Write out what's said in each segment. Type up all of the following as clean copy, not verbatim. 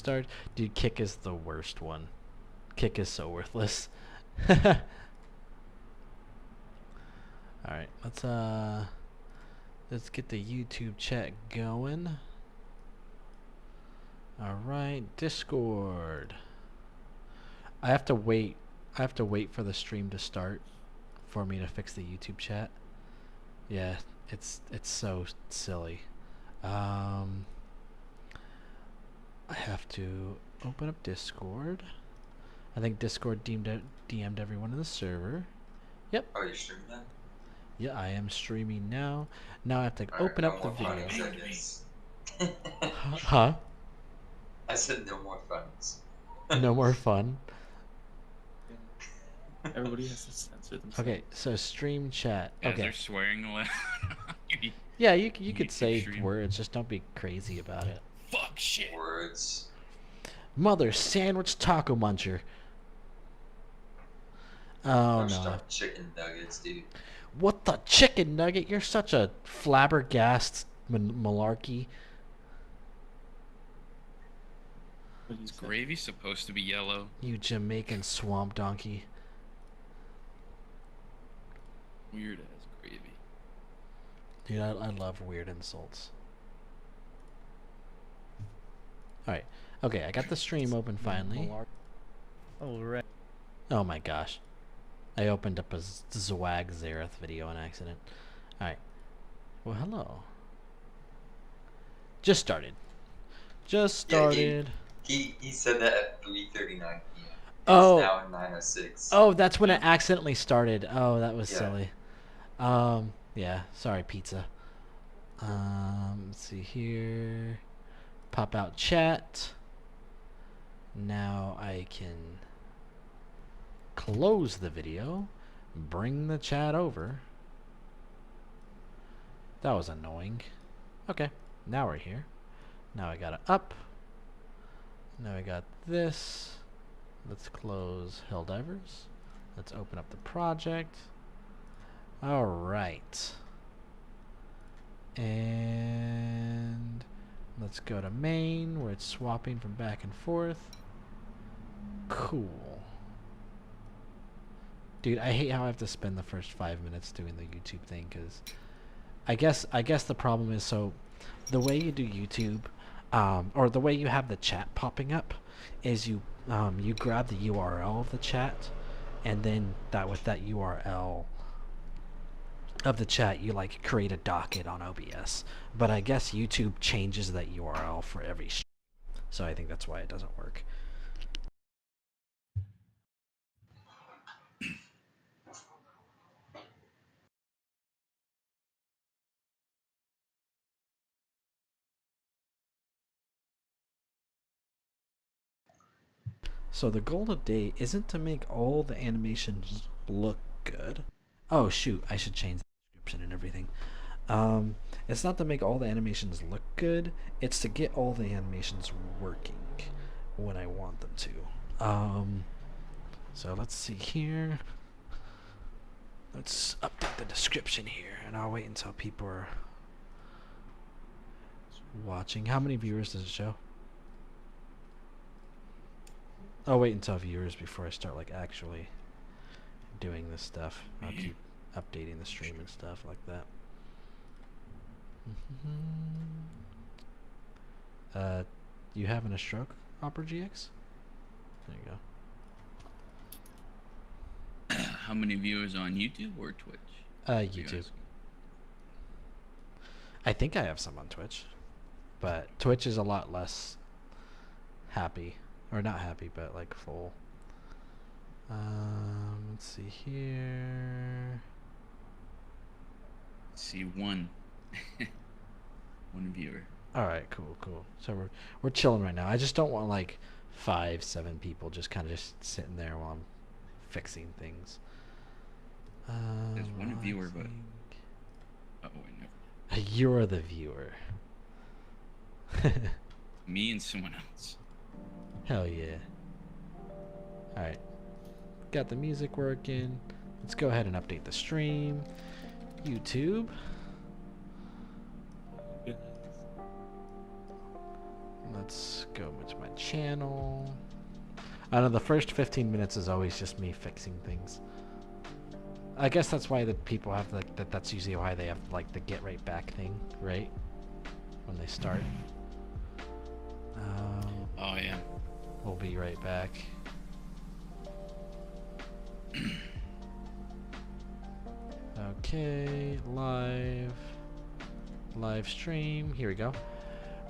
start. Dude, kick is the worst one. Kick is so worthless. Alright, let's get the YouTube chat going. Alright, Discord. I have to wait for the stream to start for me to fix the YouTube chat. Yeah, it's so silly. I have to open up Discord. I think Discord DM'd everyone in the server. Yep. Oh, you're streaming that? Yeah, I am streaming now. Now I have to open up the video. Huh? I said no more funds. No more fun. Everybody has to censor themselves. Okay, so stream chat. Yeah, Okay. they're swearing a lot. Yeah, you could say words, just don't be crazy about it. Fuck shit. Words. Mother sandwich taco muncher. Oh no. Chicken nuggets, dude. What the chicken nugget? You're such a flabbergast malarkey. Is gravy supposed to be yellow? You Jamaican swamp donkey. Weird ass gravy. Dude, I love weird insults. Alright. Okay, I got the stream open finally. Alright. Oh my gosh. I opened up a Zwag Zareth video on accident. Alright. Well, hello. Just started. Just started. Yeah, he said that at 3:39 p.m. Oh. It's now at 9:06. Oh, that's when it accidentally started. Oh, that was silly. Yeah. Sorry, pizza. Let's see here. Pop out chat. Now I can close the video. Bring the chat over. That was annoying. Okay. Now we're here. Now I got it up. Now I got this. Let's close Helldivers. Let's open up the project. Alright. And let's go to main where it's swapping from back and forth. Cool. Dude, I hate how I have to spend the first 5 minutes doing the YouTube thing, because I guess the problem is, so the way you do YouTube, or the way you have the chat popping up, is you grab the URL of the chat, and then with that URL of the chat, you like create a docket on OBS. But I guess YouTube changes that URL for every stream, so I think that's why it doesn't work. So the goal today isn't to make all the animations look good. Oh shoot, I should change the description and everything. It's not to make all the animations look good, it's to get all the animations working when I want them to. So let's see here. Let's update the description here, and I'll wait until people are watching. How many viewers does it show? I'll wait until viewers before I start like actually doing this stuff. I'll keep updating the stream and stuff like that. You having a stroke, Opera GX? There you go. How many viewers on YouTube or Twitch? YouTube. I think I have some on Twitch, but Twitch is a lot less happy. Or not happy, but like full. Let's see here. Let's see, one viewer. All right, cool. So we're chilling right now. I just don't want like 5, 7 people just kind of just sitting there while I'm fixing things. There's one viewer, but oh wait, never. You're the viewer. Me and someone else. Hell yeah. Alright. Got the music working. Let's go ahead and update the stream. YouTube. let's go into my channel. I know the first 15 minutes is always just me fixing things. I guess that's why the people have like that. That's usually why they have like the get right back thing, right? When they start. Oh yeah. We'll be right back. Okay, live stream. Here we go.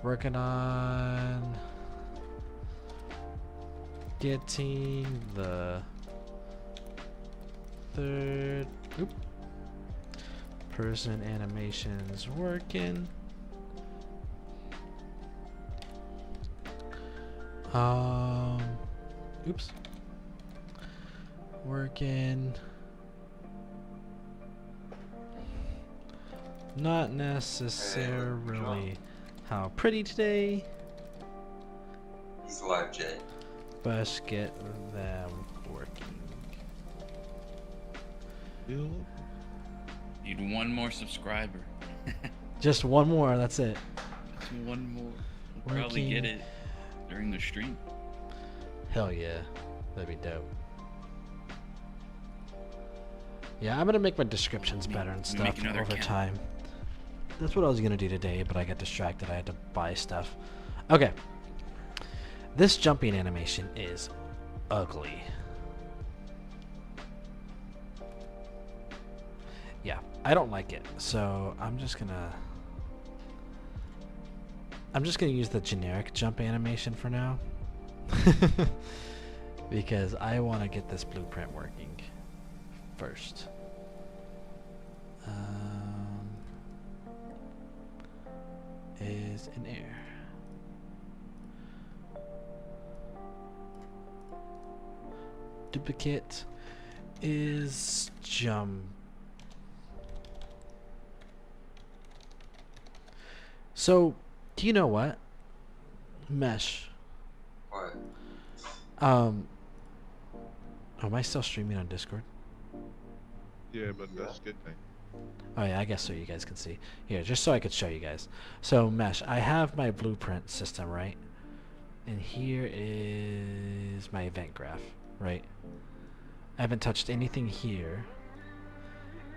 Working on getting the third person animations working. Oops. Working. Not necessarily how pretty today. He's alive, Jay. But get them working. Need one more subscriber. Just one more, that's it. Just one more. We'll probably get it during the stream. Hell yeah. That'd be dope. Yeah, I'm gonna make my descriptions better and stuff over time. That's what I was gonna do today, but I got distracted. I had to buy stuff. Okay. This jumping animation is ugly. Yeah, I don't like it. So I'm just gonna use the generic jump animation for now. Because I want to get this blueprint working first. Is in air. Duplicate is jump. So, do you know what? Mesh. What? Am I still streaming on Discord? Yeah, but that's a good thing. Oh yeah, I guess so you guys can see. Here, just so I could show you guys. So Mesh, I have my blueprint system, right? And here is my event graph, right? I haven't touched anything here.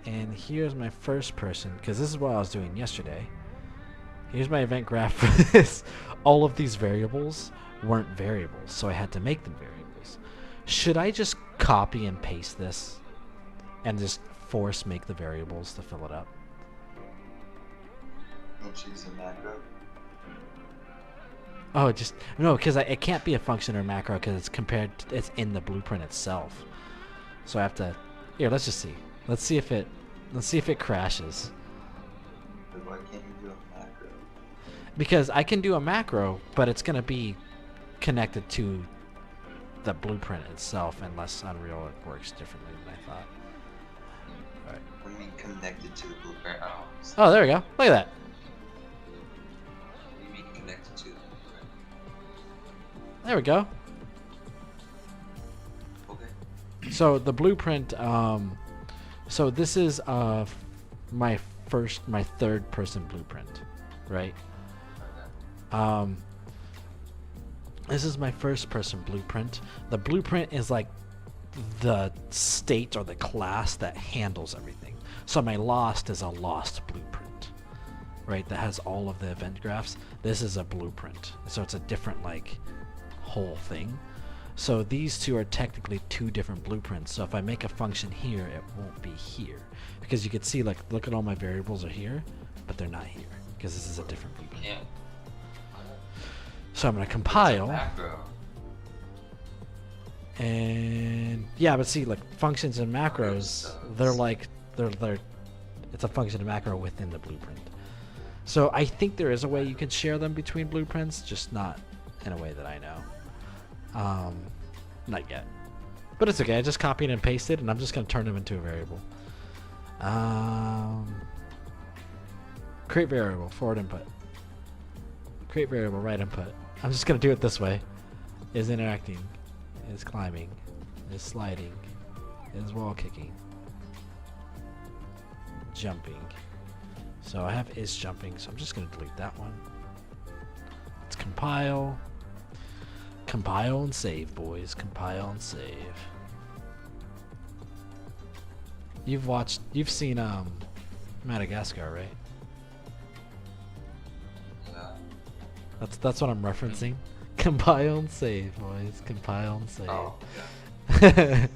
And here's my first person, because this is what I was doing yesterday. Here's my event graph for this. All of these variables weren't variables, so I had to make them variables. Should I just copy and paste this and just force make the variables to fill it up? Don't use a macro. Oh, no, because it can't be a function or macro because it's in the blueprint itself. So I have to. Here, let's just see. Let's see if it crashes. But why can't you do a macro? Because I can do a macro, but it's gonna be connected to the blueprint itself, unless Unreal works differently than I thought. Alright. What do you mean connected to the blueprint? Oh, there we go. Look at that. What do you mean connected to the blueprint? There we go. Okay. So the blueprint, so this is my third person blueprint, right? This is my first person blueprint. The blueprint is like the state or the class that handles everything. So my lost is a lost blueprint, right? That has all of the event graphs. This is a blueprint. So it's a different like whole thing. So these two are technically two different blueprints. So if I make a function here, it won't be here. Because you can see, like, look at all my variables are here, but they're not here. Because this is a different blueprint. Yeah. So I'm going to compile. Macro. And yeah, but see, like functions and macros, they're like, it's a function and macro within the blueprint. So I think there is a way you can share them between blueprints, just not in a way that I know. Not yet. But it's okay, I just copied and pasted, and I'm just going to turn them into a variable. Create variable, forward input. Create variable, right input. I'm just going to do it this way. Is interacting, is climbing, is sliding, is wall kicking, jumping. So I have is jumping, so I'm just going to delete that one. Let's compile. Compile and save, boys. Compile and save. You've seen Madagascar, right? Yeah. That's what I'm referencing. Compile and save, boys. Compile and save. Oh, yeah.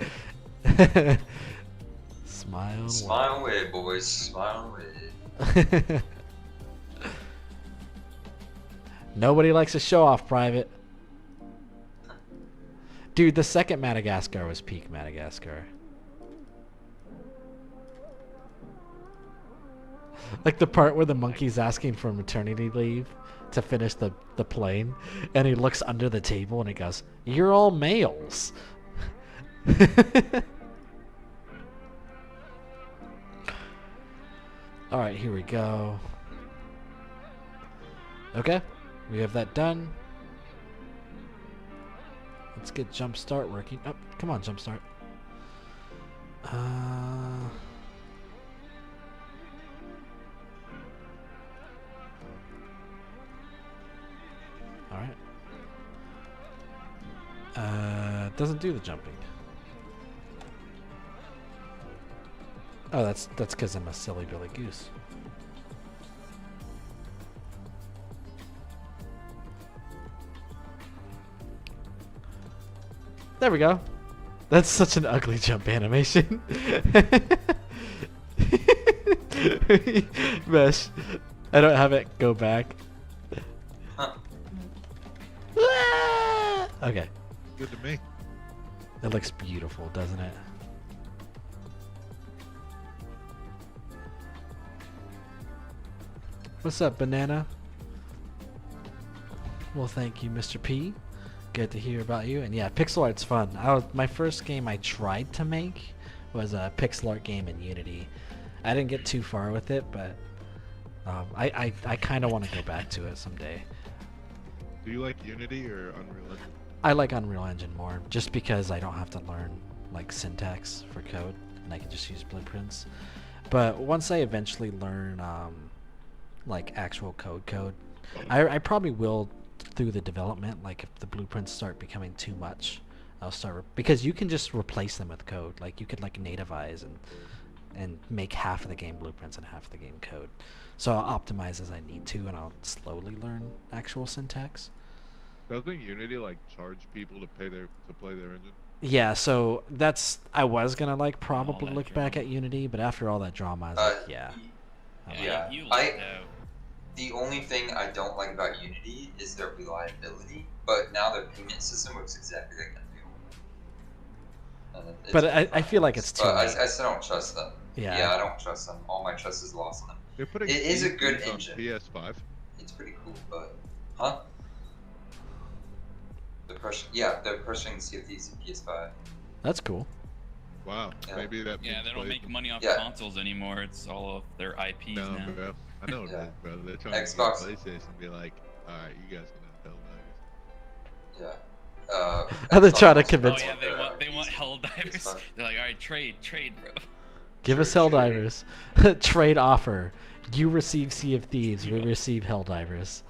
Smile. and Smile away, boys. Smile away. wave. Nobody likes to show off, Private. Dude, the second Madagascar was peak Madagascar. Like the part where the monkey's asking for maternity leave to finish the plane, and he looks under the table and he goes, "You're all males." Alright, here we go. Okay, we have that done. Let's get jump start working. Oh, come on, jump start. Alright. Doesn't do the jumping. Oh, that's because I'm a silly Billy Goose. There we go. That's such an ugly jump animation. Mesh. I don't have it go back. Huh. Okay. Good to me. It looks beautiful, doesn't it? What's up, Banana? Well, thank you, Mr. P. Good to hear about you. And yeah, pixel art's fun. My first game I tried to make was a pixel art game in Unity. I didn't get too far with it, but I kind of want to go back to it someday. Do you like Unity or Unreal Engine? I like Unreal Engine more, just because I don't have to learn like syntax for code, and I can just use blueprints. But once I eventually learn like actual code, I probably will through the development. Like if the blueprints start becoming too much, I'll start because you can just replace them with code. Like you could like nativize and make half of the game blueprints and half of the game code. So I'll optimize as I need to, and I'll slowly learn actual syntax. Doesn't Unity like charge people to play their engine? Yeah, so I was gonna like probably that look back drama. at Unity, but after all that drama, I was like, yeah. Yeah, You I- lucked out. The only thing I don't like about Unity is their reliability, but now their payment system works exactly like Unreal. It's But pretty I feel like it's too But late. I still don't trust them. Yeah. I don't trust them. All my trust is lost on them. They're putting It is a good CFDs on engine. PS5. It's pretty cool, but they're pushing CFDs in PS5. That's cool. Wow. Yeah. Maybe that. Yeah, means they don't play- make money off Yeah. consoles anymore. It's all of their IPs No, now. bro. I know, Yeah. bro. They're trying Xbox. to get PlayStation and be like, all right, you guys can have Helldivers. Yeah. They're trying to Xbox convince- Oh wants yeah, their they want IPs. Helldivers. PS5. They're like, all right, trade, bro. Give us Sure, sure. Helldivers. Trade offer. You receive Sea of Thieves. We receive Helldivers.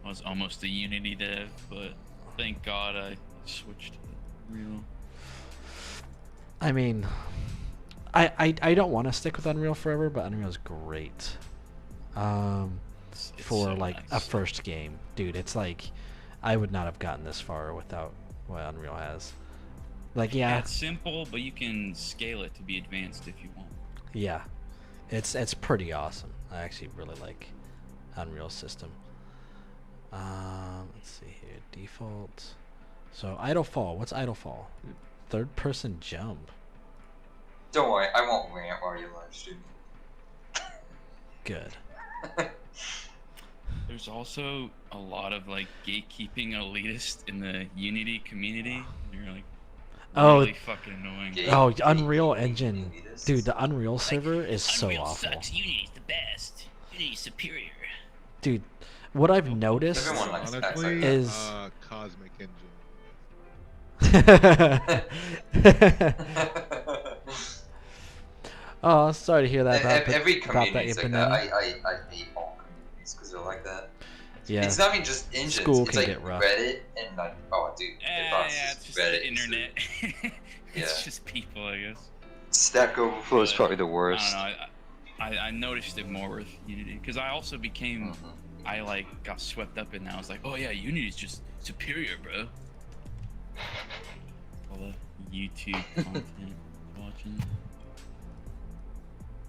I was almost a Unity dev, but thank God I switched to Real. I mean, I don't want to stick with Unreal forever, but Unreal's great. It's For so like a nice. first game, dude, it's like I would not have gotten this far without what Unreal has. Like, yeah, It's simple, but you can scale it to be advanced if you want. yeah, it's pretty awesome. I actually really like Unreal system. Let's see here, default. So idle fall. What's idle fall? Third person jump. Don't worry, I won't rant while you're live streaming. Good. There's also a lot of like gatekeeping elitist in the Unity community. You're like Oh, really fucking annoying. Gate- Oh, gate- Unreal gate- Engine. elitist. Dude, the Unreal server is so Unreal awful. sucks. Unity's the best. Unity's superior. Dude, what I've noticed Everyone likes that. Honestly, is- Cosmic Engine. Oh, sorry to hear that Every about that, community is like banana. that. I hate all communities because they're like that. Yeah. It's not even just engines. School it's can like get rough. Reddit and like, oh, dude, Yeah, it's just Reddit the internet. Yeah. It's just people, I guess. Stack Overflow is But, probably the worst. I don't know. I noticed it more with Unity because I also became. I like got swept up in that. I was like, oh yeah, Unity's just superior, bro. All the YouTube content watching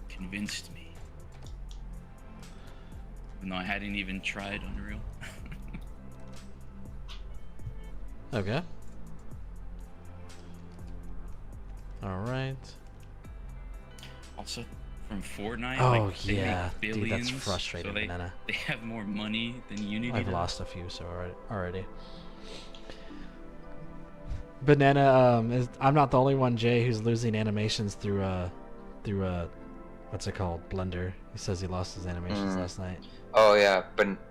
convinced me, even though I hadn't even tried Unreal. Okay. All right. Also, from Fortnite. Oh like, they yeah, make dude, that's billions, frustrating, so they, banana. They have more money than Unity. I've does. lost a few so already. Banana, I'm not the only one, Jay, who's losing animations through what's it called, Blender. He says he lost his animations last night. Oh yeah,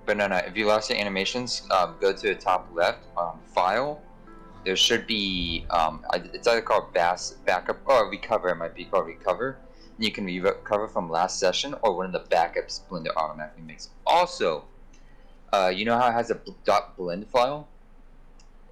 banana. If you lost your animations, go to the top left on File. There should be it's either called Backup or Recover. It might be called Recover. And you can recover from last session or one of the backups Blender automatically makes. Also, you know how it has a .blend file,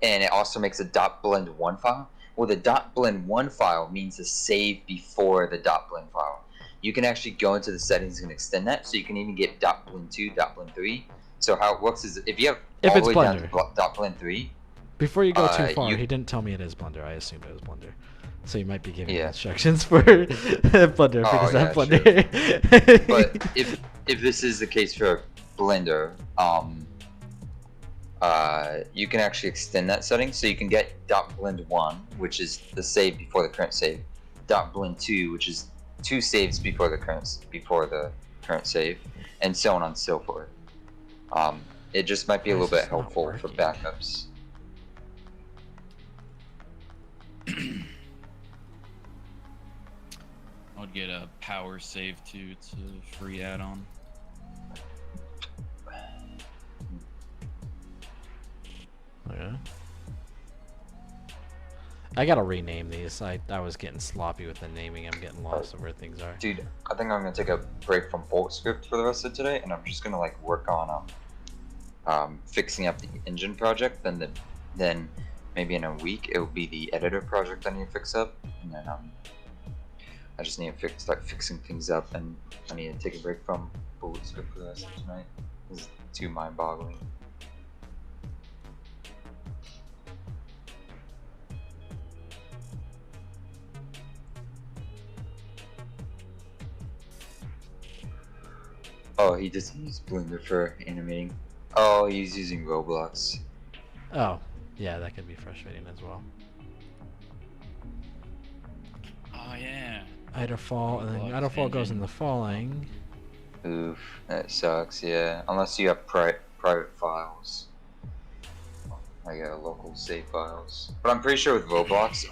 and it also makes a .blend1 file. Well, the .blend1 file means a save before the .blend file. You can actually go into the settings and extend that, so you can even get .blend2, .blend3. So how it works is if you have If all it's the way Blender. down to .blend3. Before you go too far, you- he didn't tell me it is Blender. I assumed it was Blender. So you might be giving me Yeah. instructions for Blender if it Oh, is that yeah, Blender. But if this is the case for Blender, you can actually extend that setting, so you can get .blend1, which is the save before the current save, .blend2, which is 2 saves before the current save, and so on and so forth. It just might be a Why little is bit this not helpful for working? backups. I'd get a power save too. It's a free add-on. Yeah. I gotta rename these. I was getting sloppy with the naming. I'm getting lost of where things are. Dude, I think I'm gonna take a break from script for the rest of today, and I'm just gonna like work on fixing up the engine project. Then maybe in a week it will be the editor project I need to fix up, and then I just need to start fixing things up, and I need to take a break from script for the rest of tonight. This is too mind-boggling. Oh, he just used Blender for animating. Oh, he's using Roblox. Oh, yeah, that could be frustrating as well. Oh yeah. Idlefall, and then Roblox Idlefall goes engine. into falling. Oof, that sucks. Yeah, unless you have private files, like local save files. But I'm pretty sure with Roblox,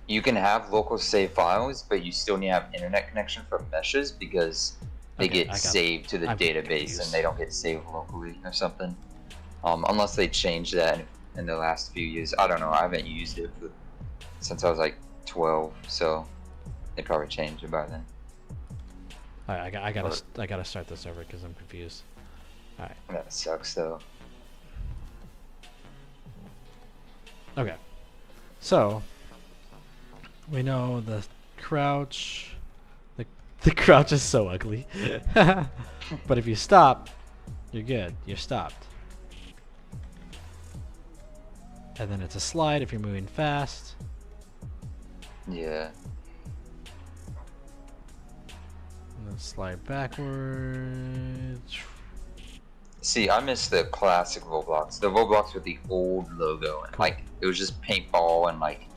you can have local save files, but you still need to have internet connection for meshes because they Okay, get saved to the I'm database confused. and they don't get saved locally or something. Unless they changed that in the last few years. I don't know. I haven't used it since I was like 12, so they probably changed it by then. Alright, I gotta start this over because I'm confused. Alright. That sucks though. Okay. So we know the crouch. The crouch is so ugly. But if you stop, you're good. You're stopped. And then it's a slide if you're moving fast. Yeah. And then slide backwards. See, I miss the classic Roblox. The Roblox with the old logo. And, like, it was just paintball and, like,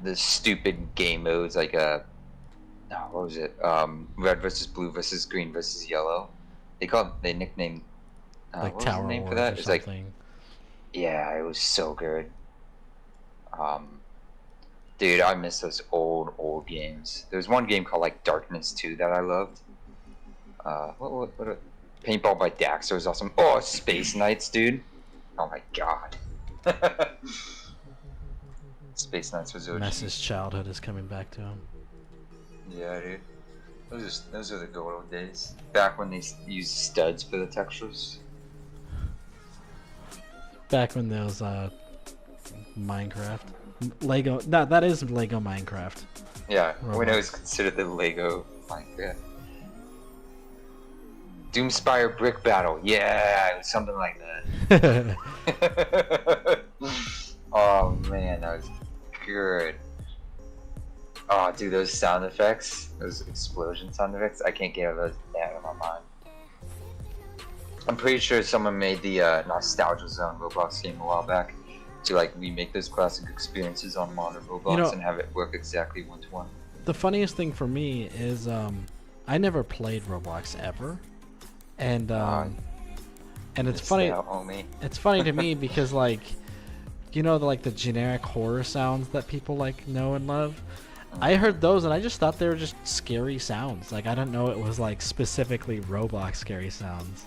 the stupid game modes, like, what was it? Red versus blue versus green versus yellow. They nicknamed, Like what was Tower the name for Wars that? or It's like, something. yeah, it was so good. Dude, I miss those old games. There was one game called, like, Darkness 2 that I loved. What Paintball by Daxter was awesome. Oh, Space Knights, dude. Oh my god. Space Knights was OG. Mess's childhood is coming back to him. Yeah, dude. Those are the good old days. Back when they used studs for the textures. Back when there was Minecraft, Lego. No, that is Lego Minecraft. Yeah, when it Roblox. was considered the Lego Minecraft. Doomspire Brick Battle. Yeah, it was something like that. Oh man, that was good. Oh, dude, those sound effects, those explosion sound effects, I can't get those out of my mind. I'm pretty sure someone made the Nostalgia Zone Roblox game a while back to like remake those classic experiences on modern Roblox You know- and have it work exactly one to one. The funniest thing for me is I never played Roblox ever, and it's funny. It's funny to me because like, you know, the generic horror sounds that people like know and love. I heard those and I just thought they were just scary sounds. Like I didn't know it was like specifically Roblox scary sounds.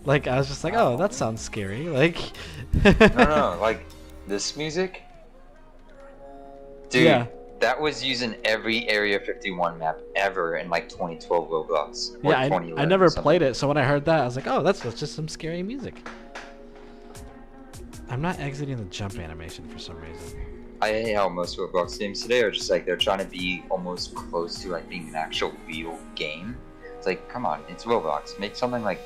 Like I was just like, oh, that sounds scary. Like No, like this music, dude. Yeah. That was using every Area 51 map ever in like 2012 Roblox. Or Yeah, I 2011 never or something. played it, so when I heard that, I was like, oh, that's just some scary music. I'm not exiting the jump animation for some reason. I hate how most Roblox games today are just like they're trying to be almost close to like being an actual real game. It's like, come on, it's Roblox. Make something like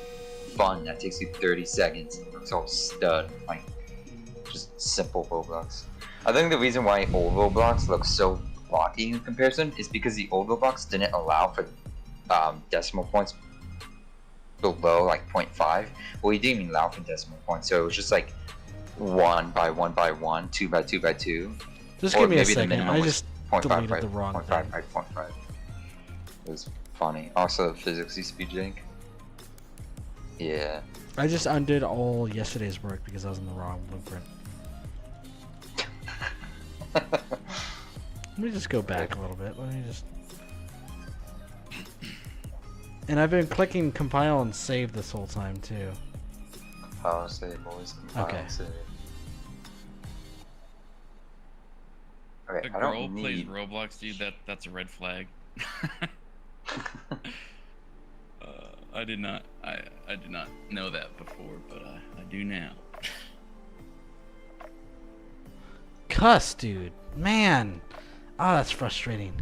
fun that takes you 30 seconds. It's all stud, like just simple Roblox. I think the reason why old Roblox looks so blocky in comparison is because the old Roblox didn't allow for decimal points below like 0.5. Well, you didn't even allow for decimal points, so it was just like 1 by 1 by 1, 2 by 2 by 2. Just Or give me a maybe the second. minimum I was just 0.5 deleted by the wrong 0.5 thing. by 0.5. It was funny. Also, physics speed jank. Yeah. I just undid all yesterday's work because I was in the wrong blueprint. Let me just go back a little bit. Let me just... And I've been clicking compile and save this whole time too. Compile save, always compile Okay. save. Okay, The I girl don't plays need... Roblox, dude. That's a red flag. I did not know that before, but I do now. Cuss, dude. Man. Oh, that's frustrating.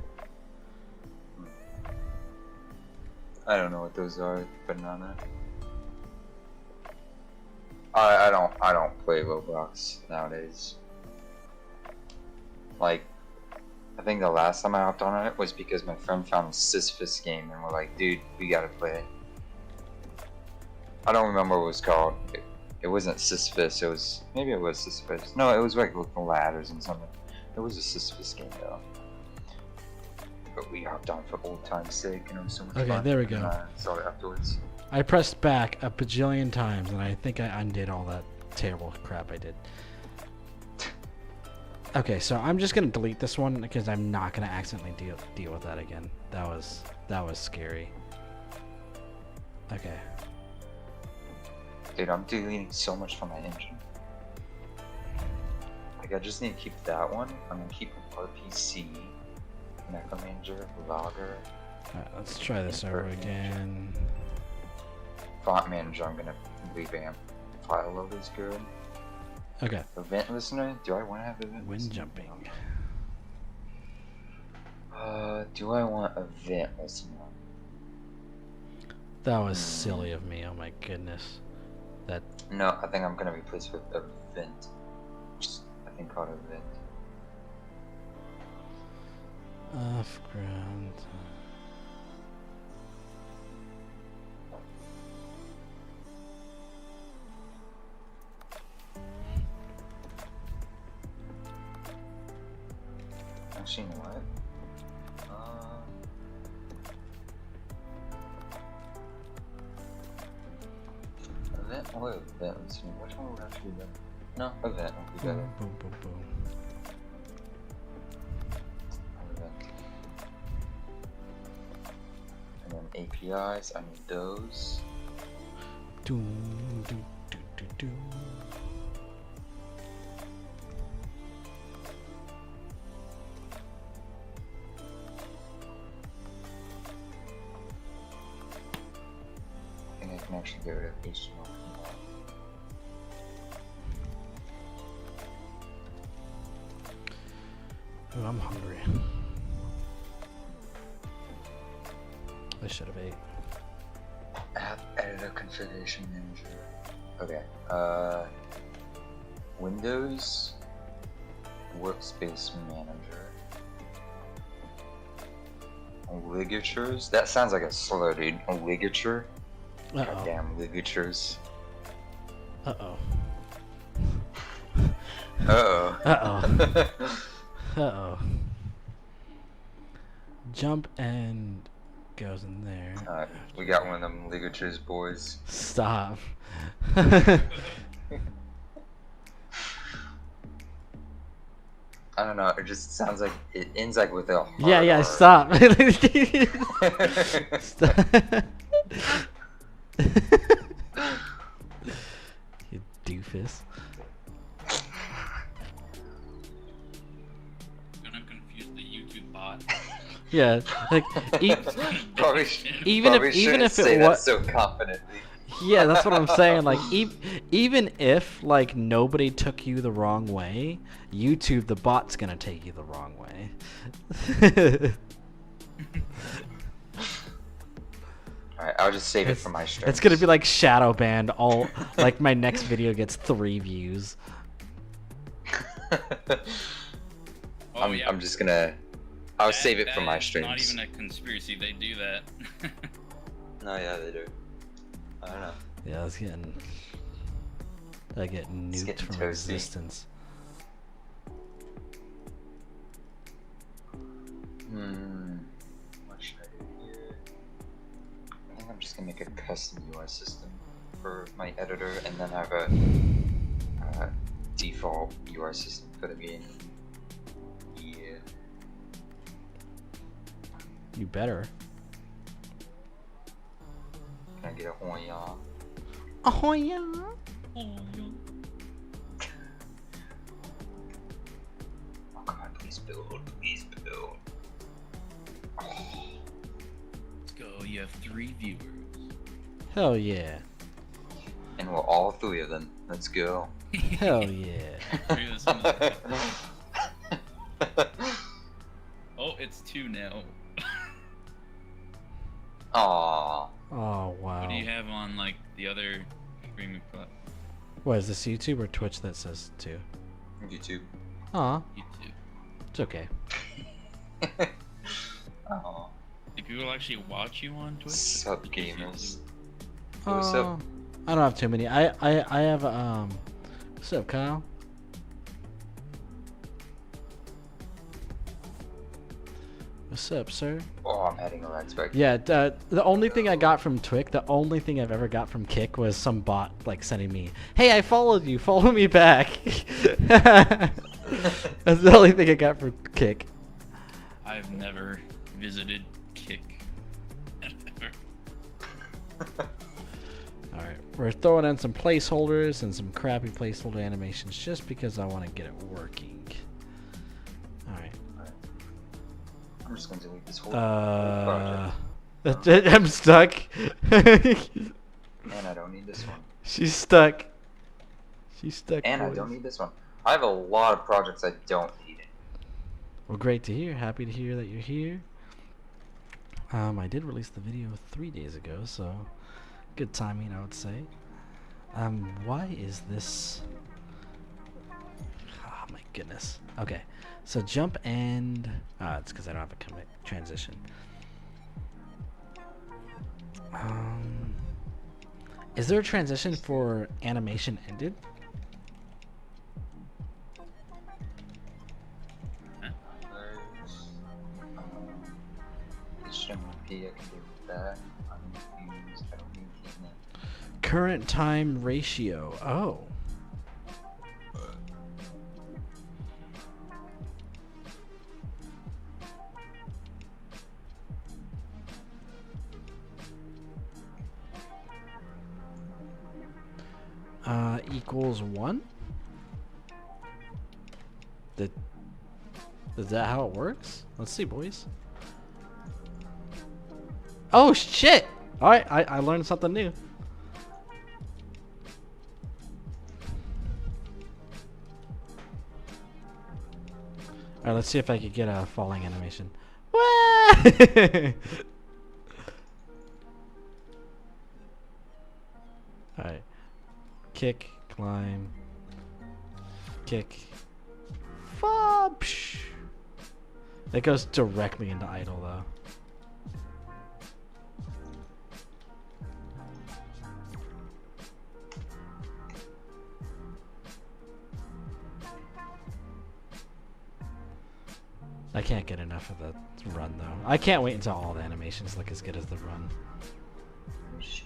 I don't know what those are, banana. I don't play Roblox nowadays. Like, I think the last time I hopped on it was because my friend found a Sisyphus game and we're like, dude, we gotta play it. I don't remember what it was called. It wasn't Sisyphus, maybe it was Sisyphus. No, it was like with the ladders and something. It was a Sisyphus game though. But we hopped on for old time's sake and it was so much fun. Okay, there we go. And I saw it afterwards. I pressed back a bajillion times and I think I undid all that terrible crap I did. Okay, so I'm just gonna delete this one because I'm not gonna accidentally deal with that again. That was scary. Okay. Dude, I'm deleting so much from my engine. Like, I just need to keep that one. I'm gonna keep RPC, Necromanger, Logger, Alright, let's try this over again. Font Manager. I'm gonna revamp. File load is good. Okay. Event Listener. Do I want to have Event Wind Listener? jumping. Do I want Event Listener? That was silly of me. Oh my goodness. That No, I think I'm gonna replace with Event. Just, I think called Event. off ground. Actually, you know what? Event or Event Listener? Which one would actually be better? No, Event would be better. Boom, boom, boom, boom. Event. And then APIs, I need those. Doom, doom, doom, doom, doom. can actually get rid of HTML from that. Ooh, I'm hungry. I should have ate. App editor configuration manager. Okay. Windows workspace manager. Ligatures? That sounds like a slur, dude. A ligature? Uh-oh. Goddamn ligatures. Uh-oh. Uh-oh. Uh-oh. Uh-oh. Jump and goes in there. Alright, we got one of them ligatures, boys. Stop. I don't know, it just sounds like it ends like with a hard Yeah, R. stop. Stop. You doofus. Gonna confuse the YouTube bot. Yeah, like Probably even if say it that was, so confidently. yeah, that's what I'm saying. Like even if like nobody took you the wrong way, YouTube the bot's gonna take you the wrong way. Alright, I'll just save it for my stream. It's gonna be like shadow banned. All like my next video gets 3 views. Oh, yeah. I'm just gonna. I'll save it for my That is streams. Not even a conspiracy. They do that. No, yeah, they do. I don't know. Yeah, I get nuked getting from toasty. existence. What should I do here? I think I'm just gonna make a custom UI system for my editor, and then have a default UI system for the game. Yeah. You better. Can I get a Hoya? Oh yeah. Oh god, please build, please build. Let's go. You have 3 viewers. Hell yeah. And we're all 3 of them. Let's go. Hell yeah. Oh, it's 2 now. Aww. Oh wow. What do you have on like the other streaming platform? What is this, YouTube or Twitch that says 2? YouTube. Aw, YouTube. it's okay. Aww. Do people actually watch you on Twitch? Sub Because you gamers. do. What's up? I don't have too many. I have what's up, Kyle? What's up, sir? Oh, I'm adding a red spec. Yeah, the only thing I got from Twitch, the only thing I've ever got from Kick was some bot like sending me, "Hey, I followed you. Follow me back." That's the only thing I got from Kick. I've never visited Kick. Ever. All right, we're throwing in some placeholders and some crappy placeholder animations just because I want to get it working. All right. I'm just gonna delete this whole project. I'm stuck. And I don't need this one. She's stuck. She's stuck. And I boys. don't need this one. I have a lot of projects I don't need. Well, great to hear. Happy to hear that you're here. I did release the video 3 days ago, so good timing, I would say. Why is this? Oh my goodness. Okay, so jump and it's because I don't have a commit transition. Is there a transition for animation ended? HTML, I can do that. I'm confused. I don't need that. Current time ratio. Oh. Equals 1? Is that how it works? Let's see, boys. Oh shit! Alright, I learned something new. Alright, let's see if I could get a falling animation. Alright. Kick, climb, kick. Psh. It goes directly into idle though. I can't get enough of the run though. I can't wait until all the animations look as good as the run. What is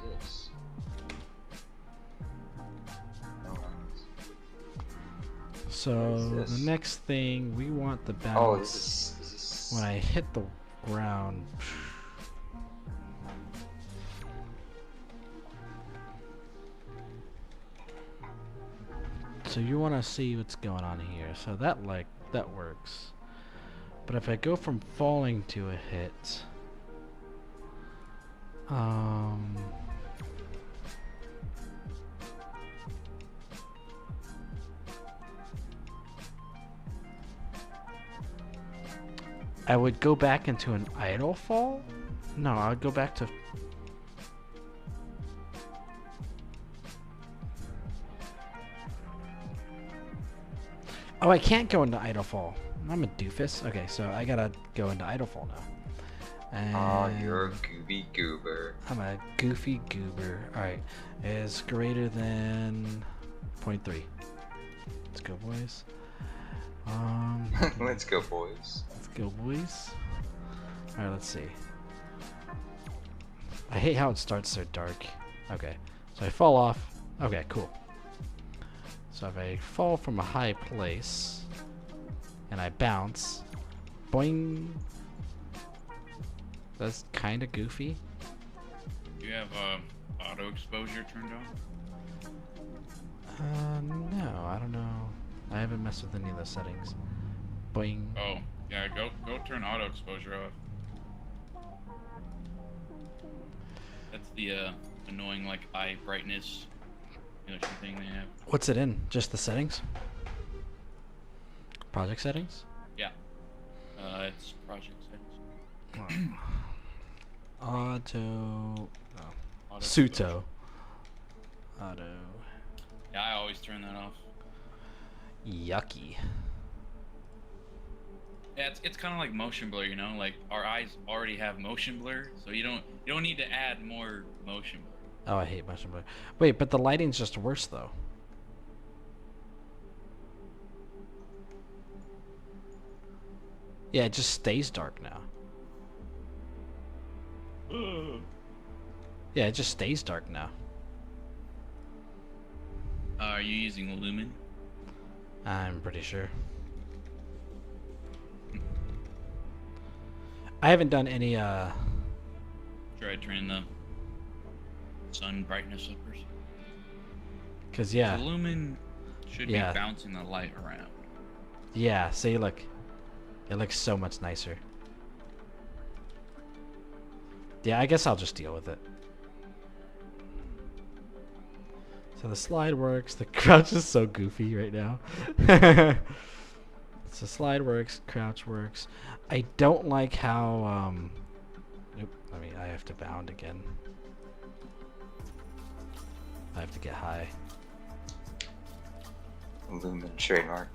this? So What is this? the next thing we want the balance. Oh, this is When I hit the ground. So you want to see what's going on here. So that works. But if I go from falling to a hit, I would go back into an idle fall? No, I would go back to... Oh, I can't go into idle fall. I'm a doofus. Okay, so I gotta go into idle fall now. And oh, you're a gooby goober. I'm a goofy goober. Alright, is greater than 0.3. Let's go, boys. Let's go, boys. Let's go, boys. Alright, let's see. I hate how it starts so dark. Okay, so I fall off. Okay, cool. So if I fall from a high place and I bounce, boing. That's kind of goofy. Do you have auto exposure turned on? No, I don't know. I haven't messed with any of the settings. Boing. Oh, yeah. Go turn auto exposure off. That's the annoying like eye brightness thing they have. What's it in? Just the settings? Project settings? Yeah. It's project settings. Auto. Auto Suto. Auto. Yeah, I always turn that off. Yucky. Yeah, it's kind of like motion blur, you know. Like our eyes already have motion blur, so you don't need to add more motion blur. Oh, I hate motion blur. Wait, but the lighting's just worse though. Yeah, it just stays dark now. Yeah, it just stays dark now. Are you using Lumen? I'm pretty sure. I haven't done any Try turning the sun brightness up or something. cause yeah. The Lumen should Yeah. be bouncing the light around. Yeah, see look. It looks so much nicer. Yeah, I guess I'll just deal with it. So the slide works. The crouch is so goofy right now. So slide works, crouch works. I don't like how nope, I have to bound again. I have to get high. Lumen trademark.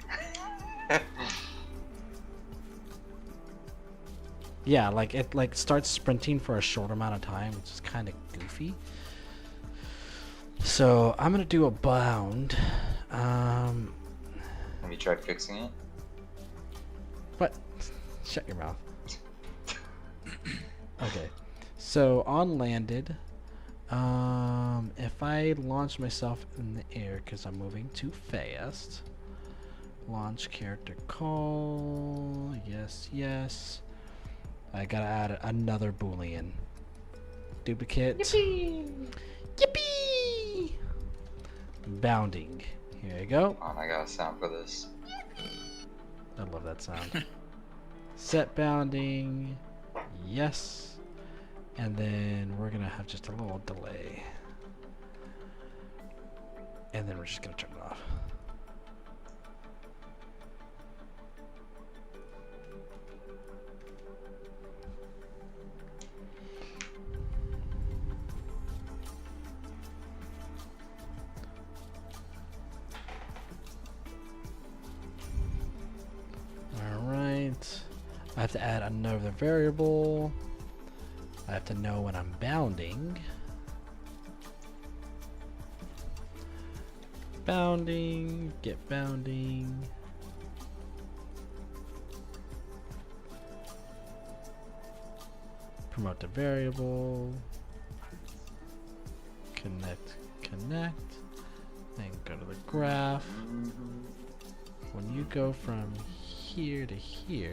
Yeah, like it starts sprinting for a short amount of time, which is kind of goofy. So I'm gonna do a bound. Have you tried fixing it? What? Shut your mouth. Okay. So on landed, if I launch myself in the air because I'm moving too fast, launch character call. Yes, yes. I gotta add another boolean. Duplicate. Yippee! Yippee! Bounding. Here you go. Oh, I got a sound for this. I love that sound. Set bounding. Yes. And then we're gonna have just a little delay. And then we're just gonna turn it off. I have to add another variable. I have to know when I'm bounding. Bounding, get bounding. Promote the variable. Connect, connect. Then go to the graph. When you go from here to here,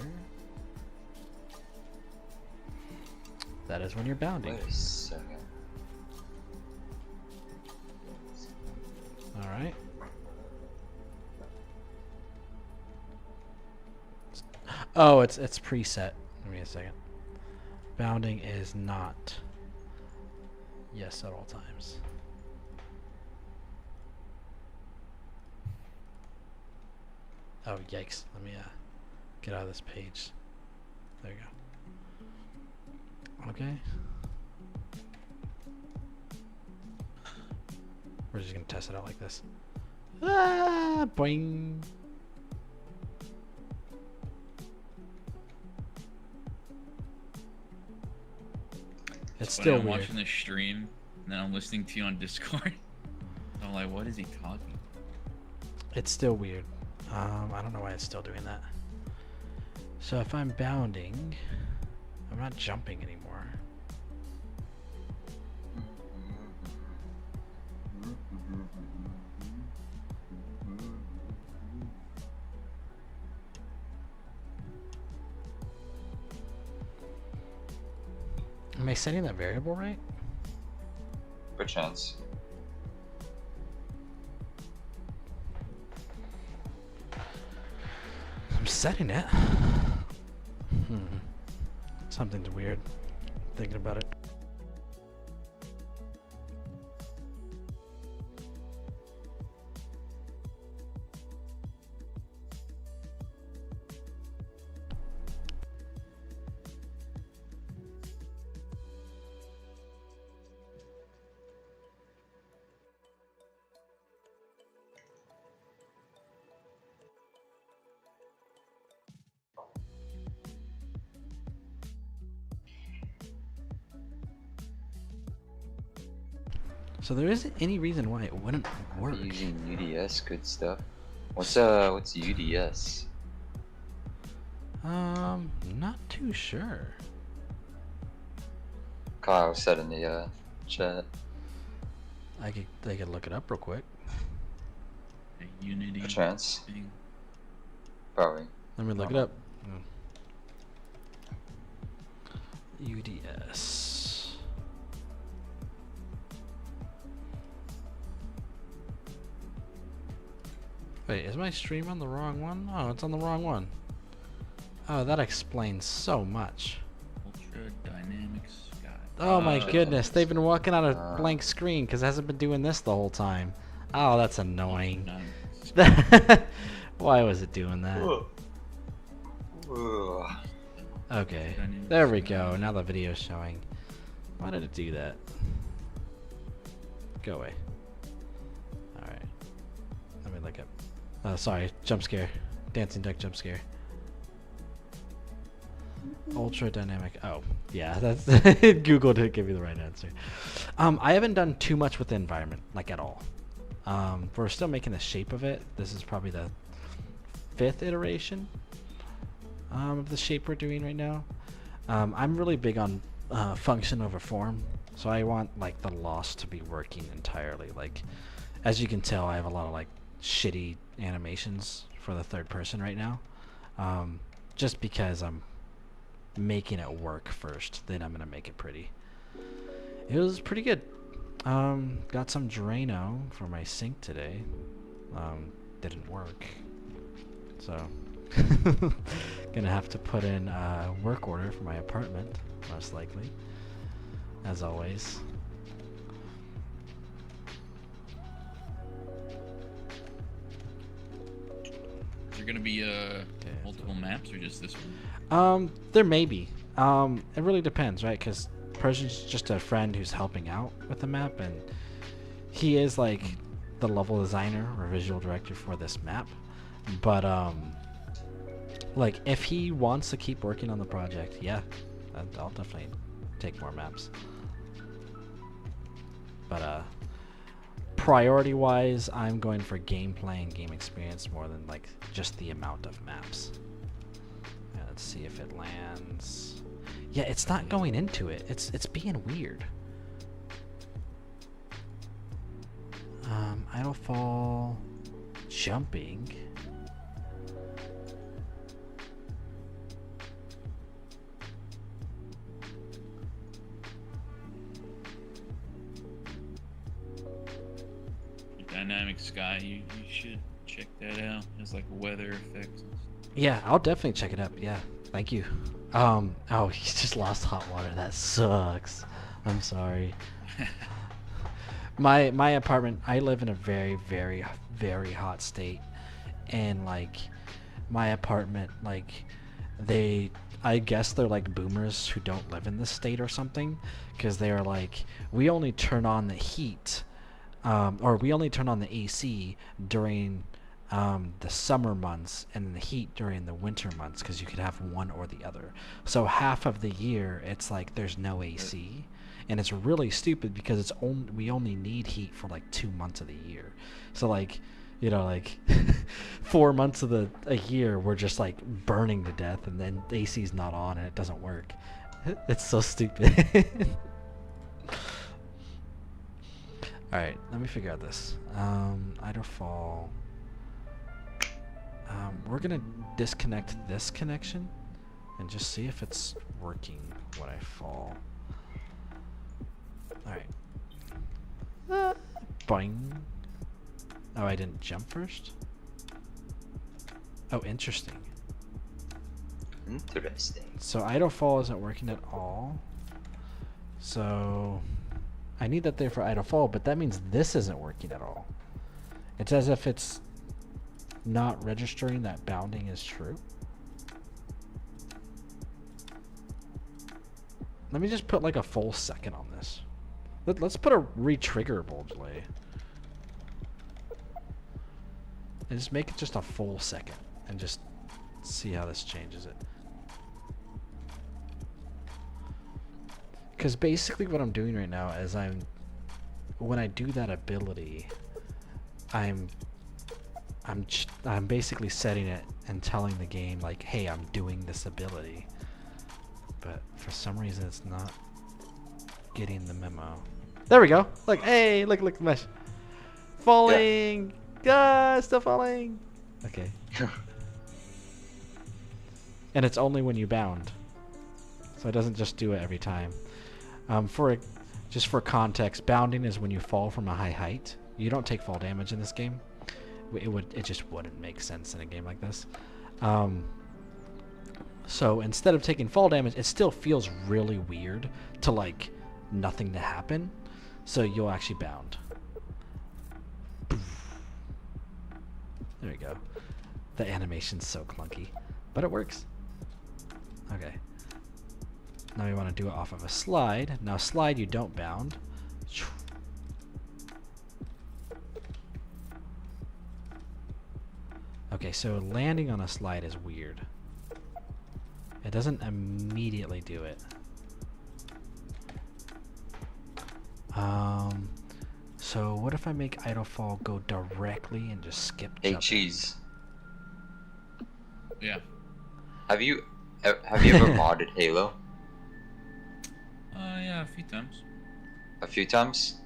that is when you're bounding. Wait a second. Alright. Oh, it's preset. Give me a second. Bounding is not yes at all times. Oh, yikes. Let me get out of this page. There you go. Okay. We're just gonna test it out like this. Ah, boing. It's When still I'm weird. watching the stream, and then I'm listening to you on Discord. I'm like, what is he talking? It's still weird. I don't know why it's still doing that. So if I'm bounding, I'm not jumping anymore. Am I setting that variable right? Good chance. I'm setting it. Something's weird. Thinking about it. So there isn't any reason why it wouldn't work. Using UDS, good stuff. What's UDS? Not too sure. Kyle said in the chat. I could look it up real quick. A Unity Good chance. thing. Probably. Let me look it up. UDS. Wait, is my stream on the wrong one? Oh, it's on the wrong one. Oh, that explains so much. Ultra Dynamics Sky. Oh my shit. goodness, they've been walking on a blank screen because it hasn't been doing this the whole time. Oh, that's annoying. Why was it doing that? Okay, there we go. Now the video's showing. Why did it do that? Go away. Alright. Let me look up. Oh, sorry. Jump scare. Dancing duck jump scare. Ultra dynamic. Oh, yeah. That's Google didn't give me the right answer. I haven't done too much with the environment, like at all. We're still making the shape of it. This is probably the 5th iteration of the shape we're doing right now. I'm really big on function over form, so I want like the loss to be working entirely. Like, as you can tell, I have a lot of like shitty animations for the third person right now, just because I'm making it work first, then I'm gonna make it pretty. It was pretty good. Got some Drano for my sink today. Didn't work, so gonna have to put in a work order for my apartment, most likely, as always. Is there gonna be multiple maps or just this one? There may be. It really depends, right? Because Persian's just a friend who's helping out with the map, and he is like the level designer or visual director for this map. But like if he wants to keep working on the project, yeah, I'll definitely take more maps. But priority-wise, I'm going for gameplay and game experience more than like just the amount of maps. Yeah, let's see if it lands. Yeah, it's not going into it. It's being weird. Idlefall, jumping. Dynamic sky, you should check that out. It's like weather effects. Yeah, I'll definitely check it up. Yeah, thank you. Oh, he just lost hot water. That sucks. I'm sorry. My apartment, I live in a very, very, very hot state, and like my apartment, like I guess they're like boomers who don't live in this state or something, because they're like, we only turn on the heat, or we only turn on the AC during the summer months and the heat during the winter months, because you could have one or the other. So half of the year it's like there's no AC, and it's really stupid because we only need heat for like 2 months of the year. So like, you know, like 4 months of a year we're just like burning to death, and then the AC's not on and it doesn't work. It's so stupid. All right, let me figure out this. Idlefall. We're gonna disconnect this connection and just see if it's working when I fall. Alright. Boing. Oh, I didn't jump first? Oh, interesting. Interesting. So Idlefall isn't working at all. So I need that there for Idlefall, but that means this isn't working at all. It's as if it's not registering that bounding is true. Let me just put like a full second on this. Let's put a re-triggerable delay. And just make it just a full second and just see how this changes it. Because basically what I'm doing right now is when I do that ability, I'm basically setting it and telling the game like, hey, I'm doing this ability. But for some reason it's not getting the memo. There we go. Look, hey, look, mesh. Falling. Yeah, still falling. Okay. And it's only when you bound. So it doesn't just do it every time. Just for context, bounding is when you fall from a high height. You don't take fall damage in this game. It just wouldn't make sense in a game like this. So instead of taking fall damage, it still feels really weird to like nothing to happen. So you'll actually bound. There we go. The animation's so clunky, but it works. Okay. Now we want to do it off of a slide. Now slide, you don't bound. Okay, so landing on a slide is weird. It doesn't immediately do it. So what if I make Idlefall go directly and just skip Hey, jumping? Cheese. Yeah. Have you ever modded Halo? Yeah, a few times. A few times?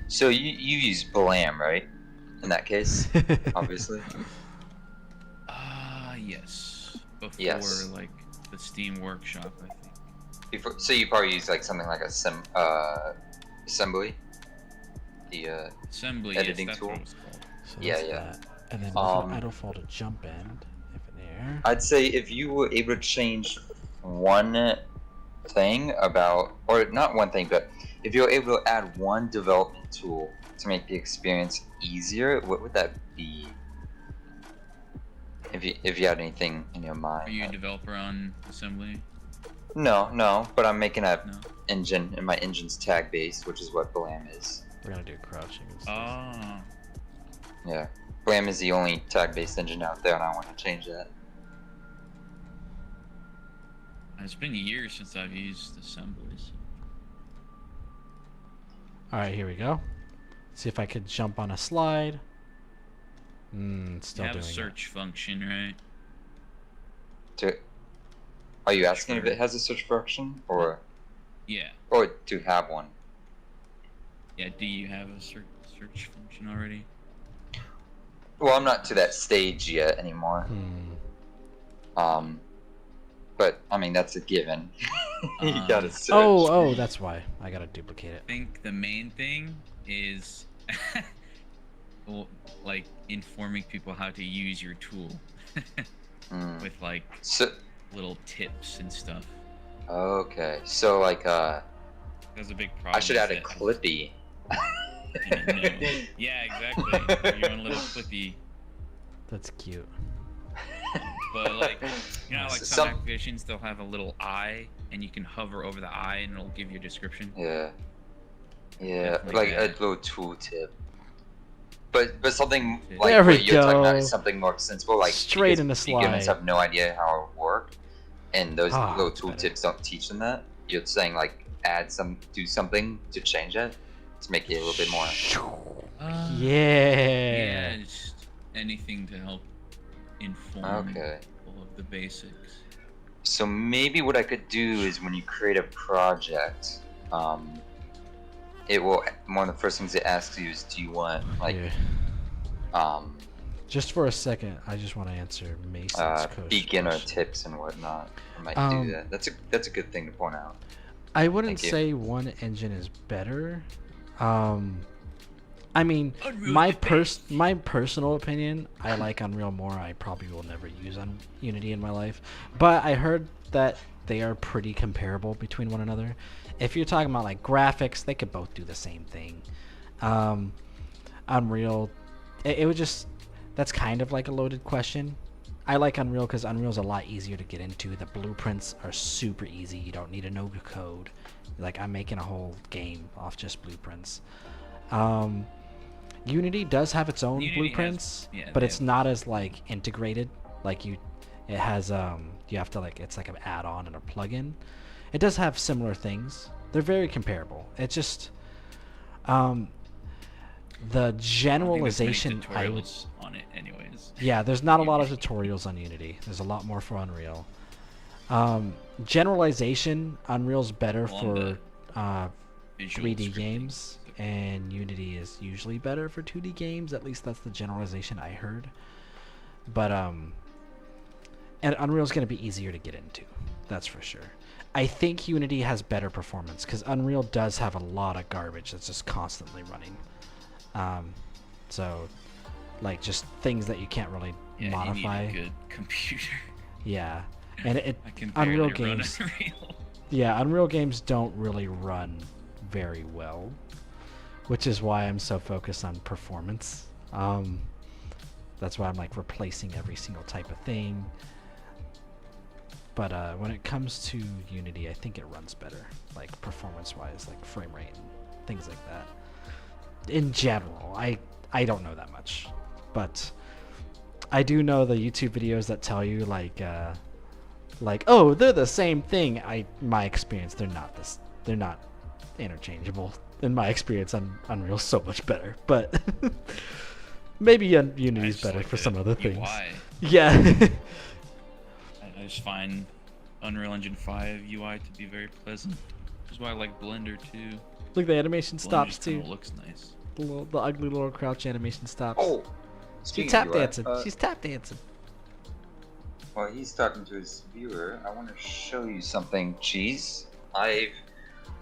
So you use Blam, right? In that case, obviously. Yes. Before Yes. like the Steam Workshop, I think. Before, so you probably use like something like assembly, the Assembly editing yes, that's tool. what it was called. So Yeah, that's yeah. that. And then Idlefall to jump end, if in air. I'd say if you were able to change one thing about, or not one thing, but if you're able to add one development tool to make the experience easier, what would that be? If you had anything in your mind. Are you a developer on Assembly? No, but I'm making a No. engine, and my engine's tag based, which is what Blam is. We're gonna do crouching instead. Oh. Yeah, Blam is the only tag based engine out there, and I want to change that. It's been years since I've used assemblies. All right, here we go. See if I could jump on a slide. It's still You have a doing search function, right? Are you asking if it has a search function, or Yeah. to have one? Yeah. Do you have a search function already? Well, I'm not to that stage yet anymore. it. But I mean that's a given. You gotta search. Oh, that's why I gotta duplicate it. I think the main thing is well, like informing people how to use your tool with like little tips and stuff. Okay, so like That's a big problem. I should add a that- Clippy. Yeah, exactly. Your own little Clippy. That's cute. But like, you know, like some Some- activations, they'll have a little eye, and you can hover over the eye, and it'll give you a description. Yeah, Definitely like that. a little tool tip. But something like There we what you're talking about go. is something more sensible. Like Straight because in the beginners slide. have no idea how it works, and those little that's tool better. tips don't teach them that. You're saying like do something to change it to make it a little bit more. Yeah, just anything to help inform Okay. people of the basics. So maybe what I could do is when you create a project, it will one of the first things it asks you is, do you want like Yeah. Just for a second, I just want to answer Mason's beginner question. tips and whatnot. I might do that. That's a good thing to point out. I wouldn't Thank you. say one engine is better. I mean, Unreal my debate. my personal opinion, I like Unreal more. I probably will never use Unity in my life, but I heard that they are pretty comparable between one another. If you're talking about like graphics, they could both do the same thing. Unreal, it would just, that's kind of like a loaded question. I like Unreal because Unreal's a lot easier to get into. The blueprints are super easy. You don't need to know the code. Like, I'm making a whole game off just blueprints. Unity does have its own Unity blueprints, has- yeah, but they it's have- not as like integrated. Like it has you have to like, it's like an add-on and a plugin. It does have similar things. They're very comparable. It's just the I don't think there's many generalization I would. tutorials on it, anyways. Yeah, there's not a lot of tutorials on Unity. There's a lot more for Unreal. Generalization, Unreal's better Well, for Visual 3D scripting. games, and Unity is usually better for 2D games. At least that's the generalization I heard. But and Unreal's going to be easier to get into. That's for sure. I think Unity has better performance because Unreal does have a lot of garbage that's just constantly running. So, like, just things that you can't really Yeah, modify. You need a good computer. Yeah, and I can barely Unreal run games. Unreal. Yeah, Unreal games don't really run very well, which is why I'm so focused on performance. That's why I'm like replacing every single type of thing. But when it comes to Unity, I think it runs better, like performance-wise, like frame rate and things like that. In general, I don't know that much, but I do know the YouTube videos that tell you like oh, they're the same thing. My experience, they're not this. They're not interchangeable. In my experience, Unreal's so much better, but maybe Unity's just better like for the some other things. UI. Yeah. I just find Unreal Engine 5 UI to be very pleasant. Which is why I like Blender too. Look, the animation Blender stops just kinda too. looks nice. The ugly little crouch animation stops. Oh, she's speaking tap of UI, dancing. She's tap dancing. While he's talking to his viewer, I want to show you something, Cheese. Yeah, I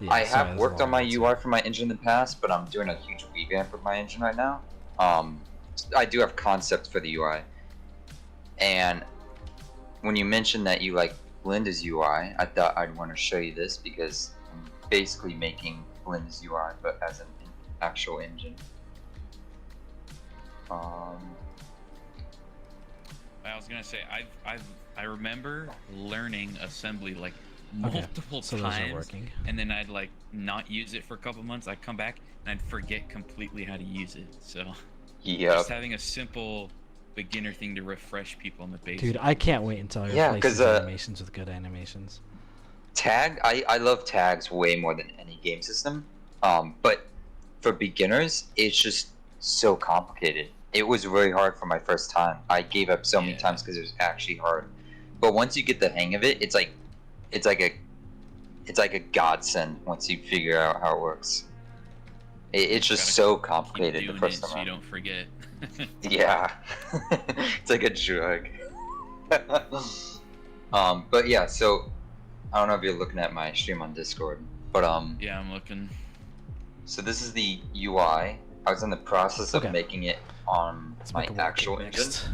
sorry, have that's a worked on long my answer. UI for my engine in the past, but I'm doing a huge revamp of my engine right now. I do have concepts for the UI, and when you mentioned that you like Blenda's UI, I thought I'd want to show you this because I'm basically making Blenda's UI, but as an actual engine. I was gonna say I remember learning assembly like Okay, multiple so those are times, working. and then I'd like not use it for a couple months. I'd come back and I'd forget completely how to use it. So Yep. just having a simple beginner thing to refresh people on the basics. Dude, I can't wait until I Yeah, replace 'cause, these animations with good animations. Tag, I love tags way more than any game system. But for beginners, it's just so complicated. It was really hard for my first time. I gave up so many times because it was actually hard. But once you get the hang of it, it's like a godsend once you figure out how it works. It's just so complicated the first time. So you don't forget. Yeah, it's like a drug. But yeah, so I don't know if you're looking at my stream on Discord, but yeah, I'm looking. So this is the UI. I was in the process of Okay. making it on Let's my make a actual workin engine. next.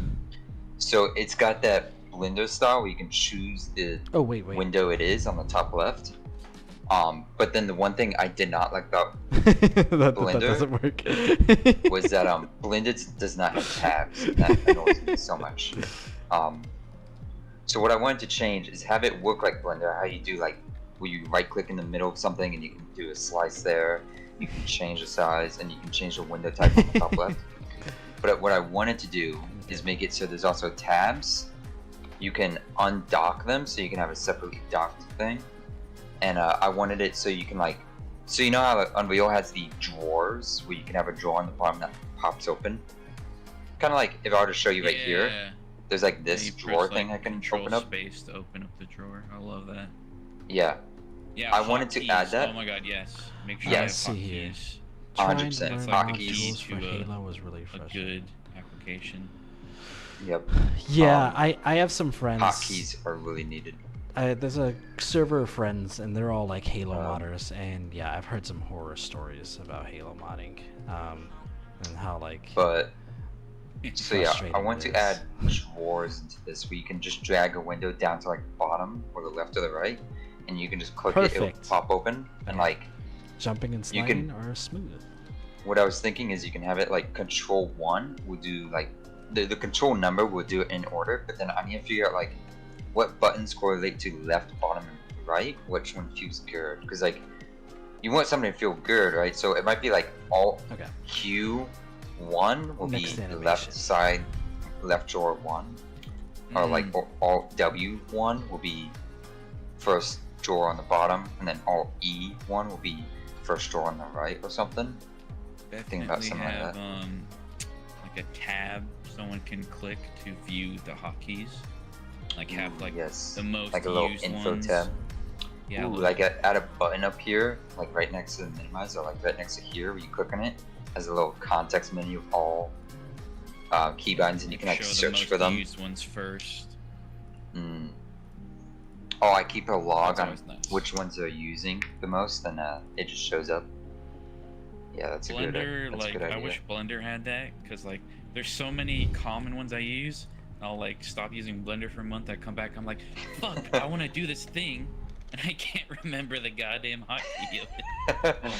So it's got that Blender style where you can choose the Oh wait. window it is on the top left. But then the one thing I did not like about that Blender doesn't work. was that Blender does not have tabs. And that annoys me so much. So what I wanted to change is have it work like Blender, how you do like where you right click in the middle of something and you can do a slice there, you can change the size, and you can change the window type on the top left. But what I wanted to do is make it so there's also tabs. You can undock them so you can have a separately docked thing. And I wanted it so you can like, so you know how like, Unreal has the drawers where you can have a drawer on the bottom that pops open? Kind of like if I were to show you right here, there's like this You drawer press, thing like, I can control open up. space to open up the drawer. I love that. Yeah, Yeah, I wanted to hotkeys. add that. Oh my god, yes. Make sure Yes. you have See here. hotkeys. Trying to 100%. learn That's the like mouse the Hotkeys. key tools for to Halo was really a frustrating. good application. Yep. Yeah, Um, I have some friends. Hotkeys are really needed. There's a server of friends, and they're all like Halo Um, modders, and yeah, I've heard some horror stories about Halo modding, and how like. But so yeah, I frustrating want it to is. add drawers into this where you can just drag a window down to like the bottom or the left or the right, and you can just click it, it'll Perfect. pop open, and like Jumping and you sliding can- are smooth. what I was thinking is you can have it like control 1 will do like the control number will do it in order, but then I need to figure out like what buttons correlate to left, bottom, and right, which one feels good, because like you want something to feel good, right? So it might be like Alt Okay. Q1 will Next be the animation. left side, left drawer 1, or like Mm. Alt W1 will be first drawer on the bottom, and then Alt E1 will be first drawer on the right or something. Think about Definitely something like have that. like a tab someone can click to view the hotkeys. Like have like yes, the most like a little used info ones. tab. Yeah, Ooh, little- like add a button up here, like right next to the minimize, or like right next to here where you click on it, as a little context menu of all keybinds, and you can like show the search most for them. used ones first. Mm. Oh, I keep a log That's on always nice. which ones they're using the most, and it just shows up. Yeah, that's a Blender, good. That's a like good idea. I wish Blender had that, because like there's so many common ones I use. I'll like stop using Blender for a month. I come back, I'm like, fuck, I want to do this thing, and I can't remember the goddamn hotkey of it.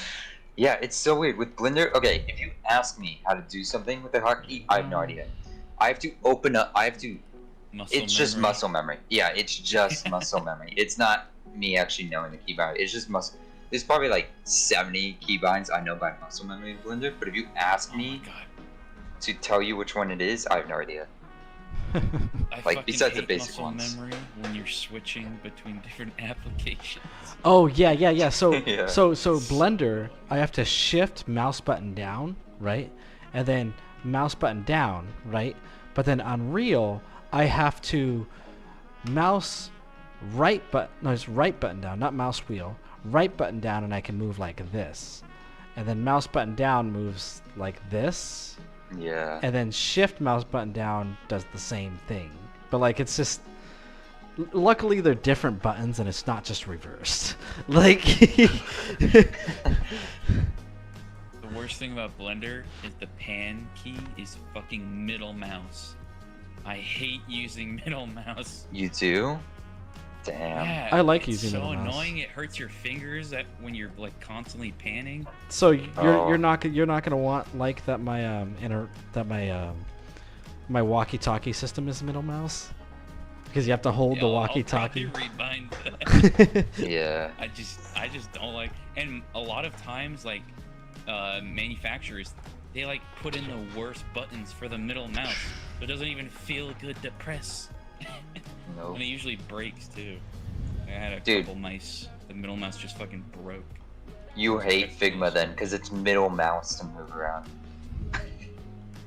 Yeah, it's so weird with Blender. Okay, if you ask me how to do something with a hotkey, I have no idea. I have to open up. I have to. Muscle It's just memory. muscle memory. Yeah, it's just muscle memory. It's not me actually knowing the keybind. It's just muscle. There's probably like 70 keybinds I know by muscle memory in Blender. But if you ask Oh me my god. to tell you which one it is, I have no idea. I Like, fucking besides the hate basic muscle ones. memory when you're switching between different applications. Oh yeah. So Yeah. so Blender, I have to shift mouse button down, right? And then mouse button down, right? But then Unreal, I have to mouse right button down, not mouse wheel. Right button down, and I can move like this. And then mouse button down moves like this. Yeah. And then shift mouse button down does the same thing. But like it's just luckily they're different buttons and it's not just reversed. Like The worst thing about Blender is the pan key is fucking middle mouse. I hate using middle mouse. You do? Damn. Yeah, I like it's using so middle mouse. annoying. It hurts your fingers when you're like constantly panning. so you're Oh. you're not gonna want like that my walkie-talkie system is middle mouse because you have to hold the I'll walkie-talkie. probably rebind that. Yeah. I just don't like, and a lot of times like manufacturers, they like put in the worst buttons for the middle mouse, so it doesn't even feel good to press. Nope. And it usually breaks too. I had a Dude. couple mice. The middle mouse just fucking broke. You hate Figma then, because it's middle mouse to move around.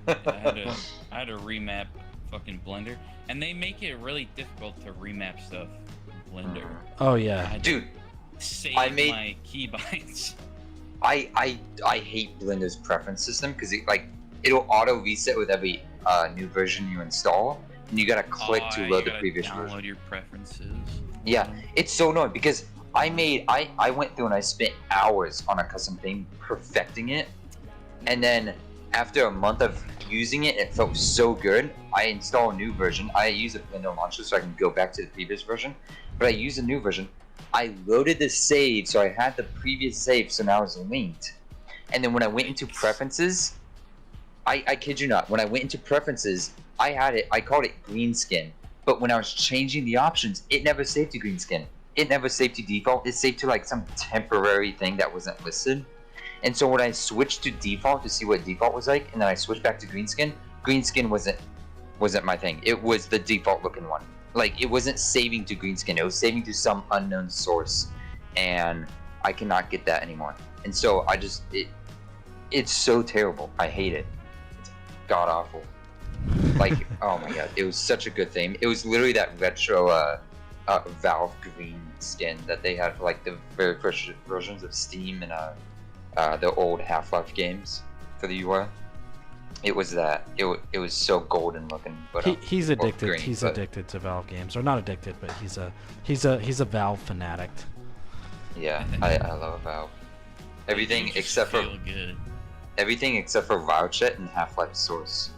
I had to remap fucking Blender, and they make it really difficult to remap stuff in Blender. Oh I yeah. had to Dude, save I made- my keybinds. I hate Blender's preference system because it'll auto reset with every new version you install, and you gotta click to you load the gotta previous download version. your preferences. Yeah, it's so annoying because I went through and I spent hours on a custom theme perfecting it, and then after a month of using it, it felt so good. I install a new version. I use a Blender launcher so I can go back to the previous version, but I use a new version. I loaded the save, so I had the previous save, so now it's linked. And then when I went into preferences, I kid you not, when I went into preferences, I called it green skin. But when I was changing the options, it never saved to green skin. It never saved to default. It saved to like some temporary thing that wasn't listed. And so when I switched to default to see what default was like, and then I switched back to green skin wasn't my thing. It was the default looking one. Like, it wasn't saving to green skin. It was saving to some unknown source, and I cannot get that anymore. And so it's so terrible. I hate it. It's god awful. Like, oh my god, it was such a good theme. It was literally that retro Valve green skin that they had for like the very first versions of Steam and the old Half-Life games for the UI. It was that. It was so golden looking, but He's addicted. green, He's but- addicted to Valve games, or not addicted, but he's a Valve fanatic. Yeah, I love Valve. Everything They just except for feel good. everything except for Rowchet and Half-Life Source.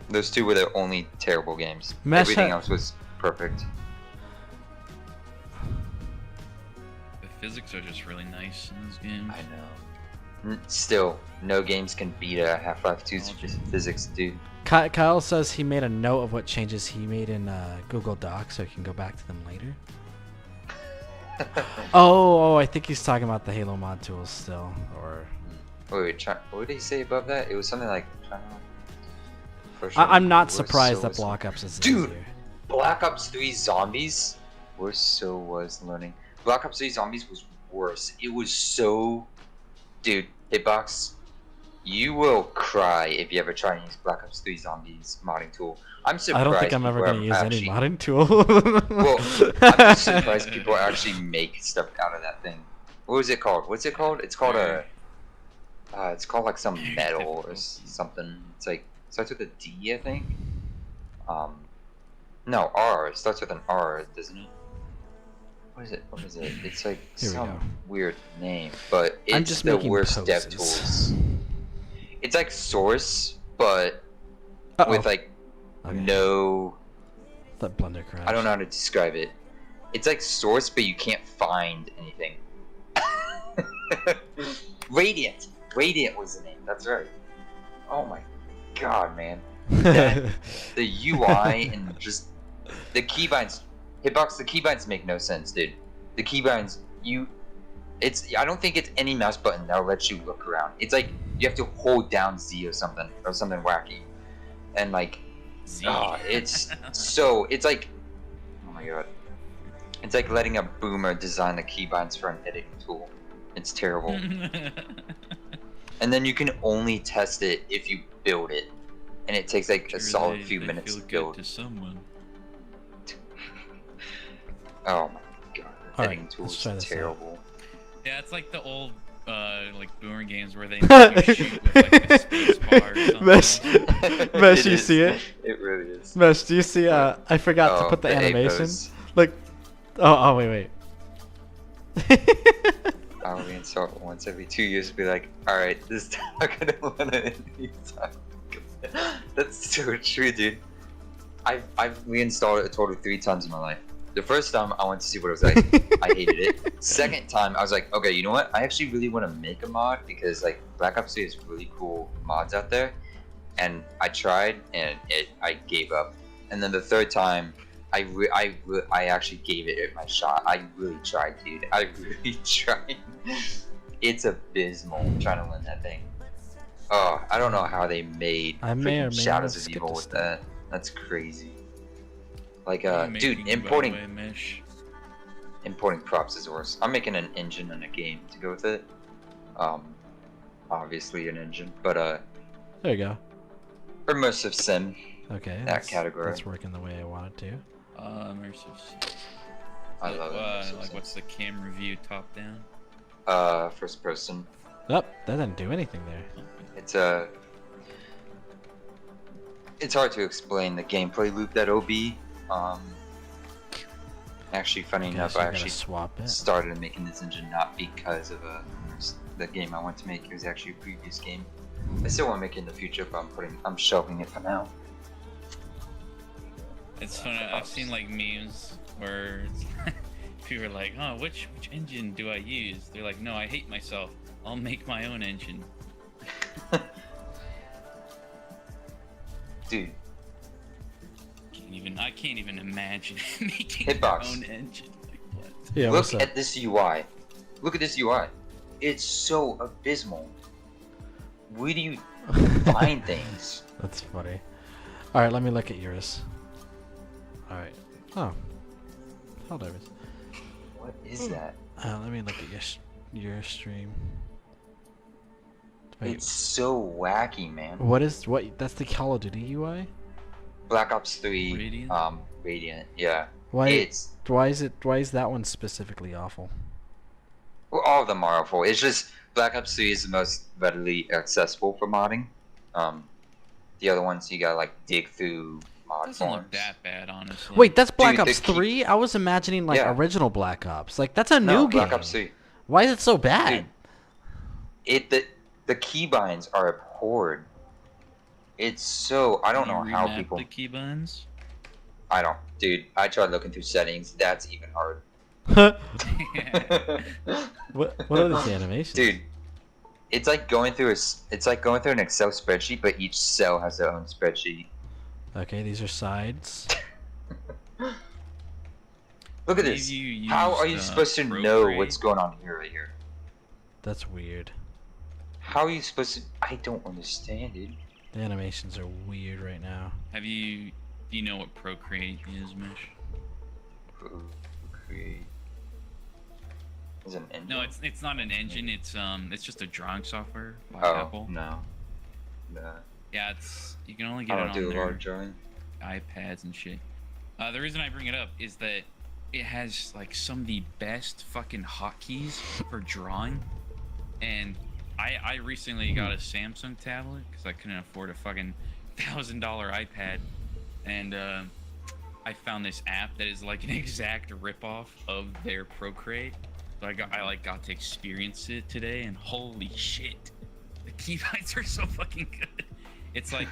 Those two were the only terrible games. Mesh Everything ha- else was perfect. The physics are just really nice in those games. I know. Still, no games can beat Half-Life 2's physics, dude. Kyle says he made a note of what changes he made in Google Docs, so he can go back to them later. Oh, I think he's talking about the Halo mod tools still, or Wait, what did he say above that? It was something like. I'm not We're surprised so that was- Block Ups is Dude! easier. Black Ops 3 Zombies was learning. Black Ops 3 Zombies was worse. It was so... Dude, Hitbox, you will cry if you ever try and use Black Ops 3 Zombies modding tool. I'm surprised I don't think I'm ever people going to use any actually- modding tool. Well, I'm just surprised people actually make stuff out of that thing. What was it called? What's it called? It's called it's called like some metal or something. It's like, starts with a D, I think. No, R. It starts with an R, doesn't it? What is it? What is it? It's like Here we go. some weird name, but it's I'm just the making worst dev poses. tools. It's like Source, but Uh-oh. with like Okay. no. That Blender crash. I don't know how to describe it. It's like Source, but you can't find anything. Radiant. Radiant was the name. That's right. Oh my god, man. The UI and just the keybinds. Hitbox, the keybinds make no sense, dude. The keybinds, I don't think it's any mouse button that'll let you look around. It's like you have to hold down Z or something wacky, and like, Z. it's like, oh my god, it's like letting a boomer design the keybinds for an editing tool. It's terrible. And then you can only test it if you build it, and it takes like a solid few minutes feel to good build. to someone. Oh my god, the Alright, editing let's tools try are this out. terrible. Yeah, it's like the old like boomer games where they make you shoot with like a space bar or something. Mesh, It you is. see it? It really is. Mesh, do you see? I forgot to Oh, put the A animation. pose. Like, oh, wait. I'll reinstall it once every 2 years. Be like, all right, this time I'm gonna run it anytime. That's so true, dude. I've reinstalled it a total of 3 times in my life. The first time I went to see what it was like, I hated it. Second time I was like, okay, you know what? I actually really want to make a mod because like Black Ops 3 has really cool mods out there, and I tried and I gave up. And then the third time, I actually gave it my shot. I really tried, dude. I really tried. It's abysmal trying to learn that thing. Oh, I don't know how they made I may or may freaking not Shadows have of skipped Evil a with step. that. That's crazy. Like, What are you dude, making, by the importing way, Mish? importing props is worse. I'm making an engine and a game to go with it. Obviously an engine, but There you go. immersive sim, Okay, that category. that's working the way I want it to. Immersive. I love it. Like, what's the camera view, top down? First person. Oh, that didn't do anything there. It's hard to explain the gameplay loop that'll be. Actually, funny enough, I actually swap it. started making this engine not because of the game I want to make. It was actually a previous game. I still want to make it in the future, but I'm shelving it for now. It's funny. I've seen like memes where people are like, "Oh, which engine do I use?" They're like, "No, I hate myself. I'll make my own engine." Dude, I can't even imagine making Hitbox. my own engine. Like, what? Yeah, look at this UI. Look at this UI. It's so abysmal. Where do you find things? That's funny. All right, let me look at yours. All right. Oh. Hold on. What is that? Let me look at your stream. Wait, It's so wacky, man. what? That's the Call of Duty UI? Black Ops 3, Radiant? Radiant, yeah. Why It's why is that one specifically awful? well, all of them are awful. It's just Black Ops 3 is the most readily accessible for modding. The other ones you gotta like dig through mod Doesn't forms. look that bad, honestly. Wait, that's Black Dude, the Ops key- 3? I was imagining like Yeah. original Black Ops. Like that's a No, new game. Black Ops 3. Why is it so bad? The keybinds are abhorred. It's so I don't Can know you how remap people. the keybinds. Dude. I tried looking through settings. That's even hard. What are these animations? Dude, it's like going through an Excel spreadsheet, but each cell has their own spreadsheet. Okay, these are sides. Look at Have this. you How are you used, supposed to know Procreate? what's going on here right here? That's weird. How are you supposed to? I don't understand it. The animations are weird right now. Do you know what Procreate is, Mish? Procreate. Is it an engine? No, it's not an engine. It's just a drawing software by Oh Apple. no. No. Yeah, you can only I get it don't on do a lot their of drawing. iPads and shit. The reason I bring it up is that it has like some of the best fucking hotkeys for drawing, and I recently got a Samsung tablet because I couldn't afford a fucking $1,000 iPad, and I found this app that is like an exact ripoff of their Procreate. So I got to experience it today, and holy shit, the keybinds are so fucking good. It's like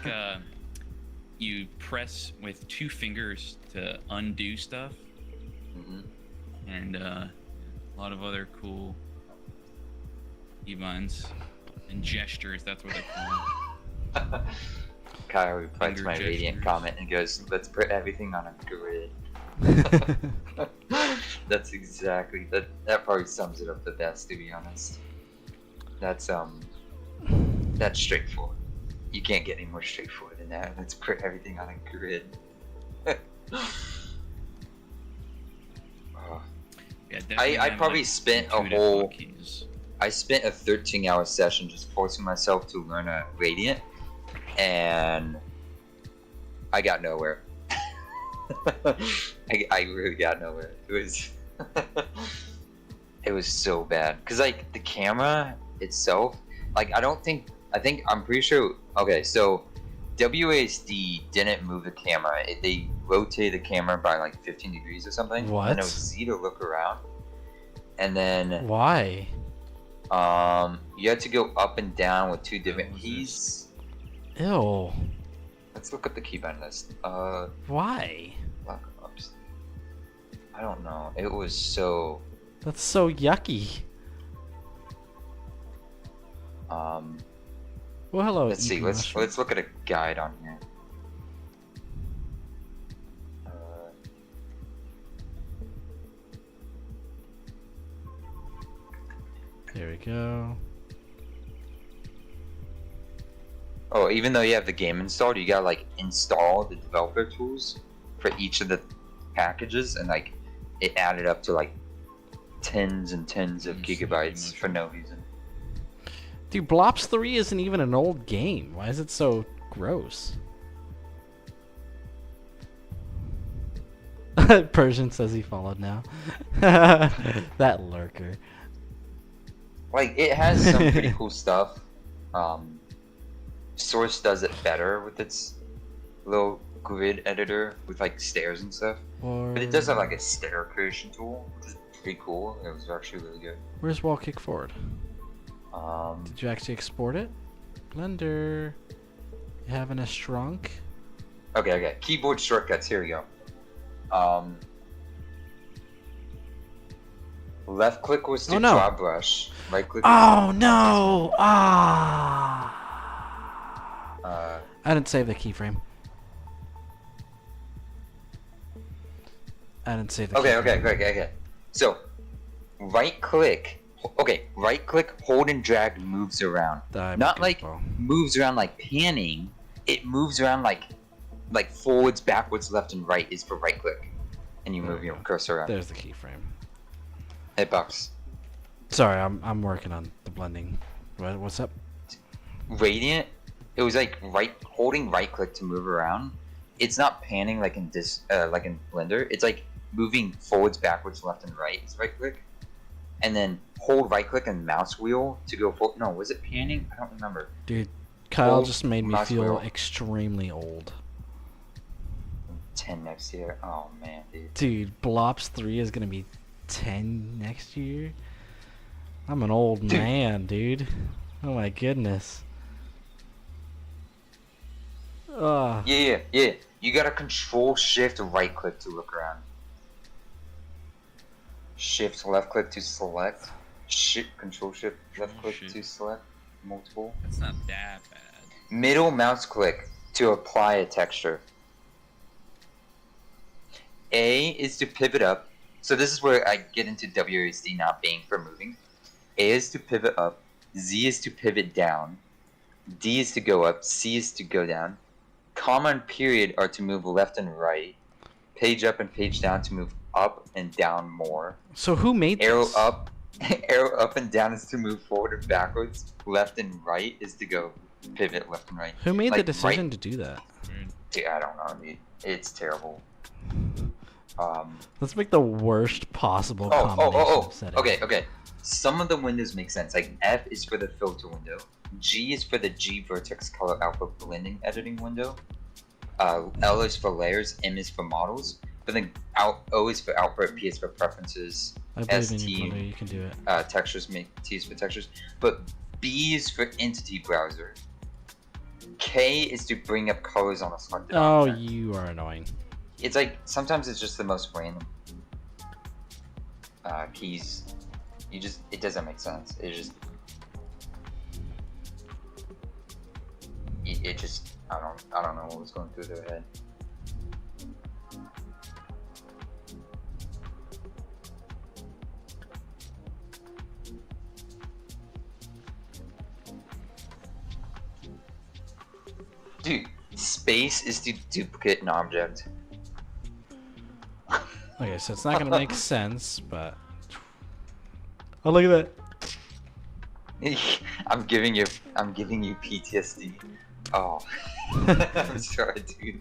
you press with 2 fingers to undo stuff, Mm-hmm. and a lot of other cool keybinds and gestures. That's what they call them. Kyle replied to my Finger Radiant gestures. comment and goes, "Let's put everything on a grid." That's exactly that probably sums it up the best, to be honest. That's straightforward. You can't get any more straightforward than that. Let's put everything on a grid. Oh. Yeah, definitely I have, probably like, spent a intuitive whole hotkeys. I spent a 13-hour session just forcing myself to learn a Radiant, and I got nowhere. I really got nowhere. It was so bad because like the camera itself, like I'm pretty sure. Okay, so WASD didn't move the camera. They rotated the camera by like 15 degrees or something. What? And it was Z to look around, and then Why? you had to go up and down with 2 different What was keys. Ew. Let's look up the keybind list. Why? Black Ops. I don't know. It was so. That's so yucky. Well, hello. Let's see. EP Let's Mushroom. look at a guide on here. There we go. Oh, even though you have the game installed, you gotta like install the developer tools for each of the packages, and like it added up to like tens and tens of gigabytes for no reason. Dude, Blops 3 isn't even an old game. Why is it so gross? Persian says he followed now. That lurker. Like, it has some pretty cool stuff. Source does it better with its little grid editor with like stairs and stuff. But it does have like a stair creation tool, which is pretty cool. It was actually really good. Where's wall kick forward? Did you actually export it? Blender. You having a shrunk? Okay. Keyboard shortcuts. Here we go. Left click was to draw brush. Right click. Oh no! Ah! I didn't save the keyframe. Okay. So, right click. Okay, right click, hold and drag moves around. Not like moves around like panning. It moves around like forwards, backwards, left, and right is for right click, and you move your cursor around. There's the keyframe. Hitbox. Sorry, I'm working on the blending. What's up? Radiant. It was like holding right click to move around. It's not panning like in Blender. It's like moving forwards, backwards, left, and right is right click, and then hold right click and mouse wheel to go forward. No, was it panning? I don't remember. Dude, Kyle Hold just made me feel wheel. extremely old. 10 next year. Oh man, dude. Dude, Blops 3 is gonna be 10 next year. I'm an old man, dude. Oh my goodness. Yeah. You gotta control shift right click to look around. Shift left click to select. Control shift left click to select multiple. That's not that bad. Middle mouse click to apply a texture. A is to pivot up. So this is where I get into WASD not being for moving. A is to pivot up. Z is to pivot down. D is to go up. C is to go down. Comma and period are to move left and right. Page up and page down to move up and down more. So who made Arrow this? up, arrow up and down is to move forward and backwards. Left and right is to go pivot left and right. Who made the Like, decision right- to do that? Dude, I don't know, dude. It's terrible. Let's make the worst possible combination of settings. Okay. Some of the windows make sense. Like F is for the filter window. G is for the G vertex color output blending editing window. L is for layers. M is for models. But then O is for output. P is for preferences. I believe S, in T, you, Blender, you can do it. Textures. T is for textures. But B is for entity browser. K is to bring up colors on a selected Oh, object. you are annoying. It's like sometimes it's just the most random keys. It doesn't make sense. It just I don't know what was going through their head. Dude, space is to duplicate an object. Okay, so it's not gonna make sense, but oh, look at I'm giving you PTSD. Oh, I'm sorry, dude.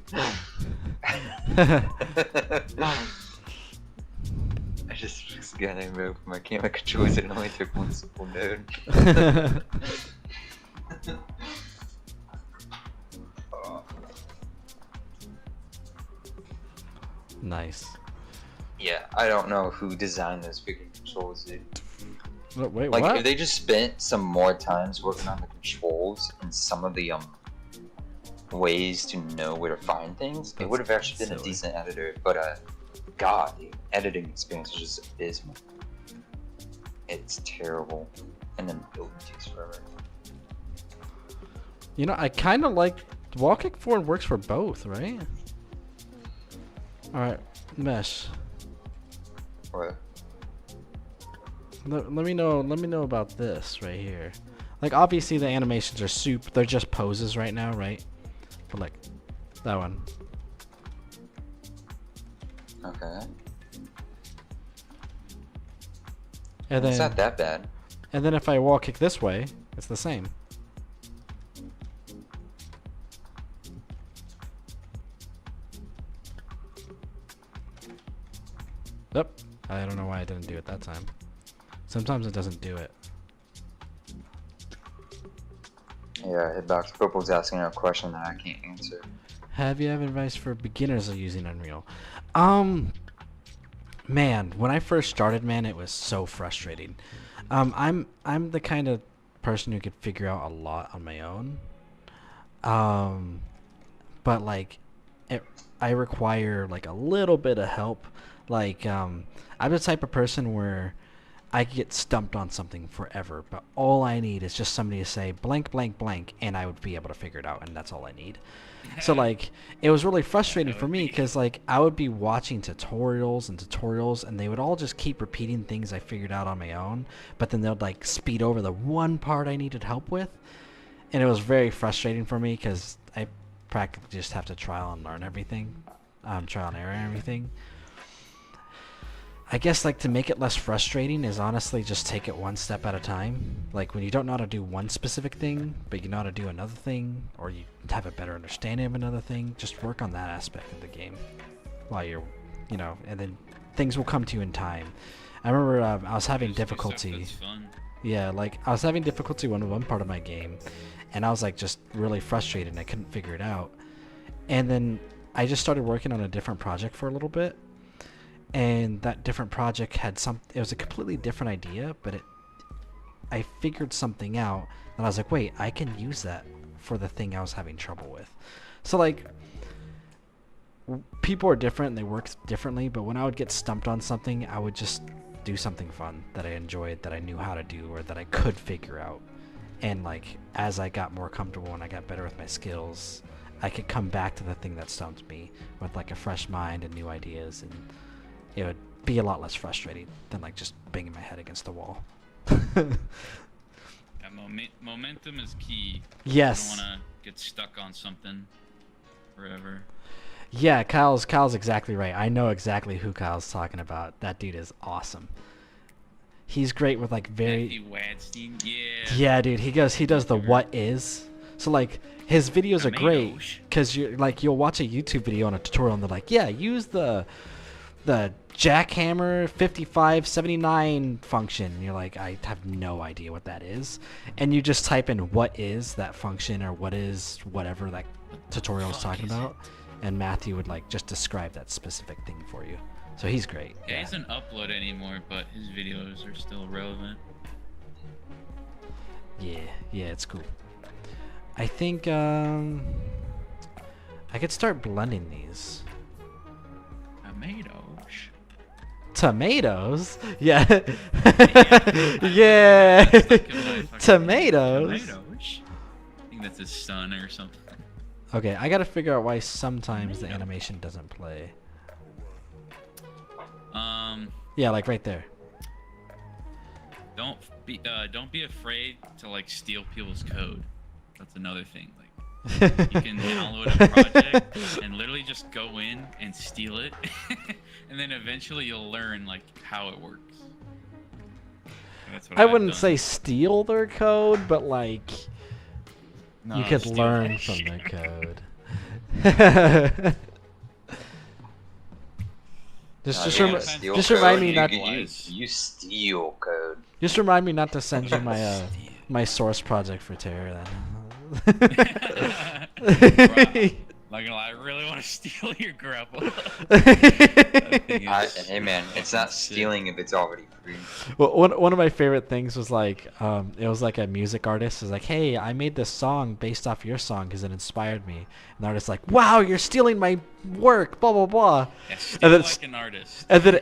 I just got to remove my camera controls. It only took one simple node. that. Nice. Yeah, I don't know who designed those freaking controls, dude. Wait, Like, what? if they just spent some more times working on the controls and some of the ways to know where to find things, it That's would have actually been a silly. decent editor. But God, the editing experience is just abysmal. It's terrible, and then building takes forever. You know, I kind of like wall kick forward works for both, right? All right, mesh. Or Let me know about this right here. Like, obviously the animations are soup. They're just poses right now, right? But like that one. Okay. And It's then not that bad. and then if I wall kick this way, it's the same. Yep. I don't know why I didn't do it that time. Sometimes it doesn't do it. Yeah, Hitbox Purple's asking a question that I can't answer. Have you advice for beginners of using Unreal? Man, when I first started, man, it was so frustrating. I'm the kind of person who could figure out a lot on my own. But like, I require like a little bit of help. Like, I'm the type of person where I could get stumped on something forever, but all I need is just somebody to say blank, blank, blank, and I would be able to figure it out, and that's all I need. So like, it was really frustrating for me because like I would be watching tutorials and they would all just keep repeating things I figured out on my own, but then they'd like speed over the one part I needed help with, and it was very frustrating for me because I practically just have to trial and learn everything, trial and error and everything. I guess like to make it less frustrating is honestly just take it one step at a time. Like when you don't know how to do one specific thing, but you know how to do another thing, or you have a better understanding of another thing, just work on that aspect of the game while you're, you know, and then things will come to you in time. I remember I was having Just do stuff difficulty. that's fun. Yeah, like I was having difficulty with one part of my game, and I was like just really frustrated and I couldn't figure it out. And then I just started working on a different project for a little bit. And that different project had it was a completely different idea, but I figured something out, and I was like, wait, I can use that for the thing I was having trouble with. So like, people are different and they work differently, but when I would get stumped on something, I would just do something fun that I enjoyed, that I knew how to do, or that I could figure out. And like, as I got more comfortable and I got better with my skills, I could come back to the thing that stumped me with like a fresh mind and new ideas, and it would be a lot less frustrating than like just banging my head against the wall. Yeah, momentum is key. Yes. You don't want to get stuck on something forever. Yeah, Kyle's exactly right. I know exactly who Kyle's talking about. That dude is awesome. He's great with like Matthew Wadstein, yeah. Yeah, dude. He does the what is. So like his videos are great Tomatoes. because you'll watch a YouTube video on a tutorial and they're like, yeah, use the jackhammer 5579 function. And you're like, I have no idea what that is, and you just type in what is that function or what is whatever that tutorial is talking about, and Matthew would like just describe that specific thing for you. So he's great. Yeah, he doesn't upload anymore, but his videos are still relevant. Yeah, it's cool. I think I could start blending these. Tomatoes? Yeah. Yeah. Tomatoes. I think that's his son or something. Okay, I gotta figure out why sometimes the animation doesn't play. Yeah, like right there. Don't be afraid to like steal people's code. That's another thing. Like you can download a project and literally just go in and steal it, and then eventually you'll learn like how it works. That's what I I've wouldn't done. say steal their code, but like No, you could steal learn that from shit. their code. Just you remi- gotta steal just code. remind me You- not. You steal code. Just remind me not to send you my my source project for Terror then. Not gonna lie, I really want to steal your grapple. Hey man, it's not stealing if it's already free. Well, one of my favorite things was like, it was like a music artist was like, hey, I made this song based off your song because it inspired me. And the artist's like, wow, you're stealing my work, blah blah blah. Yeah, steal And then like an artist. And then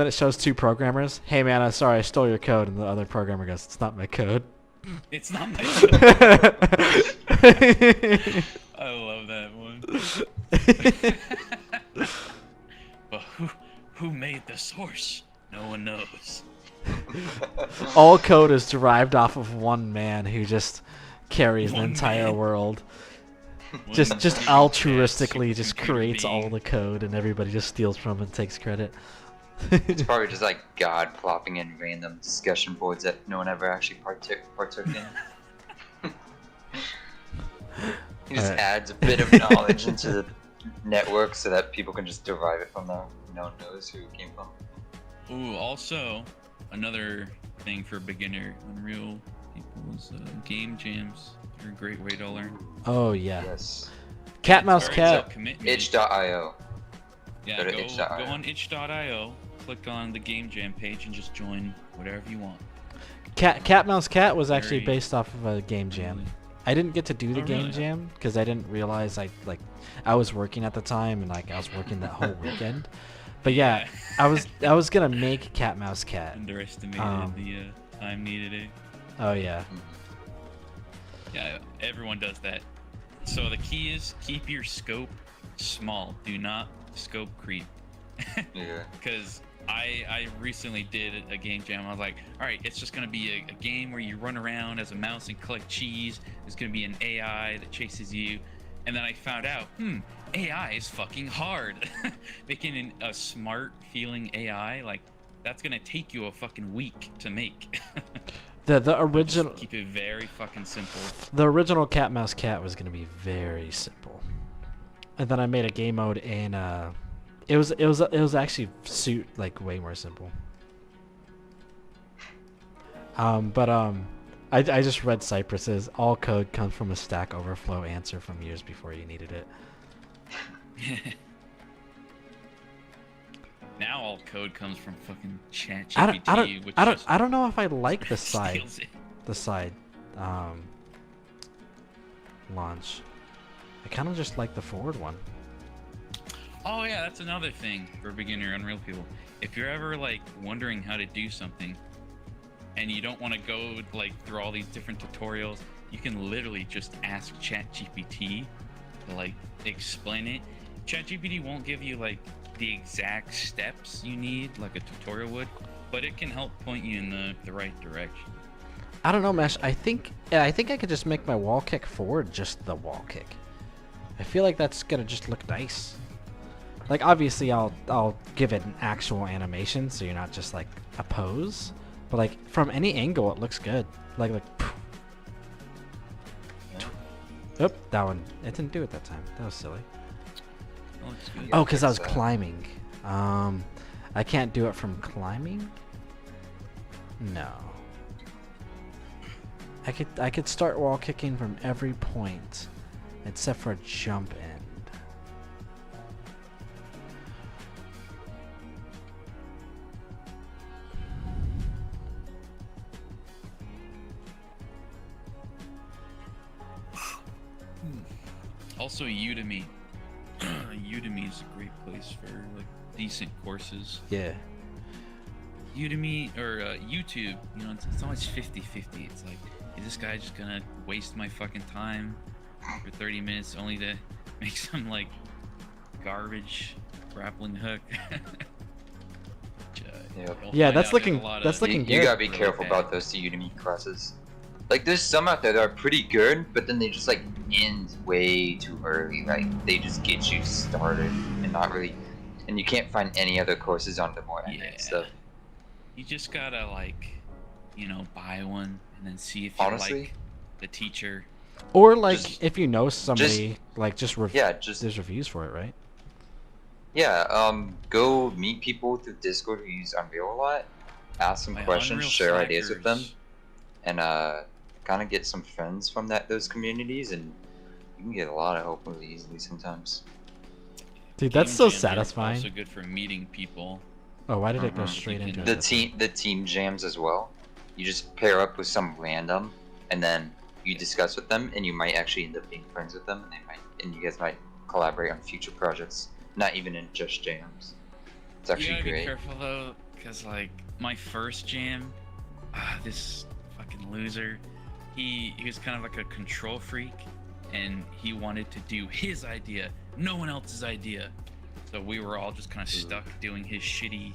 it shows two programmers. Hey man, I'm sorry, I stole your code. And the other programmer goes, it's not my code. It's not my I love that one. But who made the source? No one knows. All code is derived off of one man who just carries the One entire man. world. just One altruistically just supercomputer creates all being. the code and everybody just steals from it and takes credit. It's probably just like God plopping in random discussion boards that no one ever actually partook in. He just Alright. adds a bit of knowledge into the network so that people can just derive it from there. No one knows who it came from. Ooh, also another thing for beginner Unreal people is game jams. They're a great way to learn. Oh yeah. Yes. Cat It's mouse very cat. self-commitment. Itch.io. Yeah, Go to go itch.io. on itch.io, click on the game jam page, and just join whatever you want. Cat mouse cat was actually Very- based off of a game jam. Really. I didn't get to do the Oh, game really? jam because I didn't realize I was working at the time and I was working that whole weekend. But yeah, I was gonna make cat mouse cat. Underestimated the time needed. Eh? Oh yeah. Yeah, everyone does that. So the key is keep your scope small. Do not scope creep. Yeah. Because I recently did a game jam. I was like, all right, it's just gonna be a game where you run around as a mouse and collect cheese. There's gonna be an AI that chases you, and then I found out, AI is fucking hard. Making a smart feeling AI, like that's gonna take you a fucking week to make. The original Keep it very fucking simple. cat mouse cat was gonna be very simple, and then I made a game mode in it was actually like way more simple. I just read Cypress's all code comes from a Stack Overflow answer from years before you needed it. Now all code comes from fucking I don't ChatGPT, which just I don't know if I like the side steals it. launch. I kind of just like the forward one. Oh yeah, that's another thing for beginner Unreal people. If you're ever like wondering how to do something and you don't want to go like through all these different tutorials, you can literally just ask ChatGPT to like explain it. ChatGPT won't give you like the exact steps you need like a tutorial would, but it can help point you in the right direction. I don't know, Mesh. I think I could just make my wall kick forward just the wall kick. I feel like that's gonna just look nice. Like obviously I'll give it an actual animation so you're not just like a pose, but like from any angle it looks good. Like oop, that one it didn't do it that time. That was silly. That looks good. Oh, because I was fix that. climbing. I can't do it from climbing. No. I could start wall kicking from every point, except for jump end. Also Udemy. Udemy is a great place for like decent courses. Yeah. Udemy or YouTube, you know, it's always 50-50. It's like, is this guy just gonna waste my fucking time for 30 minutes only to make some like garbage grappling hook? You'll Yeah, find that's out there's looking- a lot that's of looking You good. gotta be really careful bad. about those Udemy classes. Like, there's some out there that are pretty good, but then they just like end way too early. Like, they just get you started and not really, and you can't find any other courses on the more advanced stuff. You just gotta like, you know, buy one and then see if you Honestly, like the teacher. Or like Just- if you know somebody, like just yeah, just there's reviews for it, right? go meet people through Discord who use Unreal a lot, ask some My questions, Unreal share ideas with them, slackers. and kind of get some friends from those communities, and you can get a lot of help really easily sometimes. Dude, that's Game so jams are satisfying. Also good for meeting people. Oh, why did it go Mhm. straight You into can- it? The team jams as well. You just pair up with some random, and then you discuss with them, and you might actually end up being friends with them, and you guys might collaborate on future projects, not even in just jams. It's You actually gotta be great. careful though, because like my first jam, this fucking loser, he was kind of like a control freak, and he wanted to do his idea, no one else's idea. So we were all just kind of stuck doing his shitty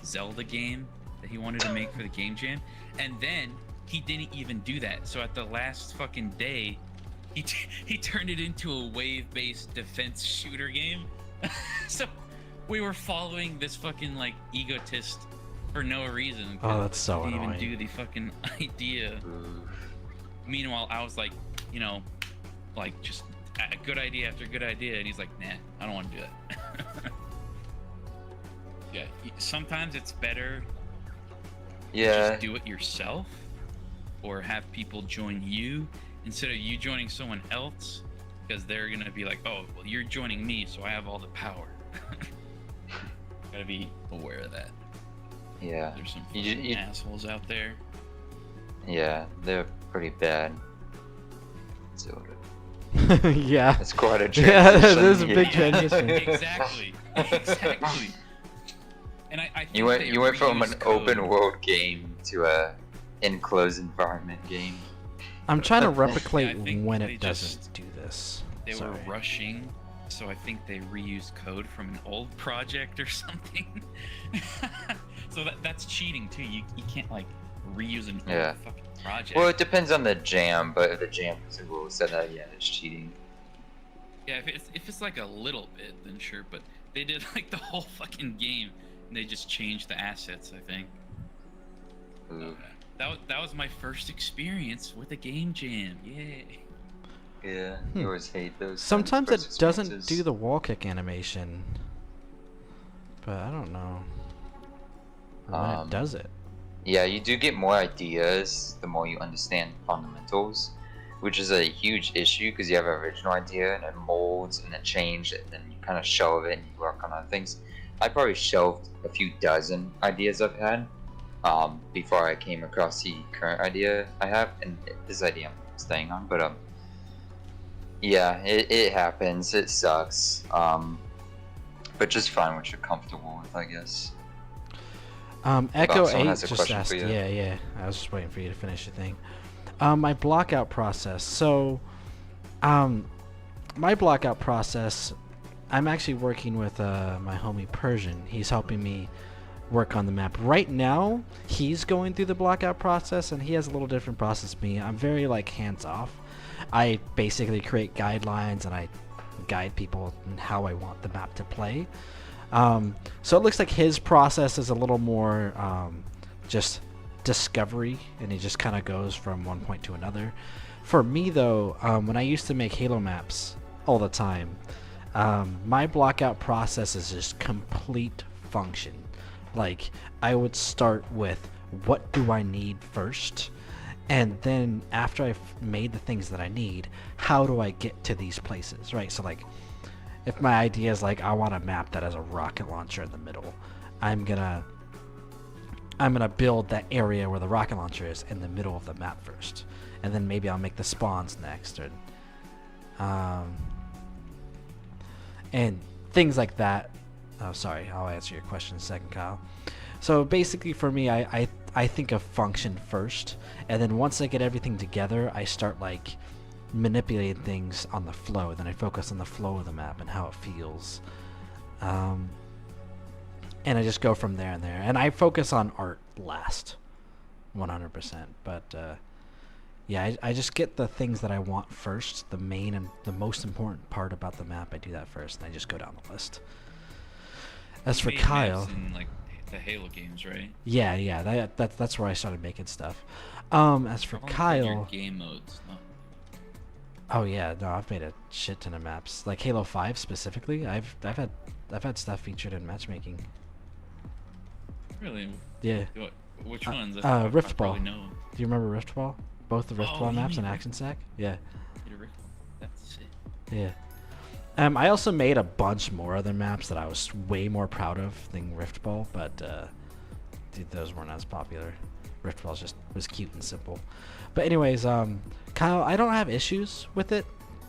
Zelda game that he wanted to make for the game jam, and then he didn't even do that. So at the last fucking day, he turned it into a wave-based defense shooter game. So we were following this fucking like egotist for no reason. Oh, that's so didn't annoying. even do the fucking idea. Meanwhile, I was like, you know, like just a good idea after good idea, and he's like, nah, I don't want to do that. Yeah, sometimes it's better Yeah. just do it yourself, or have people join you instead of you joining someone else, because they're gonna be like, oh, well, you're joining me, so I have all the power. Gotta be aware of that. Yeah. There's some You- fucking you- assholes out there. Yeah, they're pretty bad. So Yeah. it's quite a Yeah, transition. that is a big Yeah, transition. Exactly. Exactly. And I think You went they from an reuse code. open world game to a enclosed environment game. I'm trying to replicate Yeah, I think when they it doesn't just- do this. They Sorry. were rushing, so I think they reused code from an old project or something. So that's cheating too. You can't like reuse an Yeah. old fucking project. Well, it depends on the jam, but if the jam is a rule set that, yeah, it's cheating. Yeah, if it's like a little bit, then sure. But they did like the whole fucking game, and they just changed the assets. I think. Ooh. That was my first experience with a game jam. Yay. Yeah, Hmm. you always hate those. Sometimes kinds it of doesn't experiences. do the wall kick animation, but I don't know when it does it. Yeah, you do get more ideas the more you understand fundamentals, which is a huge issue because you have an original idea and it molds and it changes and then you kind of shelve it and you work on other things. I probably shelved a few dozen ideas I've had before I came across the current idea I have, and this idea I'm staying on. But yeah, it happens. It sucks. But just find what you're comfortable with, I guess. Echo someone 8 has a just question asked, for you. yeah, I was just waiting for you to finish your thing. My blockout process. So, my blockout process, I'm actually working with my homie Persian. He's helping me work on the map. Right now, he's going through the blockout process, and he has a little different process than me. I'm very, like, hands-off. I basically create guidelines, and I guide people in how I want the map to play. So it looks like his process is a little more just discovery, and he just kind of goes from one point to another. For me, though, when I used to make Halo maps all the time, my blockout process is just complete function. Like, I would start with what do I need first, and then after I've made the things that I need, how do I get to these places, right? So, like, if my idea is like I want a map that has a rocket launcher in the middle, I'm gonna build that area where the rocket launcher is in the middle of the map first, and then maybe I'll make the spawns next, and things like that. Oh, sorry, I'll answer your question in a second, Kyle. So basically, for me, I think of function first, and then once I get everything together, I start like manipulating things on the flow. Then I focus on the flow of the map and how it feels, and I just go from there and there. And I focus on art last, 100%. But yeah, I just get the things that I want first, the main and the most important part about the map. I do that first, and I just go down the list. As for You made maps Kyle, in, like, the Halo games, right? yeah, that's where I started making stuff. As for How long have you played Kyle, your game modes. No. oh yeah, no, I've made a shit ton of maps. Like Halo 5 specifically, I've had stuff featured in matchmaking. Really? Yeah. Which ones? Rift I probably Ball. know. Do you remember Rift Ball? Both the Rift Oh, Ball you maps mean and Rift Action Sack? Yeah. Did a Rift Ball. That's sick. Yeah. I also made a bunch more other maps that I was way more proud of than Rift Ball, but dude, those weren't as popular. Rift Ball was cute and simple. But anyways, Kyle, I don't have issues with it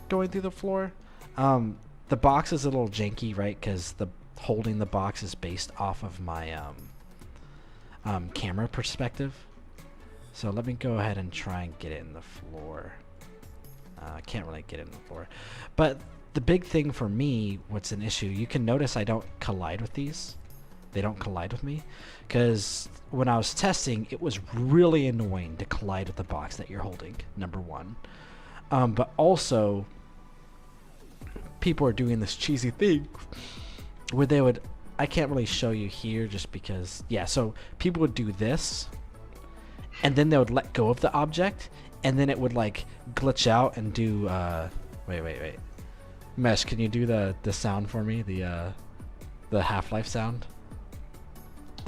going through the floor. The box is a little janky, right? Because holding the box is based off of my camera perspective. So let me go ahead and try and get it in the floor. I can't really get it in the floor. But the big thing for me, what's an issue, you can notice I don't collide with these. They don't collide with me. Because when I was testing, it was really annoying to collide with the box that you're holding, number one. But also, people are doing this cheesy thing where they would, I can't really show you here just because, yeah, so people would do this, and then they would let go of the object, and then it would like glitch out and do, wait. Mesh, can you do the sound for me? The Half-Life sound?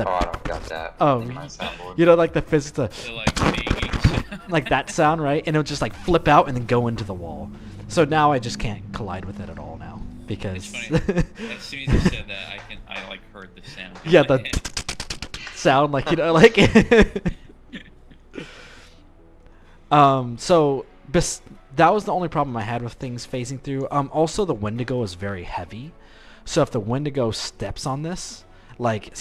Oh, I don't got that. Oh, in my soundboard. you know, like the physics, So, like banging. like that sound, right? And it'll just like flip out and then go into the wall. So now I just can't collide with it at all now because It's funny. As soon as you said that, I like heard the sound. in yeah, my the head. sound, like, you know, like so that was the only problem I had with things phasing through. Also the Wendigo is very heavy, so if the Wendigo steps on this, like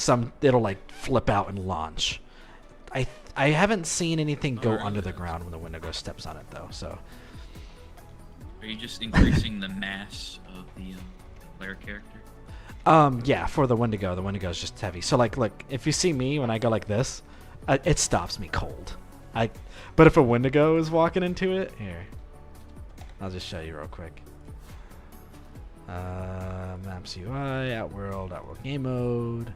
it'll like flip out and launch. I haven't seen anything go Alright. under the ground when the Wendigo steps on it though. So Are you just increasing the mass of the player character? yeah, for the Wendigo is just heavy. So like, look, if you see me when I go like this, it stops me cold. But if a Wendigo is walking into it, here, I'll just show you real quick. Maps UI, Outworld game mode.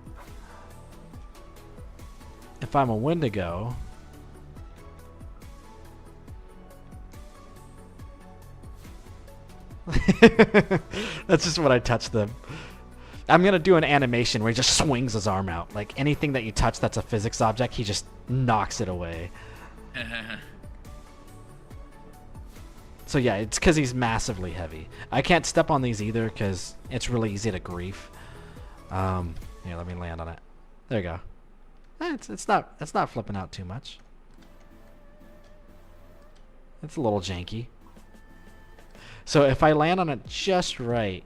If I'm a Wendigo, that's just when I touch them. I'm gonna do an animation where he just swings his arm out. Like anything that you touch that's a physics object, he just knocks it away. So yeah, it's because he's massively heavy. I can't step on these either because it's really easy to grief. Here, let me land on it. There you go. It's not flipping out too much. It's a little janky. So if I land on it just right,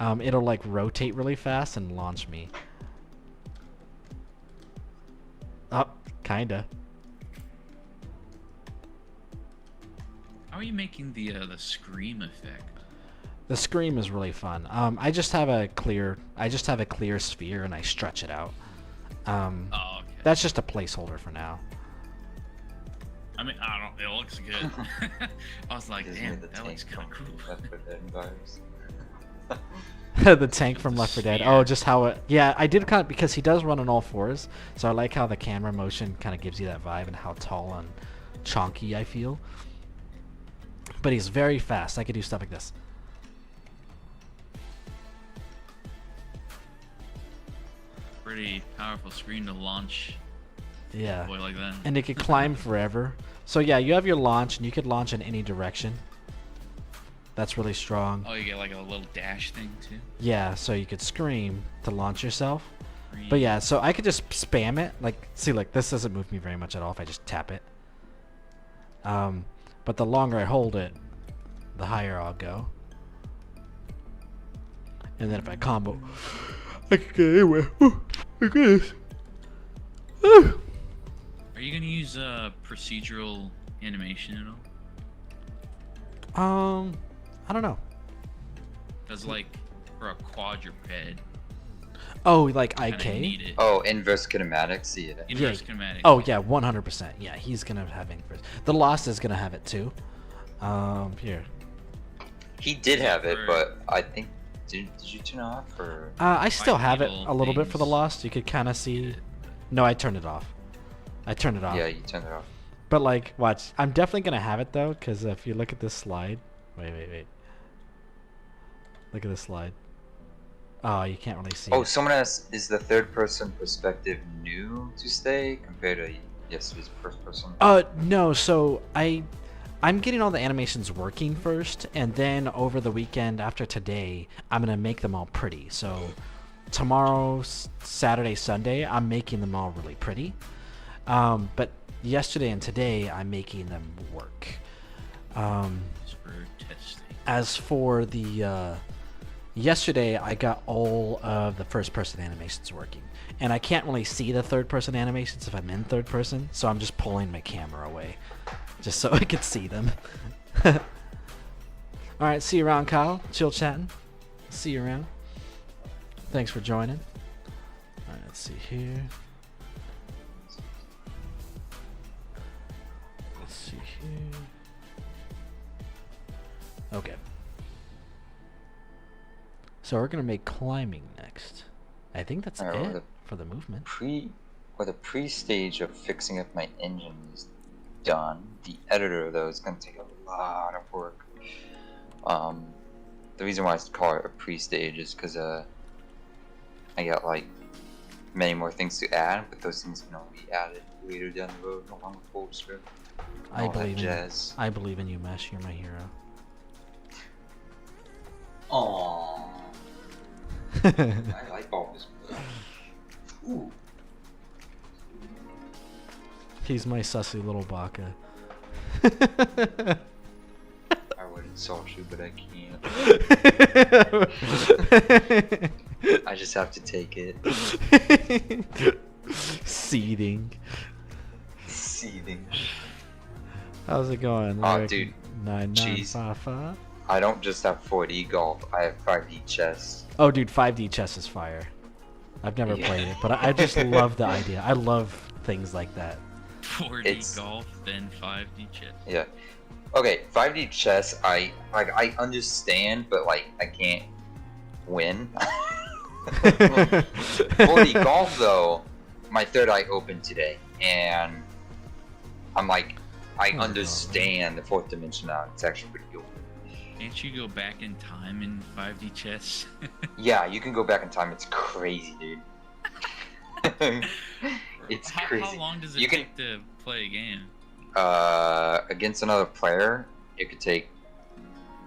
it'll like rotate really fast and launch me. Oh, kinda. How are you making the scream effect? The scream is really fun. I just have a clear sphere and I stretch it out. Oh, okay. That's just a placeholder for now. I mean, I don't. It looks good. I was like, Gives me damn, the that tank looks kind of from cool. Left 4 Dead vibes. The tank from Left 4 Dead. Sphere. Oh, just how it. Yeah, I did kind of because he does run on all fours, so I like how the camera motion kind of gives you that vibe and how tall and chonky I feel. But he's very fast. I could do stuff like this. Pretty powerful screen to launch Yeah. a boy like that. And it could climb forever. So yeah, you have your launch, and you could launch in any direction. That's really strong. Oh, you get like a little dash thing too. Yeah, so you could scream to launch yourself. Green. But yeah, so I could just spam it. Like, see, like this doesn't move me very much at all if I just tap it. But the longer I hold it, the higher I'll go. And then if I combo, I can get anywhere. Look at this. Are you gonna use procedural animation at all? I don't know. Cause like for a quadruped, Oh, like you kinda IK? need it. Oh, inverse kinematics. Yeah. Inverse kinematics. Oh yeah, 100%. Yeah, he's gonna have inverse. The Lost is gonna have it too. Here. He did have it, For- but I think did you turn it off or? I still have it Bipedal a little bit for the things. Lost. You could kind of see. No, I turned it off. I turned it off. Yeah, you turned it off. But like, watch. I'm definitely gonna have it though, because if you look at this slide. Wait. Look at this slide. Oh, you can't really see. Oh, it. someone asked, is the third person perspective new to stay compared to yesterday's first person? No. So I'm getting all the animations working first, and then over the weekend after today, I'm gonna make them all pretty. So tomorrow, Saturday, Sunday, I'm making them all really pretty. But yesterday and today, I'm making them work. Just for testing. As for the yesterday, I got all of the first-person animations working, and I can't really see the third-person animations if I'm in third person, so I'm just pulling my camera away, just so I could see them. All right, see you around, Kyle. Chill chatting. See you around. Thanks for joining. All right, let's see here. Let's see here. Okay. So we're gonna make climbing next. I think that's Alright, well, it for the movement. The pre-stage of fixing up my engine is done. The editor though is gonna take a lot of work. The reason why I call it a pre-stage is because I got like many more things to add, but those things can only be added later down the road along with full script. I All that believe in jazz. I believe in you, Mesh. You're my hero. Aww. I like all this. Ooh. He's my sussy little baka. I would insult you, but I can't. I just have to take it. Seething. Seething. How's it going? Aw, Lyric dude. 9955? I don't just have 4D golf, I have 5D chess. Oh, dude, 5D chess is fire. I've never Yeah. played it, but I just love the idea. I love things like that. 4D golf, then 5D chess. Yeah. Okay, 5D chess, I understand, but like I can't win. 4D golf though, my third eye opened today, and I'm like, I Oh, understand the fourth dimension now. It's actually pretty cool. Can't you go back in time in 5D chess? Yeah, you can go back in time. It's crazy, dude. It's crazy. How long does it You can- take to play a game? Against another player, it could take.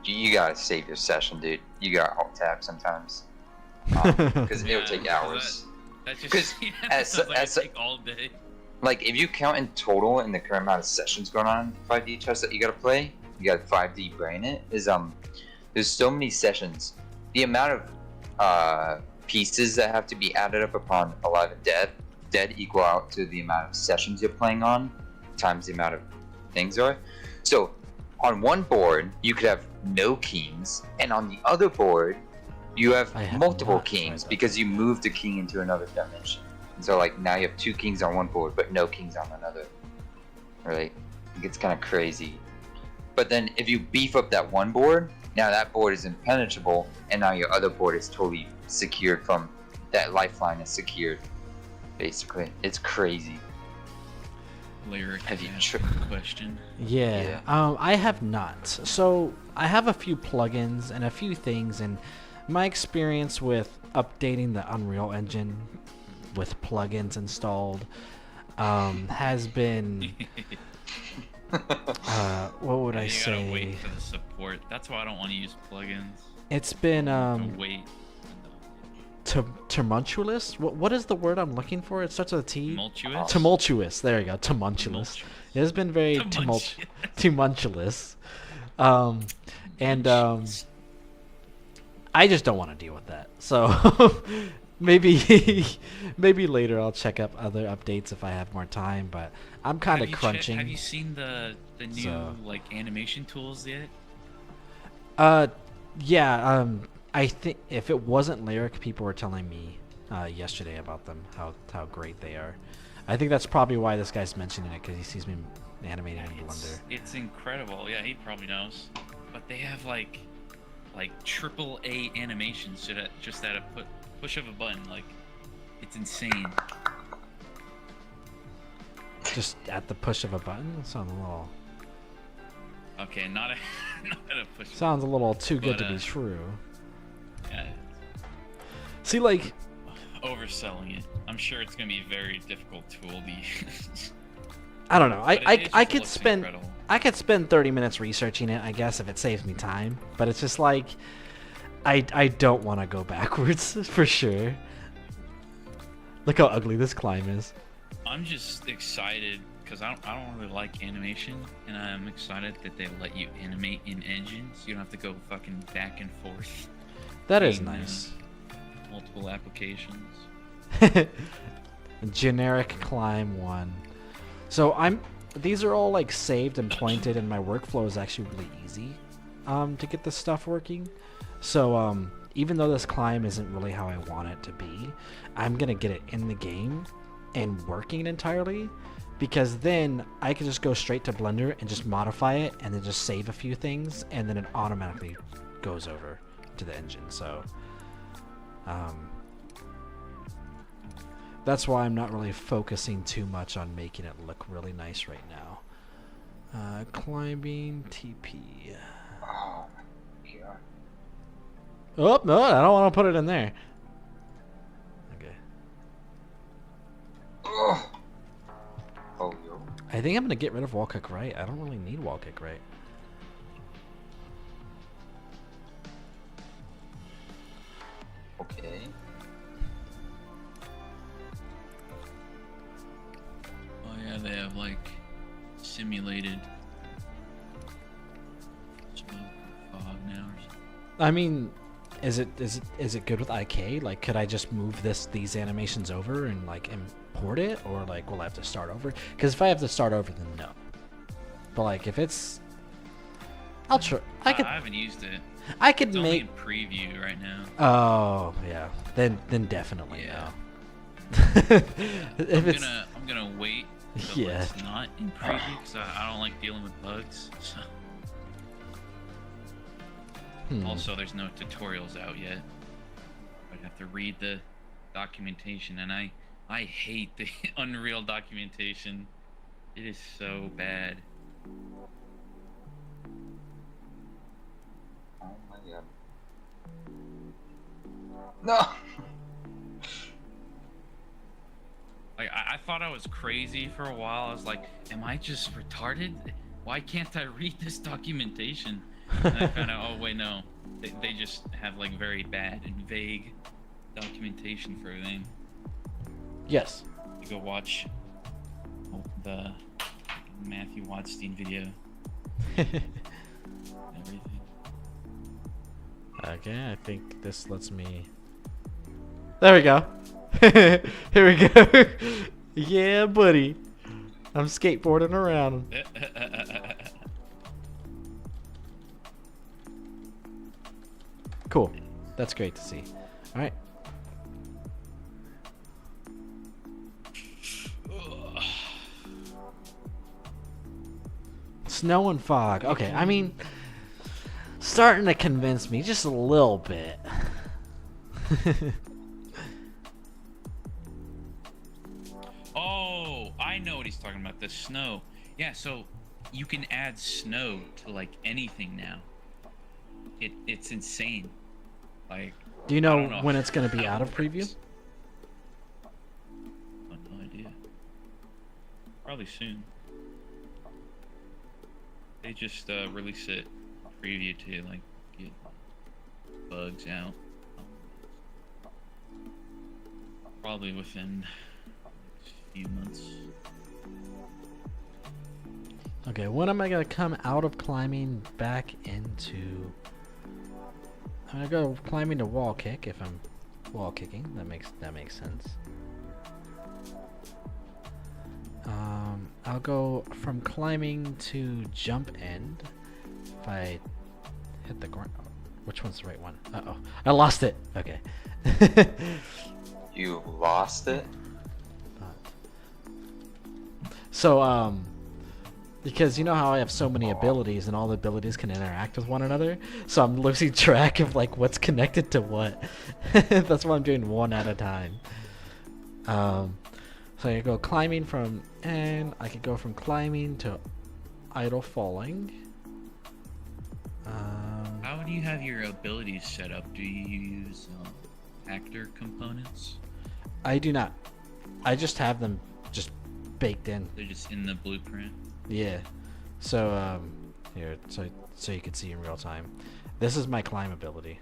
You gotta save your session, dude. You gotta alt tab sometimes, because it'll take hours. That just 'Cause that as- sounds like as- it'd take all day. Like if you count in total in the current amount of sessions going on in 5D chess that you gotta play, you gotta 5D brain it. There's so many sessions. The amount of pieces that have to be added up upon alive and dead equal out to the amount of sessions you're playing on times the amount of things are. So on one board you could have no kings, and on the other board you have I have multiple not tried kings that. because you moved a king into another dimension. And so like now you have 2 kings on one board but no kings on another. Right? It gets kind of crazy. But then if you beef up that one board, now that board is impenetrable, and now your other board is totally secured from that lifeline is secured. Basically, it's crazy. Lyric Have you asked a question. Yeah. I have not. So I have a few plugins and a few things, and my experience with updating the Unreal Engine with plugins installed has been what would I You say? gotta wait for the support. That's why I don't want to use plugins. It's been Wait. tumultuous. What is the word I'm looking for? It starts with a T. Tumultuous. Tumultuous. There you go. Tumultuous. It has been very tumultuous. And I just don't want to deal with that. So maybe later I'll check up other updates if I have more time. But I'm kind of crunching. Have you seen the new like animation tools yet? Yeah. I think if it wasn't Lyric, people were telling me yesterday about them, how great they are. I think that's probably why this guy's mentioning it, because he sees me animating in Blender. It's incredible. Yeah, he probably knows. But they have like triple A animations just at a push of a button. Like, it's insane. Just at the push of a button? Sounds a little. Okay, not at a push. Sounds a little too good But, to be true. Yeah, See, like, overselling it. I'm sure it's gonna be a very difficult tool to use. I don't know. But it I just could looks spend incredible. I could spend 30 minutes researching it, I guess, if it saves me time. But it's just like I don't want to go backwards for sure. Look how ugly this climb is. I'm just excited because I don't really like animation, and I'm excited that they let you animate in engines. You don't have to go fucking back and forth. That is between, nice. Multiple applications. Generic climb 1. So these are all like saved and pointed, and my workflow is actually really easy to get this stuff working. So even though this climb isn't really how I want it to be, I'm gonna get it in the game and working entirely, because then I can just go straight to Blender and just modify it and then just save a few things and then it automatically goes over to the engine. So that's why I'm not really focusing too much on making it look really nice right now. Climbing TP. Oh my god. Oh no, I don't want to put it in there. Okay. Ugh. Oh yo. I think I'm gonna get rid of wall kick right. I don't really need wall kick right. Okay. Oh yeah, they have like simulated smoke or fog now or something. I mean, is it good with IK? Like, could I just move these animations over and like import it, or like will I have to start over? Because if I have to start over, then no. But like if it's, I'll try. I haven't used it. I could It's only make. in preview right now. Oh yeah, then definitely Yeah. no. If it's I'm gonna wait until Yeah. it's not in preview because I don't like dealing with bugs. So. Also, there's no tutorials out yet. I'd have to read the documentation, and I hate the Unreal documentation. It is so bad. Oh my god. No. Like I thought I was crazy for a while. I was like, am I just retarded? Why can't I read this documentation? And I found out, oh wait, no. They just have like very bad and vague documentation for everything. Yes. You go watch the Matthew Watstein video. Everything. Okay, I think this lets me. There we go. Here we go. Yeah, buddy. I'm skateboarding around. Cool. That's great to see. All right. Snow and fog. Okay, I mean, starting to convince me just a little bit. Oh, I know what he's talking about. The snow. Yeah, so you can add snow to like anything now. It's insane. Like, Do you I know don't know when it's going to be how out it of preview? works. I have no idea. Probably soon. They just release it preview to like get bugs out. Probably within a few months. Okay, when am I going to come out of climbing back into... I'm going to go climbing to wall kick if I'm wall kicking. That makes sense. I'll go from climbing to jump end if I hit the ground. Which one's the right one? Uh-oh. I lost it. Okay. You lost it? So, because you know how I have so many abilities and all the abilities can interact with one another, so I'm losing track of like what's connected to what. That's why I'm doing one at a time. So I go climbing from, and I could go from climbing to idle falling. How do you have your abilities set up? Do you use actor components? I do not. I just have them just baked in. They're just in the blueprint. Yeah. So here, so you can see in real time. This is my climb ability.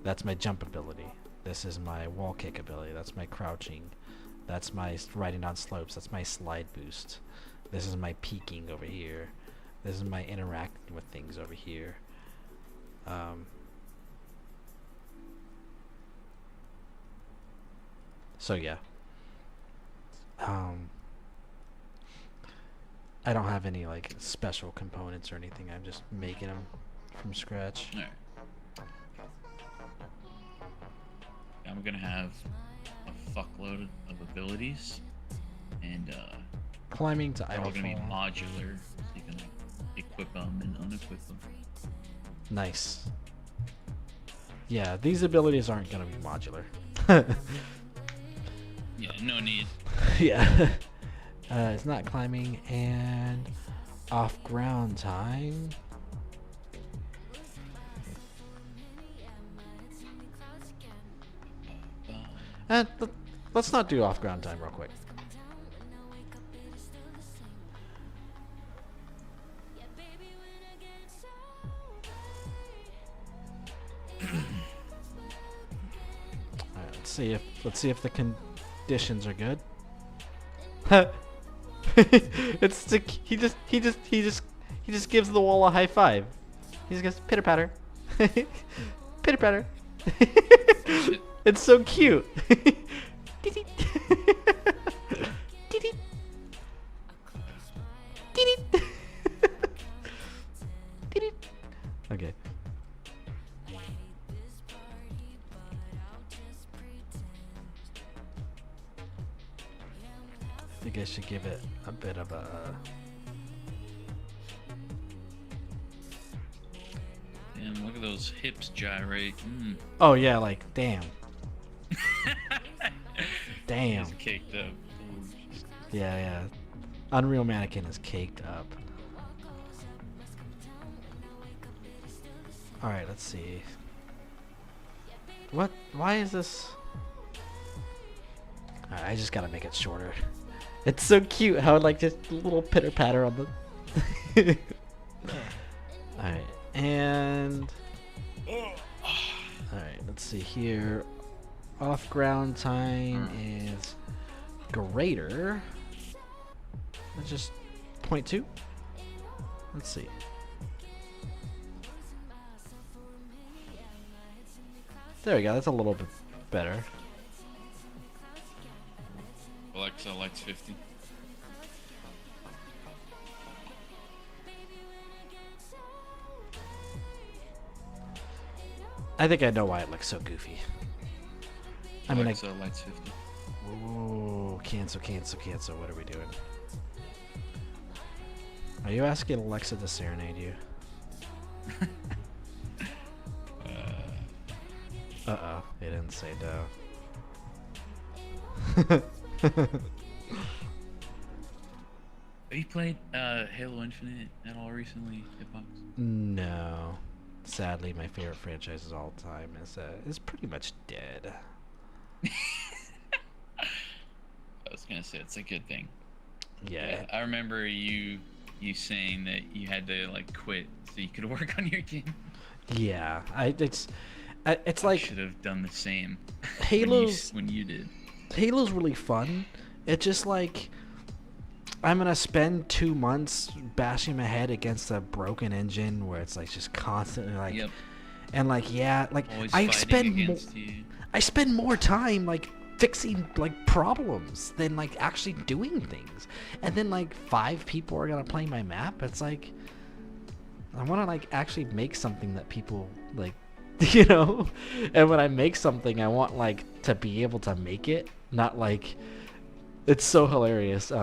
That's my jump ability. This is my wall kick ability. That's my crouching. That's my riding on slopes. That's my slide boost. This is my peeking over here. This is my interacting with things over here. So yeah. I don't have any like special components or anything. I'm just making them from scratch. Alright. I'm gonna have a fuckload of abilities. and Climbing to they're all gonna be Idlefall. modular. So you can like equip them and unequip them. Nice. Yeah, these abilities aren't gonna be modular. Yeah, no need. Yeah. It's not climbing and off ground time. Let's not do off ground time real quick. Alright, let's see if the conditions are good. He just gives the wall a high five. He just goes pitter patter. Pitter patter. It's so cute. Okay. I think I should give it a bit of a. Damn, look at those hips gyrate. Mm. Oh yeah, like damn. Damn. He's caked up. Yeah, yeah. Unreal Mannequin is caked up. Alright, let's see. What? Why is this? Alright, I just gotta make it shorter. It's so cute how like just a little pitter patter on the. Alright, and. Alright, let's see here. Off ground time is greater. Let's just 0.2. Let's see. There we go. That's a little bit better. Alexa likes 50. I think I know why it looks so goofy. I mean, Alexa likes 50. Whoa, cancel. What are we doing? Are you asking Alexa to serenade you? Uh-oh, it didn't say no. Have you played Halo Infinite at all recently, Hitbox? No. Sadly, my favorite franchise of all time is pretty much dead. I was gonna say it's a good thing. Yeah. I remember you saying that you had to like quit so you could work on your game. Yeah. It's I like should have done the same. Halo's when you did. Halo's really fun. It's just like I'm gonna spend 2 months bashing my head against a broken engine where it's like just constantly like, Yep. and like yeah, like Always I fighting spend more time like fixing like problems than like actually doing things, and then like 5 people are gonna play my map. It's like I want to like actually make something that people like. You know, and when I make something, I want like to be able to make it, not like it's so hilarious.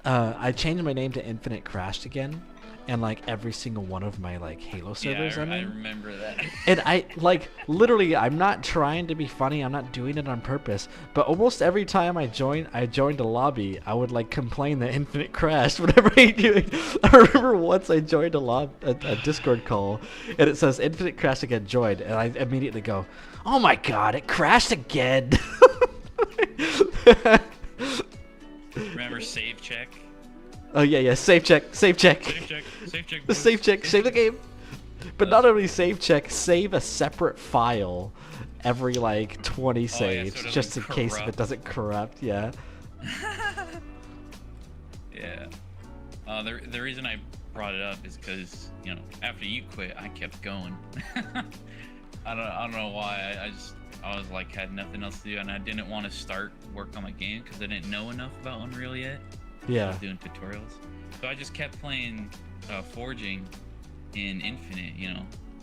I changed my name to Infinite Crashed again, and like every single one of my like Halo servers I I'm in. remember that. And I like literally, I'm not trying to be funny. I'm not doing it on purpose. But almost every time I joined a lobby, I would like complain that Infinite crashed whenever I do it. I remember once I joined a Discord call, and it says Infinite crashed again joined, and I immediately go, "Oh my god, it crashed again!" Remember save check? Oh yeah, save check. Save check. The save check, save the game. But not only save check, save a separate file every like 20 saves, so it just in doesn't case if it corrupt. doesn't corrupt. Yeah. Yeah. The reason I brought it up is because after you quit, I kept going. I don't know why. I was like had nothing else to do, and I didn't want to start work on my game because I didn't know enough about Unreal yet. I Yeah. was doing tutorials, so I just kept playing forging in Infinite.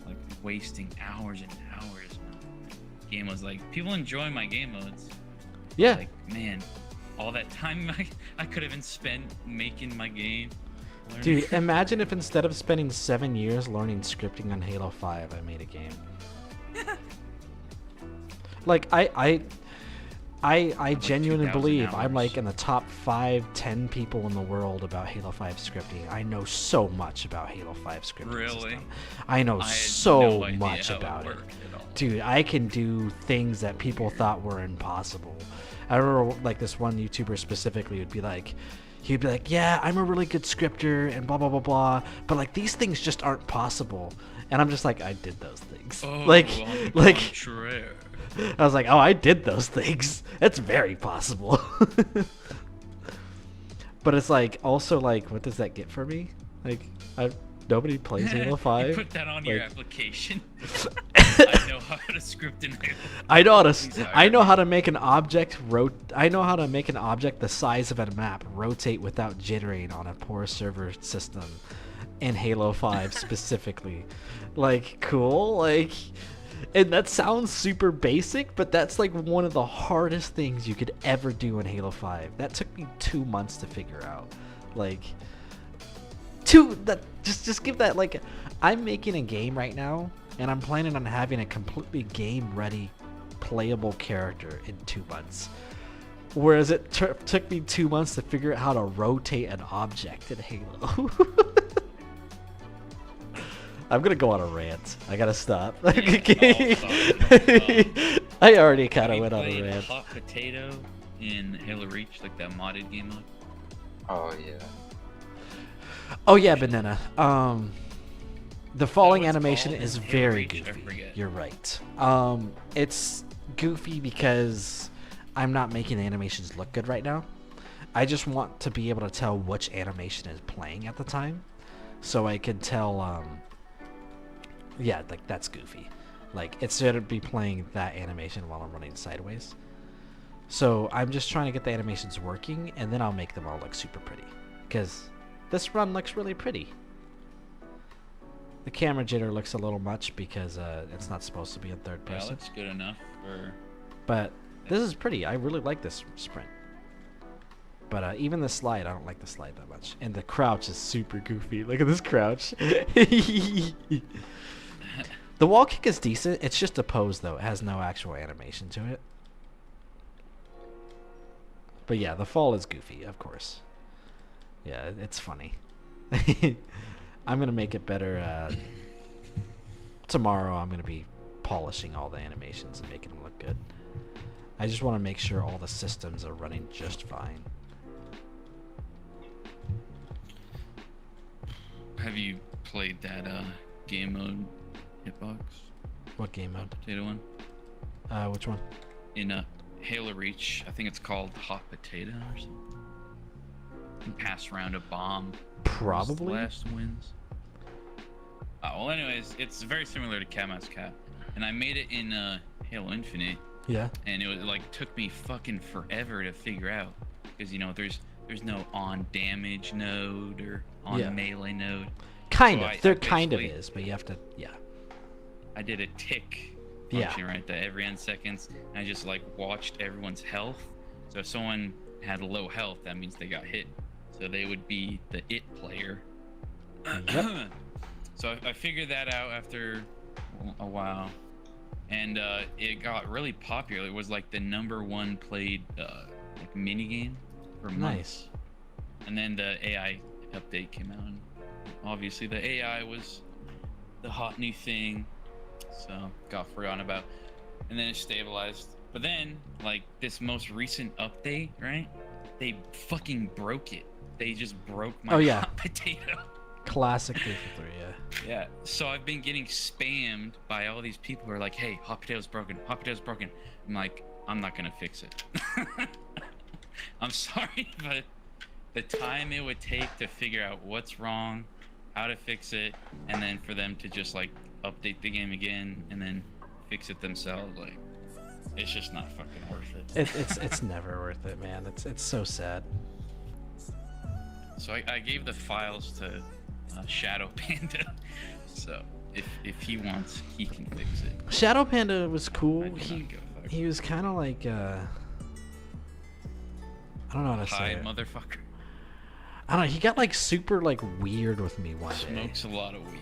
Like wasting hours and hours. Game was like people enjoy my game modes. Yeah. Like man, all that time I could have been spent making my game. learning. Dude, imagine if instead of spending 7 years learning scripting on Halo 5, I made a game. Like, I genuinely 2,000 believe I'm hours. like in the top 5-10 people in the world about Halo 5 scripting. I know so much about Halo 5 scripting Really? system. I know I had so no idea much how about it. worked at all. Dude, I can do things that people thought were impossible. I remember like this one YouTuber specifically would be like, he'd be like, yeah, I'm a really good scripter and blah, blah, blah, blah. But like these things just aren't possible. And I'm just like, I did those things. Oh, like, on like, contrary. I was like, oh, I did those things. It's very possible. But it's like, also like, what does that get for me? Like, nobody plays Halo 5. You put that on your Like- application. I know how to script in Halo. I know how to. Please hire I know me. how to make an object I know how to make an object the size of a map rotate without jittering on a poor server system, in Halo 5 specifically. Like, cool. Like, and that sounds super basic, but that's like one of the hardest things you could ever do in Halo 5. That took me 2 months to figure out. Like, just give that, like, I'm making a game right now, and I'm planning on having a completely game-ready, playable character in 2 months. Whereas it took me 2 months to figure out how to rotate an object in Halo. I'm gonna go on a rant. I gotta stop. Oh, I already kind Have of you went on a played rant. Hot Potato in Halo Reach, like that modded game mode? Oh yeah. Oh yeah, Banana. The falling what it's animation called is in Halo very Reach? I goofy. forget. You're right. It's goofy because I'm not making the animations look good right now. I just want to be able to tell which animation is playing at the time, so I can tell. Yeah, like that's goofy. Like it should be playing that animation while I'm running sideways. So I'm just trying to get the animations working, and then I'll make them all look super pretty. Because this run looks really pretty. The camera jitter looks a little much because it's not supposed to be in third Yeah, person. looks good enough for. But this is pretty. I really like this sprint. But even the slide, I don't like the slide that much. And the crouch is super goofy. Look at this crouch. The wall kick is decent. It's just a pose, though. It has no actual animation to it. But yeah, the fall is goofy, of course. Yeah, it's funny. I'm going to make it better. Tomorrow, I'm going to be polishing all the animations and making them look good. I just want to make sure all the systems are running just fine. Have you played that game mode hitbox? What game mode? Potato one? Which one? In Halo Reach, I think it's called Hot Potato or something. You pass around a bomb. Probably. Last wins. Well, anyways, it's very similar to Cat Mouse Cat, and I made it in Halo Infinite, Yeah. and it was like took me fucking forever to figure out because there's no on damage node or on Yeah. melee node. Kind So of. I There kind of basically- is, but you have to. Yeah. I did a tick Yeah. function right there every n seconds, and I just like watched everyone's health. So if someone had low health, that means they got hit. So they would be the it player. Yep. So I figured that out after a while, and it got really popular. It was like the #1 played like mini game for months. Nice. And then the AI update came out, and obviously the AI was the hot new thing, so got forgotten about. And then it stabilized. But then, like this most recent update, right? They fucking broke it. They just broke my Oh, yeah. hot potato. Classic Halo 3, yeah. Yeah. So I've been getting spammed by all these people who are like, "Hey, hot potato's broken. Hot potato's broken." I'm like, I'm not gonna fix it. I'm sorry, but the time it would take to figure out what's wrong, how to fix it, and then for them to just like update the game again and then fix it themselves, like it's just not fucking worth it. It's never worth it, man. It's so sad. So I gave the files to Shadow Panda. So if he wants, he can fix it. Shadow Panda was cool. I do not give a fuck. He was kind of like I don't know how to say Hi, it. motherfucker. I don't know. He got like super like weird with me one day. Smokes a lot of weed.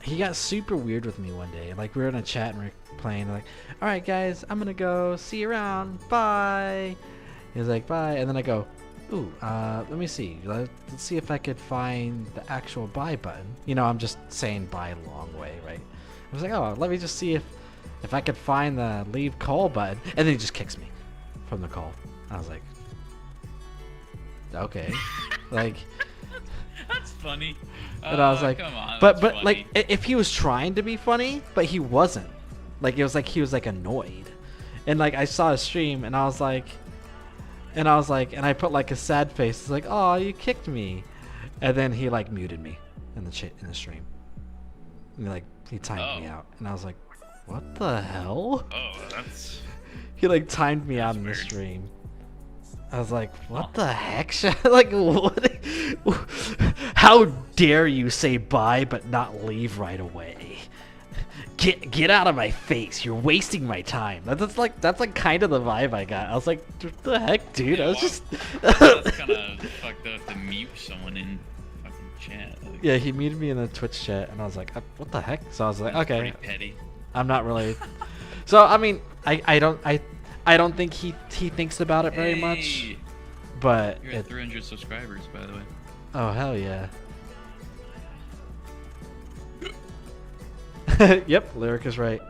He got super weird with me one day. Like we were in a chat and we are playing. Like, all right, guys, I'm gonna go. See you around. Bye. He was like, bye, and then I go, ooh, let me see. Let's see if I could find the actual buy button. You know, I'm just saying buy a long way, right? I was like, oh, let me just see if I could find the leave call button, and then he just kicks me from the call. I was like, okay, like. That's funny. And I was like, come on, but that's like funny. if he was trying to be funny, but he wasn't. Like it was like he was like annoyed, and like I saw his stream, and I was like, and I put like a sad face. It's like, oh, you kicked me, and then he like muted me in the stream. And he timed me out, and I was like, what the hell? Oh, that's. He like timed me out in the weird. stream. I was like, what the heck? Like, what? How dare you say bye but not leave right away? Get out of my face! You're wasting my time. That's like kind of the vibe I got. I was like, what the heck, dude? I was just. That's kind of fucked up to mute someone in fucking chat. Like, Yeah, he muted me in the Twitch chat, and I was like, what the heck? So I was like, that's okay, pretty petty. I'm not really. So I mean, I don't think he thinks about it very much, Hey, but You're at 300 subscribers, by the way. oh hell yeah. Yep, Lyric is right.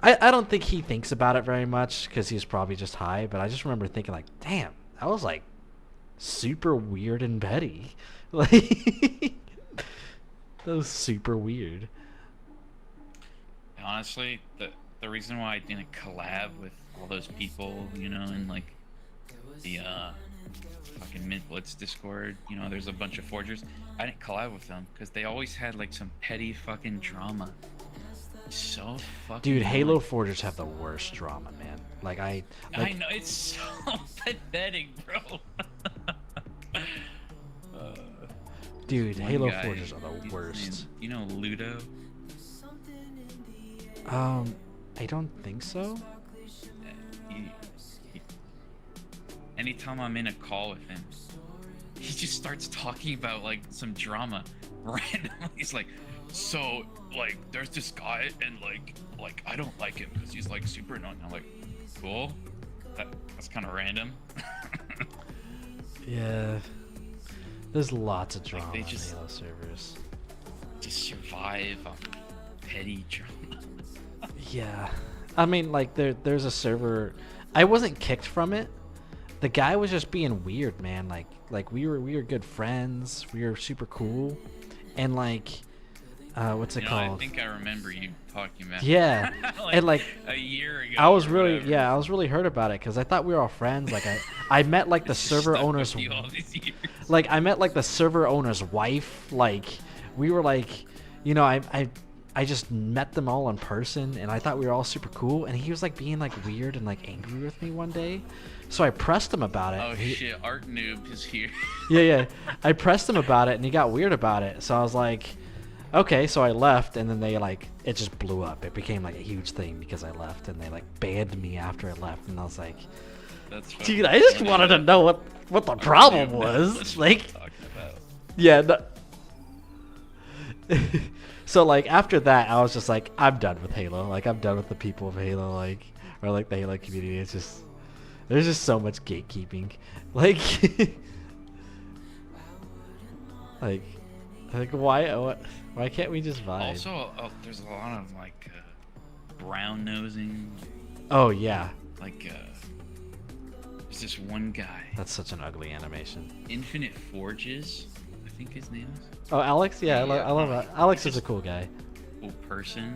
I don't think he thinks about it very much because he's probably just high, but I just remember thinking like, damn, that was like super weird and petty. Like that was super weird. Honestly, the reason why I didn't collab with all those people, you know, in like the fucking Mid Blitz Discord, you know, there's a bunch of forgers. I didn't collab with them because they always had like some petty fucking drama. So fucking. Dude, annoying. Halo Forgers have the worst drama, man. Like I know, it's so pathetic, bro. dude, One Halo guy, Forgers are the his worst. name- You know Ludo? I don't think so. He- anytime I'm in a call with him, he just starts talking about like some drama randomly. He's like, so like there's this guy and like I don't like him because he's like super annoying. I'm like, cool. That's kind of random. Yeah. There's lots of drama they on just- Halo servers. Just survive on petty drama. Yeah. I mean, like, there's a server. I wasn't kicked from it. The guy was just being weird, man. Like we were good friends. We were super cool. And, like, what's it You know, called? I think I remember you talking about. Yeah. like, And, like, a year ago. I was or really, whatever. yeah, I was really hurt about it because I thought we were all friends. Like, I met, like, the It's just server stuck owner's with you all these years. like I met like the server owner's wife. Like we were like, you know, I just met them all in person, and I thought we were all super cool. And he was like being like weird and like angry with me one day, so I pressed him about it. Oh shit, Art Noob is here. Yeah. I pressed him about it, and he got weird about it. So I was like, okay. So I left, and then it just blew up. It became like a huge thing because I left, and they like banned me after I left. And I was like, That's dude, I just wanted to know what the problem was. Like, yeah. No. So like after that, I was just like, I'm done with Halo. Like I'm done with the people of Halo, like or like the Halo community. It's just there's just so much gatekeeping. Like, like why can't we just vibe? Also, there's a lot of like brown nosing. Oh yeah, Like there's this one guy, that's such an ugly animation. Infinite Forges, I think his name is. Oh Alex, yeah, I love that. Alex He's is a cool guy. Cool person.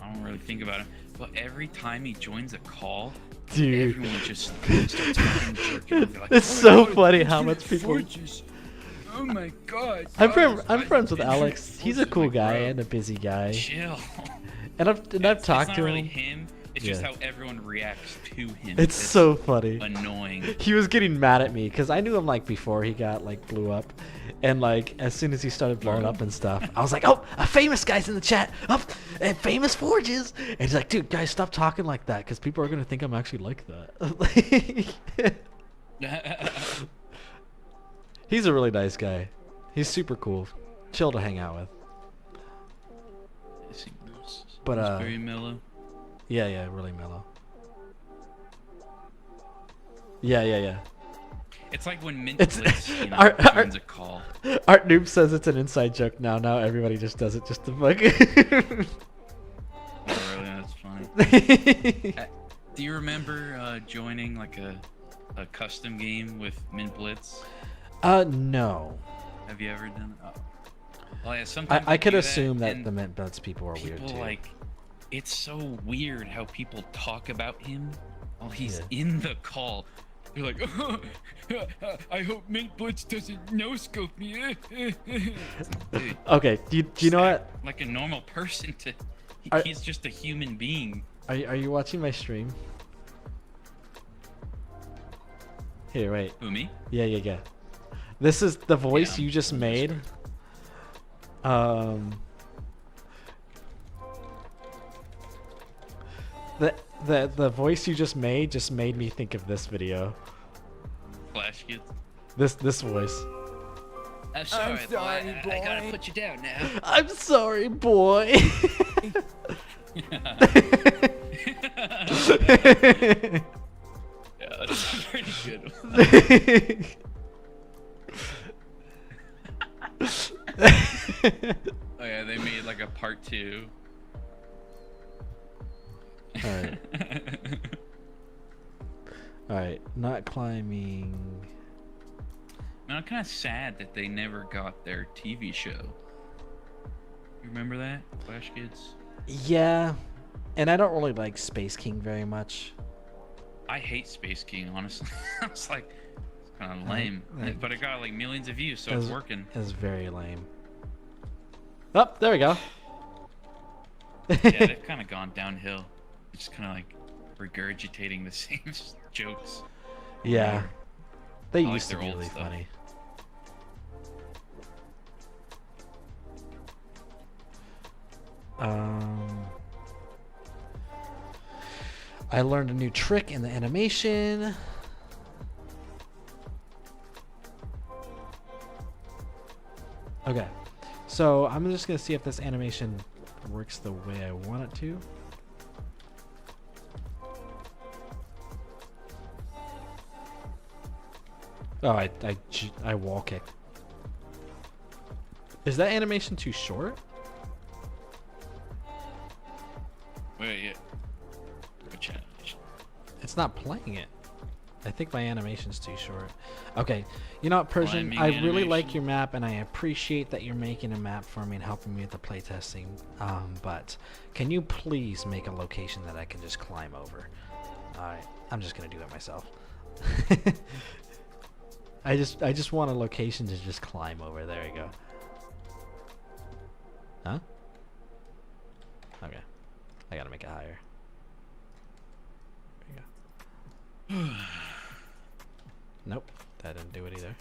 I don't really think about him, but every time he joins a call, Dude, everyone just starts fucking jerking off. They're like, it's "Oh my so God, funny how Infinite much people. Forges. Oh my god. I'm guys, friends with Infinite Alex. He's a Forges." cool Like, guy bro, and a busy guy. chill. And I've talked it's to not really him. him. It's just Yeah. how everyone reacts to him. It's so funny. annoying. He was getting mad at me because I knew him like before he got like blew up, and like as soon as he started blowing up and stuff, I was like, "Oh, a famous guy's in the chat, oh, and famous Forges." And he's like, "Dude, guys, stop talking like that because people are gonna think I'm actually like that." He's a really nice guy. He's super cool. Chill to hang out with. I think this But, is very mellow. Yeah, really mellow. Yeah. It's like when Mint It's- Blitz, you know, our- joins a call. Art Noob says it's an inside joke now. Now everybody just does it just to fuck. Oh, really? That's funny. Do you remember joining like a custom game with Mint Blitz? No. Have you ever done it? Oh. Well, yeah, sometimes I we could do assume that and the Mint Blitz people are weird people too. like, it's so weird how people talk about him while he's Yeah. in the call. They're like, I hope Mint Blitz doesn't no-scope me. Dude, Okay, do you know what? act like a normal person to. Are- He's just a human being. Are you watching my stream? Here, wait. Who, me? Yeah. This is the voice I'm you just on made. The voice you just made me think of this video. Flash Kids. This voice. I'm sorry, boy. I gotta put you down now. I'm sorry, boy. Yeah, that's a pretty good one. Oh yeah, they made like a part 2. Alright. Alright, not climbing. Man, I'm kind of sad that they never got their TV show. You remember that, Flash Kids? Yeah, and I don't really like Space King very much. I hate Space King, honestly. I was like, it's kind of lame, like- but it got like millions of views, so It it's was- working. It's very lame. Oh, there we go. Yeah, they've kind of gone downhill. Just kind of like regurgitating the same jokes. Yeah. They I like used to their be old really stuff. funny. I learned a new trick in the animation. Okay, so I'm just gonna see if this animation works the way I want it to. Oh, I wall kick. Is that animation too short? Wait, yeah. Which animation? It's not playing it. I think my animation's too short. Okay, you know what, Persian? Climbing I really like animation. your map, and I appreciate that you're making a map for me and helping me with the playtesting. But can you please make a location that I can just climb over? Alright, I'm just gonna do it myself. I just want a location to just climb over. There you go. Huh? Okay. I gotta make it higher. There you go. Nope, that didn't do it either.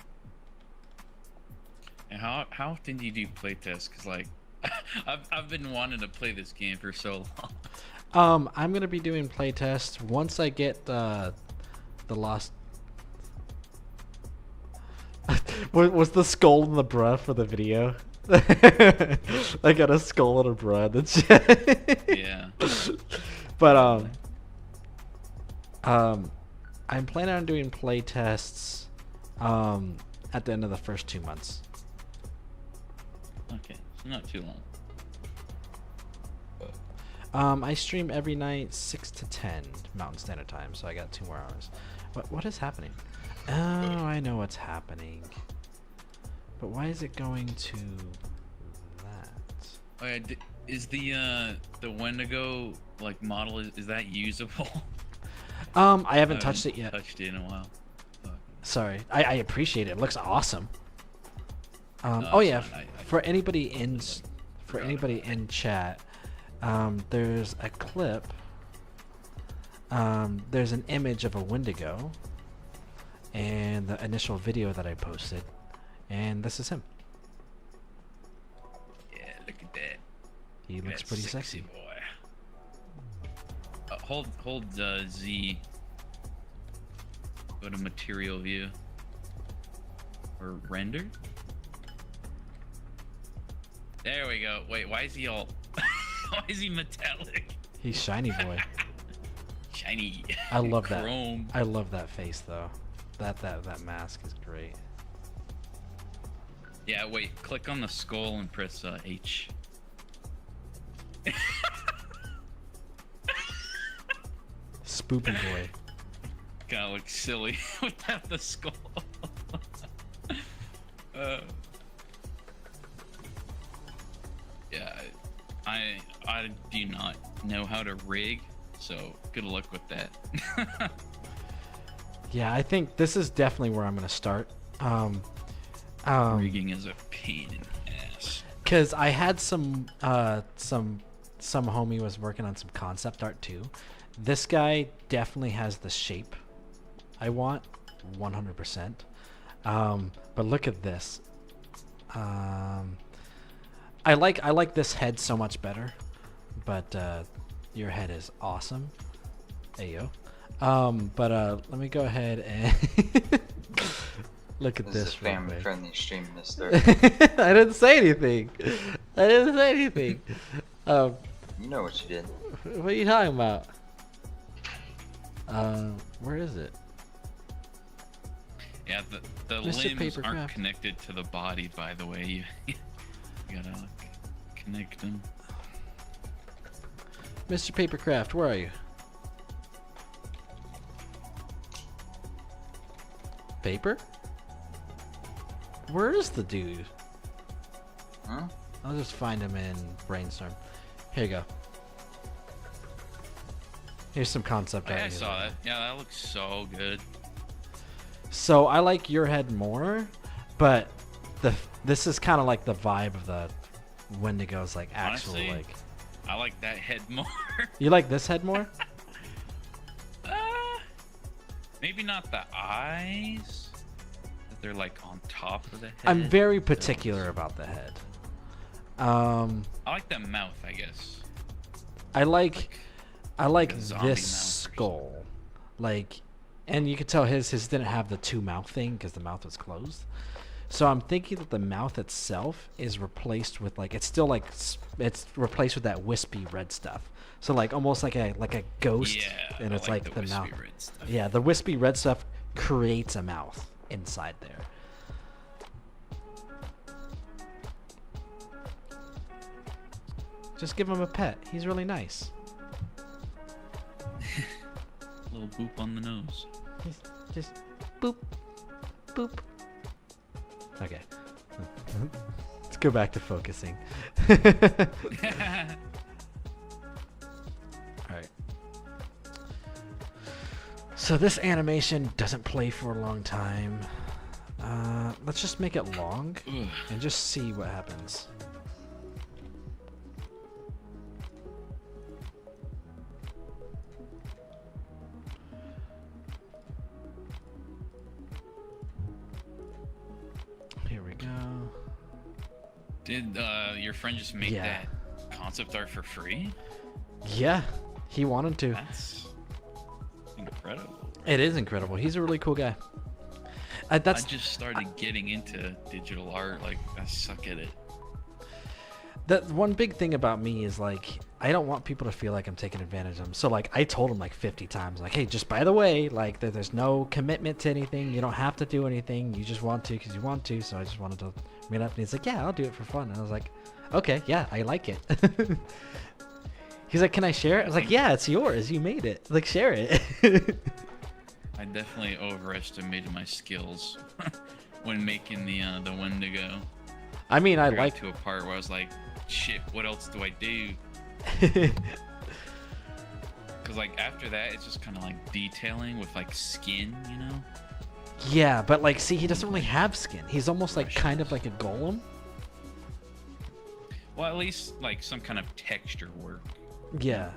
And how often do you do playtests? Cause like, I've been wanting to play this game for so long. I'm gonna be doing playtests once I get the lost. was the skull in the bruh for the video? I got a skull and a bruh in the chat. Yeah. But I'm planning on doing playtests at the end of the first 2 months. Okay, so not too long. I stream every night 6 to 10 Mountain Standard Time, so I got 2 more hours. What is happening? Oh, I know what's happening. But why is it going to that? Oh yeah, is the Wendigo like model is that usable? I haven't touched it yet. Touched it in a while. Sorry. I appreciate it. It looks awesome. No, Oh it's yeah, fine. I for anybody in forgot anybody about it. in chat, there's a clip. There's an image of a Wendigo, and the initial video that I posted, and this is him. Yeah, look at that. He looks That pretty sexy. boy. Hold Z. Go to material view. or render. There we go. Wait, why is he all? Why is he metallic? He's shiny boy. Shiny. I love that. Chrome. I love that face though. That mask is great. Yeah, wait. Click on the skull and press H. Spoopy boy. Kind of looks silly without the skull. Yeah, I do not know how to rig, so good luck with that. Yeah, I think this is definitely where I'm gonna start. Rigging is a pain in the ass. Cause I had some homie was working on some concept art too. This guy definitely has the shape I want, 100%. But look at this. I like this head so much better, but your head is awesome. Ayo. But let me go ahead and look at This this. is a family-friendly stream, mister. I didn't say anything. I didn't say anything. You know what you did. What are you talking about? Where is it? Yeah, the Mr. limbs aren't Papercraft. connected to the body, by the way. You gotta connect them. Mr. Papercraft, where are you? Paper? Where is the dude? Huh? I'll just find him in Brainstorm. Here you go. Here's some concept Oh, art. yeah, I he saw did. that. Yeah, that looks so good. So I like your head more, but this is kind of like the vibe of the Wendigo's like actual Honestly, like. I like that head more. You like this head more? Maybe not the eyes. That they're like on top of the head. I'm very particular about the head. I like the mouth, I guess. I like a zombie this mouth or skull, like, and you could tell his didn't have the two mouth thing because the mouth was closed. So I'm thinking that the mouth itself is replaced with like it's still like it's replaced with that wispy red stuff. So like almost like a ghost, Yeah, and I it's like like the the wispy mouth. red stuff. Yeah, the wispy red stuff creates a mouth inside there. Just give him a pet. He's really nice. Little boop on the nose. Just boop, boop. Okay. Let's go back to focusing. Alright. So this animation doesn't play for a long time. Let's just make it long Ugh. and just see what happens. Here we go. Did your friend just make Yeah. that concept art for free? Yeah, he wanted to. That's incredible. It is incredible. He's a really cool guy. I That's just started getting into digital art. Like, I suck at it. that one big thing about me is like I don't want people to feel like I'm taking advantage of them. So like I told him like 50 times, like, hey, just by the way, like there's no commitment to anything. You don't have to do anything. You just want to because you want to. So I just wanted to meet up. And he's like, yeah, I'll do it for fun. And I was like, okay, yeah, I like it. He's like, can I share it? I was like, yeah, it's yours. You made it. Like, share it. I definitely overestimated my skills when making the Wendigo. I mean, I got like. to a part where I was like, shit, what else do I do? Because like after that, it's just kind of like detailing with like skin, you know? Yeah, but like, see, he doesn't really have skin. He's almost like kind of like a golem. Well, at least like some kind of texture work. Yeah,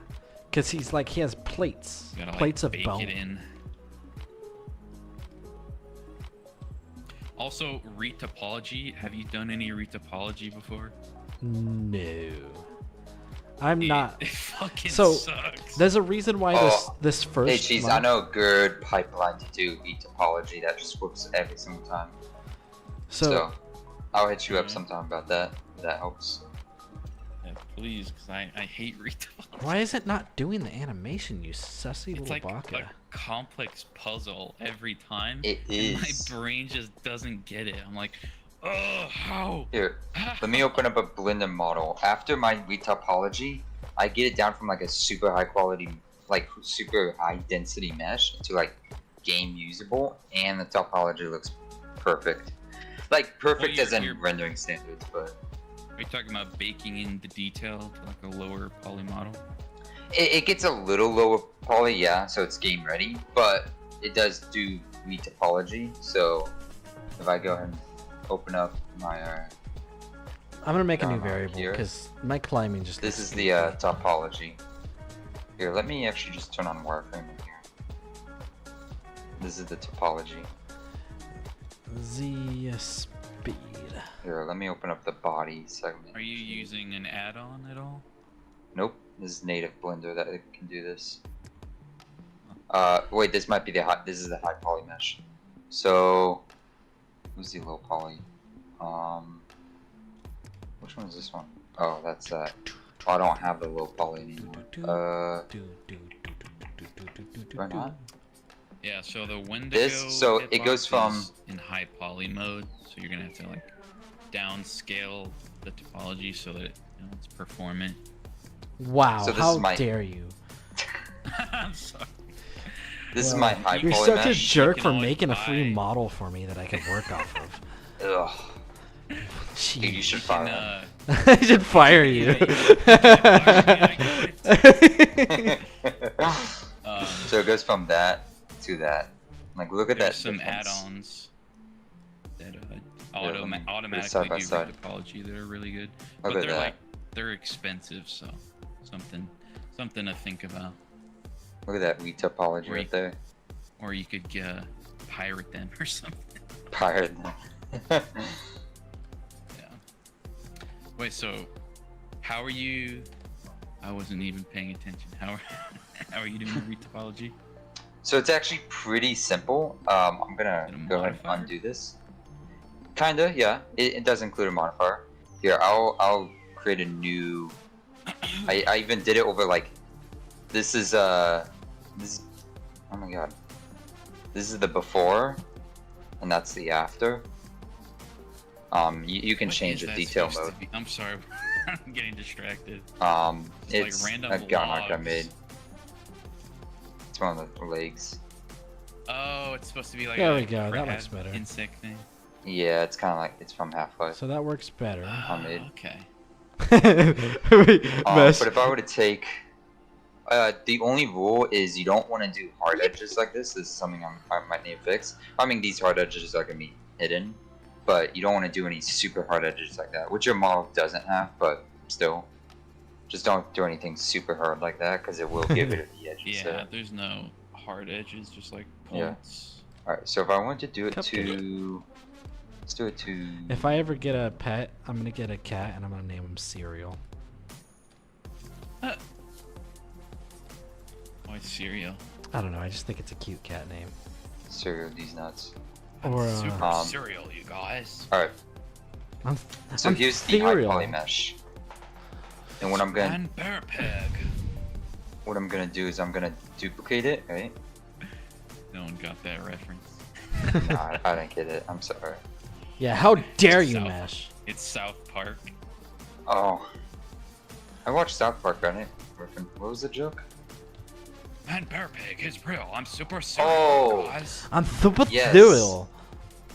because he's like he has plates, You gotta plates like of bake bone. it in. Also, retopology. Have you done any retopology before? No, I'm not. It fucking So, sucks. There's a reason why this first. Hey, geez, I know a good pipeline to do topology that just works every single time. So I'll hit you up Alright. sometime about that. If that helps. Yeah, please, because I hate retopology. Why is it not doing the animation, you sussy It's little like baka? a complex puzzle every time. It And my is. brain just doesn't get it. I'm like, oh, how? Here, let me open up a Blender model. After my retopology, I get it down from like a super high quality, like super high density mesh to like game usable, and the topology looks perfect. Like perfect you're- as in you're- rendering standards, but Are you talking about baking in the detail to like a lower poly model? it gets a little lower poly, yeah, so it's game ready, but it does do retopology. So if I go ahead and open up my I'm gonna make a new down on variable here. because my climbing just. This looks is the goofy. topology. Here, let me actually just turn on wireframe in here. This is the topology. Z speed. Here, let me open up the body segment. Are you using an add-on at all? Nope, this is native Blender that it can do this. Wait, this might be the high. This is the high poly mesh. So, who's the low poly? Which one is this one? Oh, that's that. Oh, I don't have the low poly anymore. Do I not? Yeah, so the Wendigo This- so it hitbox goes from- is in high poly mode, so you're gonna have to like downscale the topology so that it's performant. Wow! So this how is my- dare you? I'm sorry. This is my high You're poly such a mesh. jerk can for always making a free buy- model for me that I can work off of. Ugh. Dude, you Jeez. should You fire can, him. I should fire you. So it goes from that to that. Like, look at There's that some difference. add-ons that let me put it automatically side by do side. retopology that are really good, Look but at they're that. like they're expensive, so something to think about. Look at that retopology Or right you- there. Or you could pirate them or something. Pirate. Yeah. Wait, so how are you? I wasn't even paying attention. How are you doing the retopology? So it's actually pretty simple. I'm gonna Is it a go ahead and modifier? undo this. Kinda, yeah. It does include a modifier. Here, I'll create a new. I even did it over like. This is this. Oh my god. This is the before, and that's the after. You can What change is the that detail supposed mode. to be? I'm sorry, I'm getting distracted. It's It's like random a gun arc I logs. made. It's one of the legs. Oh, it's supposed to be like There a we go, that crab looks better. insect thing. Yeah, it's kind of like it's from Half-Life. So that works better. Hamid. Okay. Mesh. But if I were to take, the only rule is you don't want to do hard edges like this. This is something I might need to fix. I mean, these hard edges are gonna be hidden, but you don't want to do any super hard edges like that, which your model doesn't have. But still, just don't do anything super hard like that because it will get rid of the edges. Yeah, there's no hard edges, just like Yeah. points. All right. So if I want to do it Cupcake. to, let's do it to. If I ever get a pet, I'm gonna get a cat and I'm gonna name him Cereal. Why cereal? I don't know. I just think it's a cute cat name. Cereal these nuts. Or Super Um, cereal, you guys. All right. I'm, So I'm here's the high Cereal. poly mesh. And what I'm gonna And bear pig. do is I'm gonna duplicate it, right? No one got that reference. No, I didn't get it. I'm sorry. Yeah, how dare you, South. Mesh? It's South Park. Oh, I watched South Park, right? What was the joke? And bear pig is real. I'm super cereal, Oh. guys. I'm super Yes. Cereal.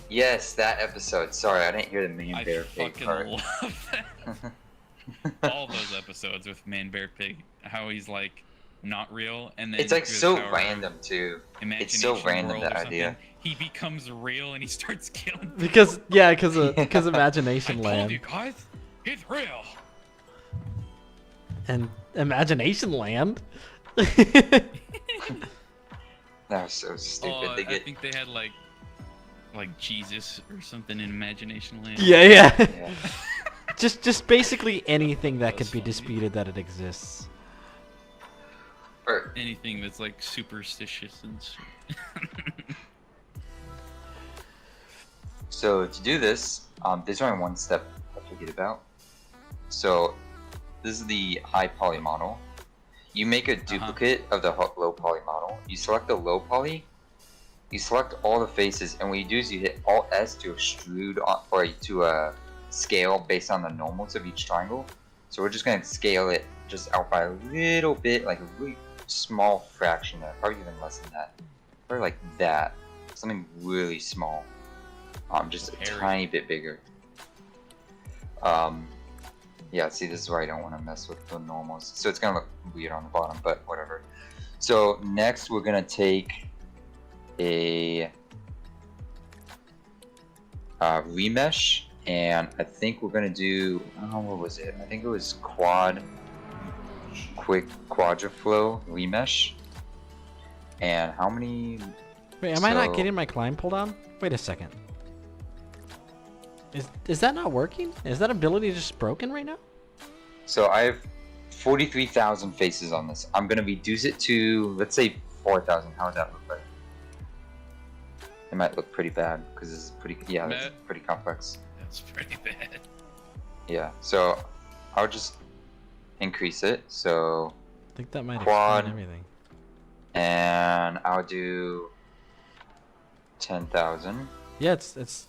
Yes, that episode. Sorry, I didn't hear the main I bear pig fucking part. love that. All those episodes with Man Bear Pig, how he's like not real, and then It's like through his so power of random too. imagination so random, world that or something, idea. he becomes real and he starts killing. Because because I Imagination told you Land guys, he's real. and Imagination Land. That was so stupid. Oh, They I get think they had like Jesus or something in Imagination Land. yeah. yeah. just basically anything that could That's be funny. disputed that it exists. Or, Anything that's like superstitious and shit. So to do this, there's only one step I forget about. So this is the high poly model. You make a duplicate of the low poly model. You select the low poly. You select all the faces, and what you do is you hit Alt S to extrude or to scale based on the normals of each triangle. So we're just gonna scale it just out by a little bit, like a really small fraction there, probably even less than that, probably like that, something really small, just a tiny bit bigger. Yeah, see, this is where I don't want to mess with the normals, so it's gonna look weird on the bottom, but whatever. So next we're gonna take a remesh, and I think we're gonna do, what was it? I think it was quick quadraflow remesh. And how many? Wait, am I not getting my climb pulldown? Wait a second. Is that not working? Is that ability just broken right now? So I have 43,000 faces on this. I'm gonna reduce it to, let's say, 4,000. How would that look like? It might look pretty bad because this is pretty. Yeah, that's pretty complex. That's pretty bad. Yeah. So I'll just increase it. So I think that might quad explain everything. And I'll do 10,000. Yeah, it's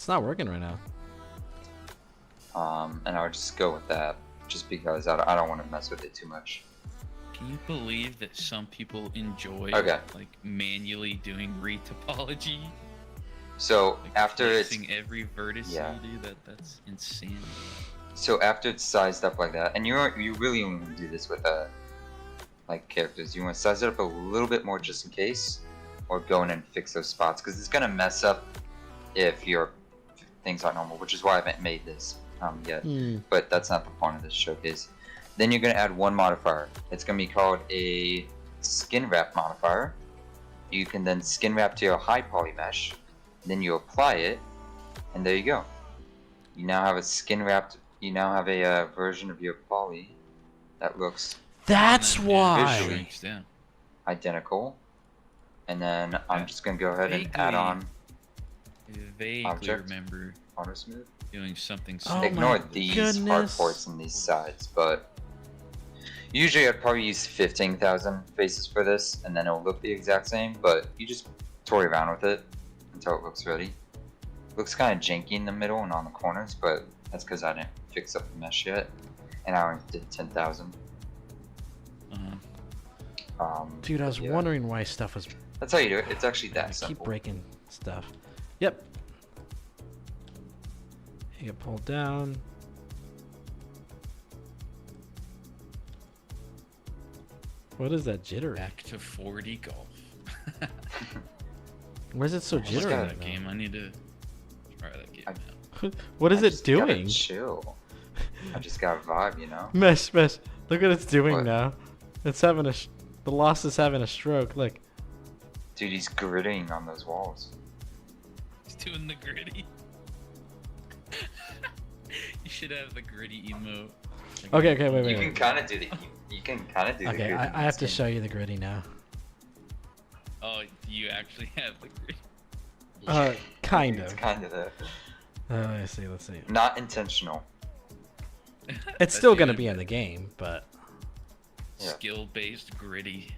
not working right now. And I'll just go with that, just because I don't want to mess with it too much. Can you believe that some people enjoy like manually doing retopology? So Like after it's every vertex you do, that's insane. So after it's sized up like that, and you really only want to do this with like characters. You want to size it up a little bit more just in case, or go in and fix those spots, because it's gonna mess up if your things aren't normal, which is why I haven't made this yet. But that's not the point of this showcase. Then you're gonna add one modifier. It's gonna be called a skin wrap modifier. You can then skin wrap to your high poly mesh. Then you apply it, and there you go. You now have a skin wrapped. You now have a version of your poly that looks. That's why. Visually identical. And then I'm just gonna go ahead and add on. I vaguely object. remember Auto smooth. doing something Oh similar. Ignore my these goodness. hard ports and these sides, but usually I'd probably use 15,000 faces for this, and then it'll look the exact same. But you just toy around with it until it looks ready. Looks kind of janky in the middle and on the corners, but that's because I didn't fix up the mesh yet, and I only did 10,000. Dude, I was wondering why stuff was. That's how you do it. It's actually that I simple. keep breaking stuff. Yep. You get pulled down. What is that jitter? Back to 40 golf. Where's it so Look jittery? at right that now? game. I need to try that game out. What is I it just gotta doing? Chill. I just got a vibe, you know. Mesh. Look what it's doing What? now. It's having a. The Lost is having a stroke. Look. Dude, he's gritting on those walls. He's doing the gritty. You should have the gritty emote. Okay, wait. You can kind of do the. You can kind of do the. Okay, gritty I have to skin. show you the gritty now. Oh, do you actually have the gritty? Kind It's of. kind of the. Let's see. Not intentional. It's still gonna be in the game, but Yeah. Skill-based gritty.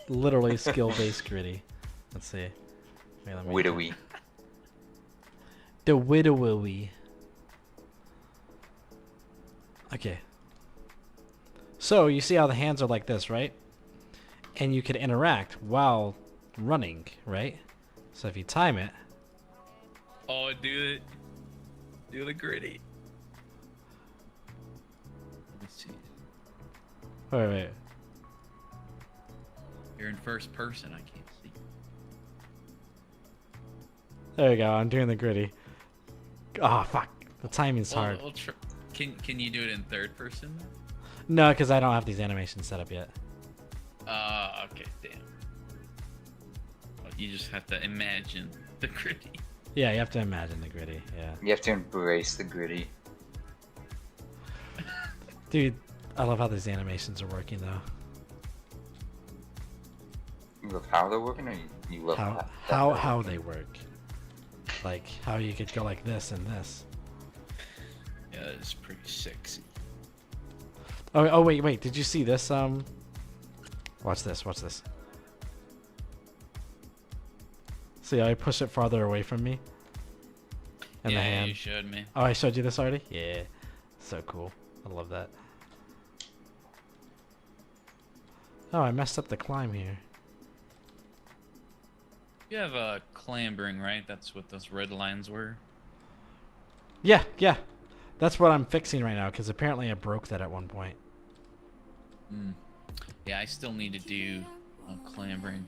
literally skill-based gritty. Let's see. Wait, let me- Widowy. The widowy. Okay. So you see how the hands are like this, right? And you can interact while running, right? So if you time it, Oh, do the gritty. Let me see. wait. You're in first person. I can't see. There you go. I'm doing the gritty. Oh fuck. The timing's hard. Can you do it in third person? No, because I don't have these animations set up yet. Okay, damn. Well, you just have to imagine the gritty. Yeah, you have to imagine the gritty. Yeah. You have to embrace the gritty. Dude, I love how these animations are working though. You love how they're working, or you love How they work. Like how you could go like this and this. Yeah, it's pretty sexy. Oh wait, did you see this? Watch this. See, I push it farther away from me. And the Yeah, hand. you showed me. Oh, I showed you this already? Yeah. So cool. I love that. Oh, I messed up the climb here. You have clambering, right? That's what those red lines were. Yeah. That's what I'm fixing right now, because apparently I broke that at one point. Yeah, I still need to do clambering.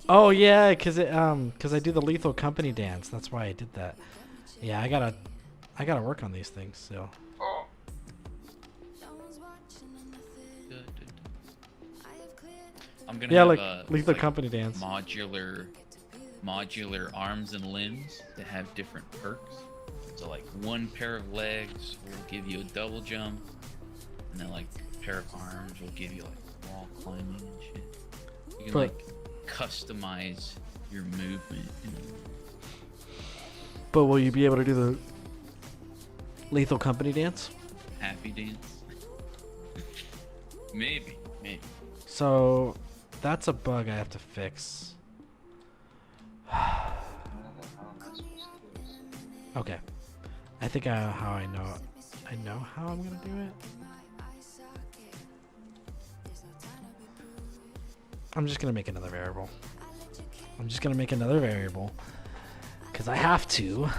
Oh yeah, because I do the Lethal Company dance. That's why I did that. Yeah, I gotta work on these things still. Oh. I'm gonna Yeah, have like Lethal Company dance. modular arms and limbs that have different perks. So like one pair of legs will give you a double jump, and then like a pair of arms will give you like wall climbing and shit. You can like customize your movement. You know? But will you be able to do the Lethal Company dance? Happy dance. Maybe. So that's a bug I have to fix. Okay. I think I know how I'm gonna do it. I'm just gonna make another variable. Cause I have to.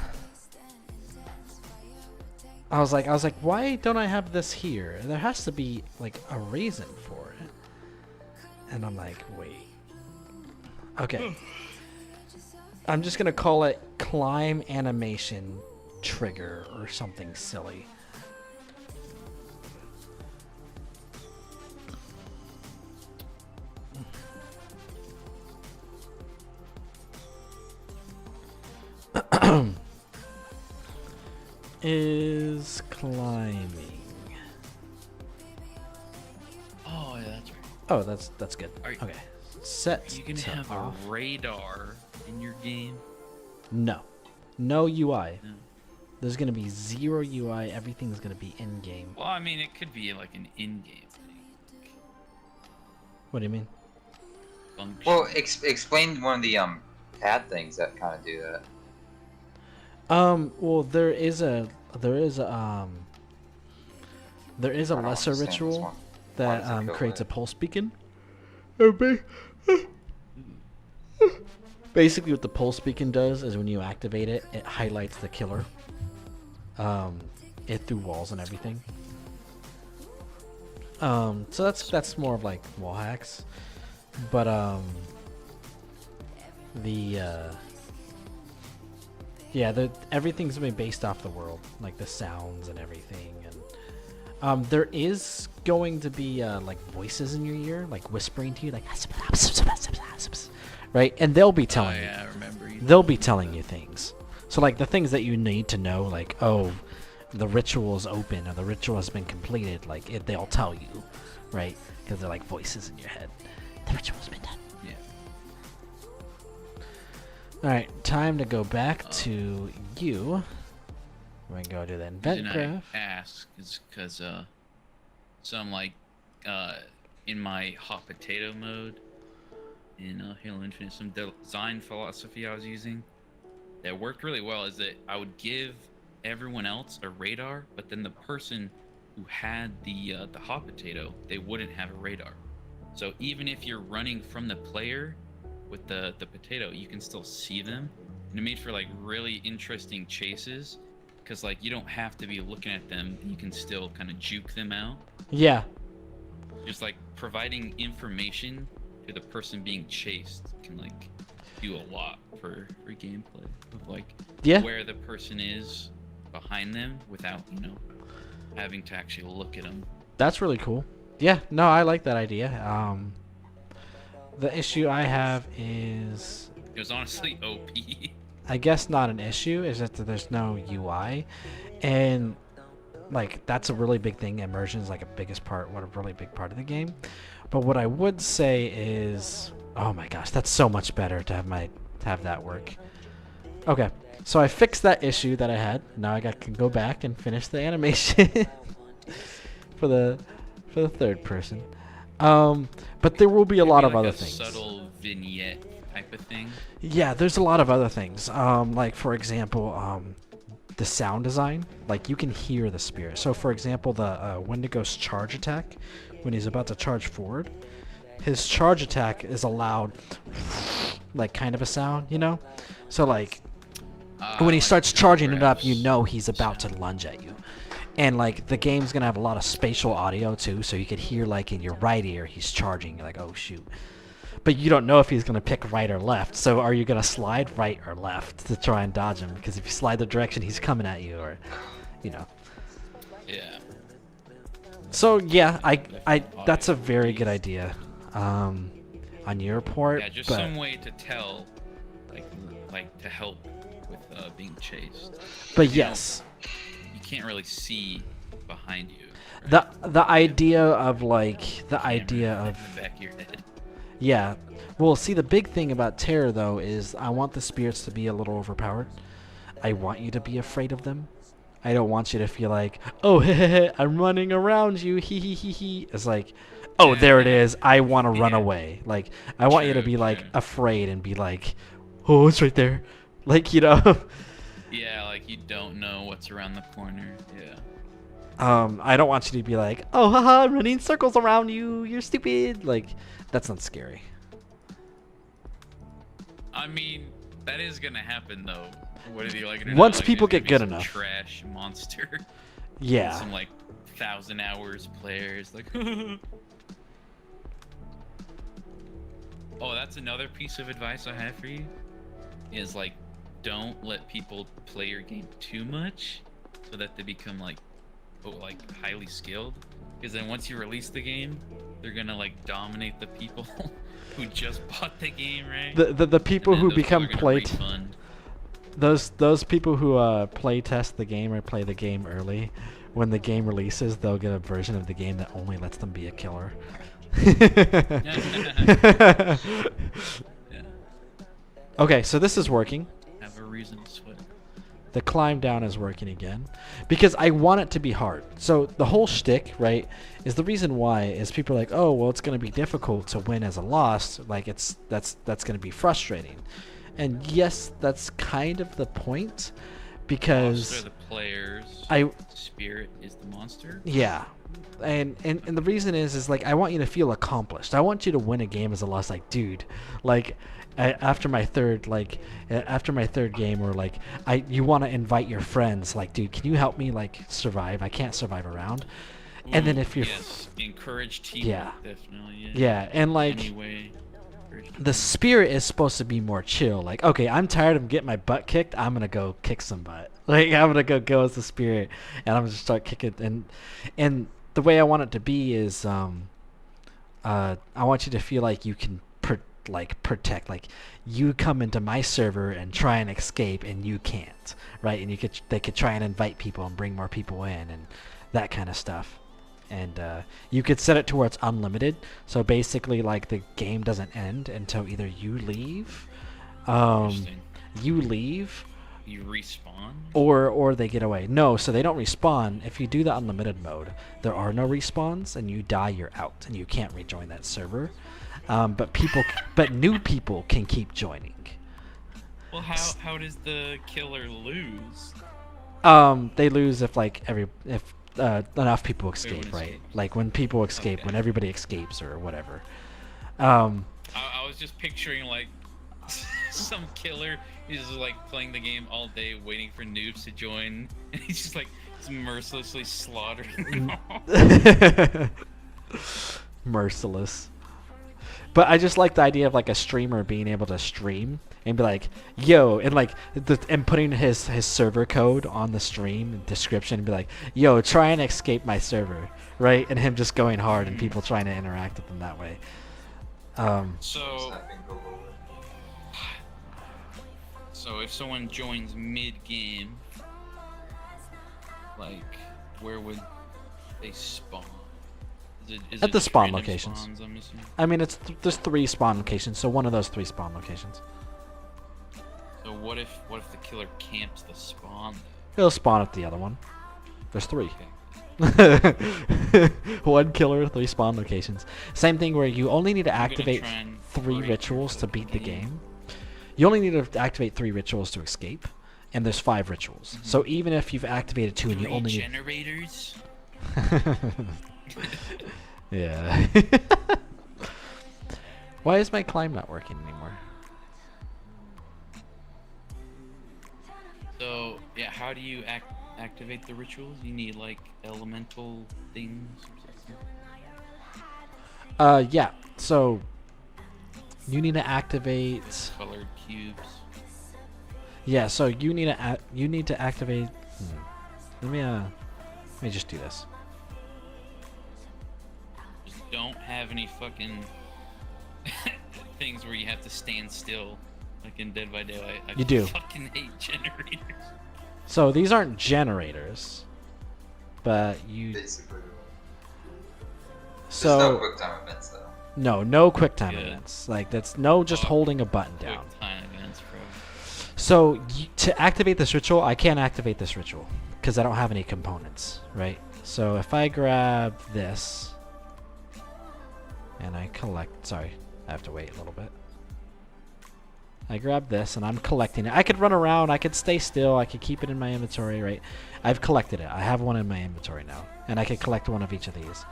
I was like, why don't I have this here? There has to be like a reason for it. And I'm like, wait. Okay. I'm just gonna call it climb animation trigger or something silly. Is climbing. Oh yeah, that's right. Oh, that's good. Are Okay. Set. Are you gonna to have off. a radar in your game? No UI. No. There's gonna be zero UI. Everything's gonna be in game. Well, I mean, it could be like an in-game thing. What do you mean? Function. Well, explain one of the pad things that kind of do that. Well, there is a lesser I don't understand this ritual one. Why that does it go creates a away? pulse beacon. Basically, what the pulse beacon does is when you activate it, it highlights the killer. It through walls and everything. So that's more of like wall hacks, but everything's been based off the world, like the sounds and everything, and there is going to be like voices in your ear, like whispering to you, like right, and they'll be telling you. I remember you. They'll be telling you things. So like the things that you need to know, like the ritual is open or the ritual has been completed, like they'll tell you, right? Because they're like voices in your head. The ritual's been done. Yeah. All right, time to go back to you. We're gonna go to the invent reason graph. I ask is because so I'm like in my hot potato mode in Halo Infinite, some design philosophy I was using that worked really well is that I would give everyone else a radar, but then the person who had the hot potato, they wouldn't have a radar. So even if you're running from the player with the potato, you can still see them, and it made for like really interesting chases, because like you don't have to be looking at them, you can still kind of juke them out. Yeah. Just like providing information to the person being chased can like do a lot for gameplay of like where the person is behind them without having to actually look at them. That's really cool. Yeah, no, I like that idea. The issue I have is, It was honestly OP. I guess not an issue, is that there's no UI, and like that's a really big thing. Immersion is like a really big part of the game. But what I would say is, oh my gosh, that's so much better to have that work. Okay, so I fixed that issue that I had. Now can go back and finish the animation for the third person. But there will be a lot of Maybe other like a things. subtle vignette type of thing. Yeah, there's a lot of other things. Like for example, the sound design. Like you can hear the spirit. So for example, the Wendigos charge attack, when he's about to charge forward, his charge attack is a loud, like kind of a sound, you know. So like when he Like starts charging it up, you photographs. know he's about to lunge at you. And like the game's gonna have a lot of spatial audio too, so you could hear like in your right ear he's charging. You're like, oh shoot. But you don't know if he's gonna pick right or left. So are you gonna slide right or left to try and dodge him? Because if you slide the direction he's coming at you, or you know. Yeah. So yeah, I that's a very good idea. On your part, Yeah, just but some way to tell, like to help with being chased. but You yes. You can't really see behind you. Right? The idea of like the Camera idea in of the back of your head. yeah. Well, see, the big thing about terror though is I want the spirits to be a little overpowered. I want you to be afraid of them. I don't want you to feel like, oh, I'm running around you, hee hee hee hee. It's like, oh, there it is. I want to run Yeah. away. Like, I want you to True, be like true. afraid and be like, oh, it's right there. Like, you know. Yeah, like you don't know what's around the corner. Yeah. I don't want you to be like, oh, haha, I'm running circles around you. You're stupid. Like, that's not scary. I mean, that is gonna happen though. Whether you like it or Once not, like, people there's get gonna good be some enough. Trash monster. Yeah. Some like 1,000 hours players like. Oh, that's another piece of advice I have for you. Is like, don't let people play your game too much, so that they become like highly skilled. Because then once you release the game, they're gonna like dominate the people who just bought the game, right? The people And then who those become people are gonna play refund. those people who play test the game or play the game early, when the game releases, they'll get a version of the game that only lets them be a killer. Yeah. Okay, so this is working. Have a reason to sweat. The climb down is working again because I want it to be hard. So the whole shtick, right, is the reason why is people are like, oh, well, it's going to be difficult to win as a lost. Like that's going to be frustrating. And yes, that's kind of the point because Monster, the players. Spirit is the monster. yeah. And the reason is like I want you to feel accomplished. I want you to win a game as a loss. Like, dude, like after my third game, or like you want to invite your friends. Like, dude, can you help me like survive? I can't survive around. And then if you're yes, encourage teamwork. Yeah. Definitely. yeah, and like Anyway, the spirit is supposed to be more chill. Like, okay, I'm tired of getting my butt kicked. I'm gonna go kick some butt. Like, I'm gonna go as the spirit, and I'm gonna start kicking. And the way I want it to be is, I want you to feel like you can protect. Like, you come into my server and try and escape, and you can't, right? And they could try and invite people and bring more people in, and that kind of stuff. And you could set it to where it's unlimited. So basically, like, the game doesn't end until either you leave, interesting. You respawn. or they get away. No, so they don't respawn. If you do the unlimited mode, there are no respawns, and you die, you're out, and you can't rejoin that server. But new people can keep joining. Well, how does the killer lose? They lose if enough people escape, Everyone right? escapes. Like when people escape, Okay. when everybody escapes or whatever. I was just picturing like some killer is just like playing the game all day, waiting for noobs to join, and he's just like mercilessly slaughtering them all. Merciless. But I just like the idea of like a streamer being able to stream and be like, yo, and like and putting his server code on the stream description and be like, yo, try and escape my server, right? And him just going hard and people trying to interact with him that way. So if someone joins mid-game, like, where would they spawn? Is At it the just spawn random locations. spawns, I'm assuming? I mean, there's 3 spawn locations, so one of those 3 spawn locations. So what if the killer camps the spawn? It'll spawn at the other one. There's 3. Okay. 1 killer, 3 spawn locations. Same thing where you only need to I'm gonna activate try and 3 break rituals to the beat the game. You only need to activate 3 rituals to escape, and there's 5 rituals. So even if you've activated 2 and you 3 only generators. yeah. Why is my climb not working anymore? So yeah, how do you activate the rituals? You need like elemental things or something? Yeah. So you need to activate. Colored cubes. Yeah. So you need to activate. Let me just do this. Just don't have any fucking things where you have to stand still, like in Dead by Daylight. I You do. fucking hate generators. So these aren't generators, but you. Basically. So There's no quick time events though. no quick time Good. events. Like that's no just holding a button Quick down. time events, bro. So to activate this ritual, I can't activate this ritual because I don't have any components, right? So if I grab this and I collect, sorry, I have to wait a little bit. I grab this and I'm collecting it. I could run around, I could stay still, I could keep it in my inventory, right? I've collected it. I have one in my inventory now, and I could collect one of each of these.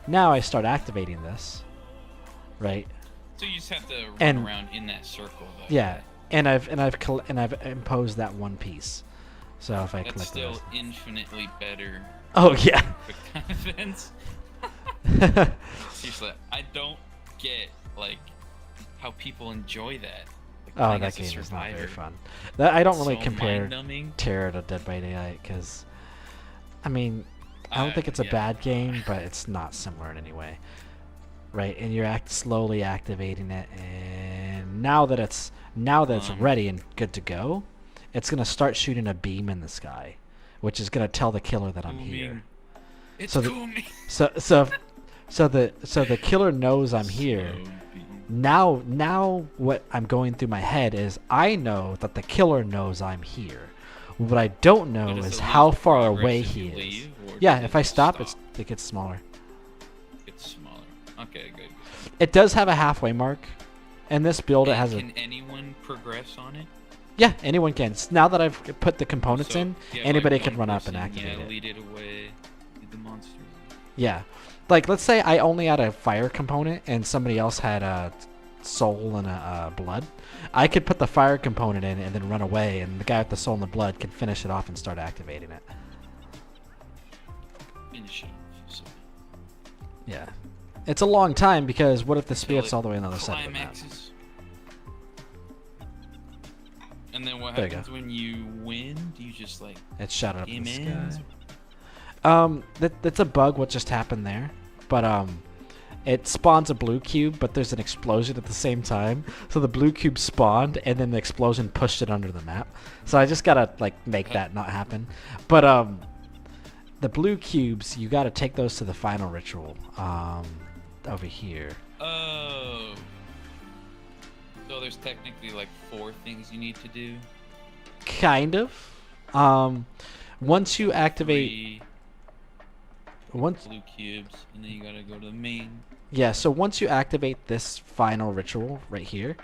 Now I start activating this, right? So you just have to run And- around in that circle, though. Yeah, and I've imposed that one piece. So if I That's collect still this. infinitely better. Oh yeah. Quick time events. Seriously, I don't get like how people enjoy that. Like, Oh, playing that as a game is not very survivor. fun. That I don't really So compare mind-numbing. Terror to Dead by Daylight because, I mean, I don't think it's a yeah. bad game, but it's not similar in any way, right? And you're slowly activating it, and now that it's ready and good to go, it's gonna start shooting a beam in the sky, which is gonna tell the killer that I'm here. Booming. It's So the- booming. So the killer knows I'm here. So booming. Now what I'm going through my head is I know that the killer knows I'm here. What I don't know But is does it how lose far progress away if he you is. leave, or Yeah, does if it I just stop, it gets smaller. It's smaller. Okay, good. It does have a halfway mark. In this build, it And has a can anyone progress on it? yeah. Anyone can. Now that I've put the components So, in, yeah, anybody like can one run up and person, activate yeah, it. lead it away. Lead the monster. Yeah, like let's say I only had a fire component and somebody else had a soul and a blood. I could put the fire component in and then run away, and the guy with the soul and the blood can finish it off and start activating it. Finish it. So Yeah, it's a long time because what if the Until spirit's it all the way on the other side of the map? climaxes. And then what There you go. happens when you win? Do you just like It's shot up in the amen? sky. That's a bug. What just happened there? But it spawns a blue cube, but there's an explosion at the same time. So the blue cube spawned, and then the explosion pushed it under the map. So I just gotta like make that not happen. But the blue cubes, you gotta take those to the final ritual. Over here. Oh. So there's technically like 4 things you need to do. Kind of. Once you activate, 3 once blue cubes, and then you gotta go to the main. yeah. So once you activate this final ritual right here,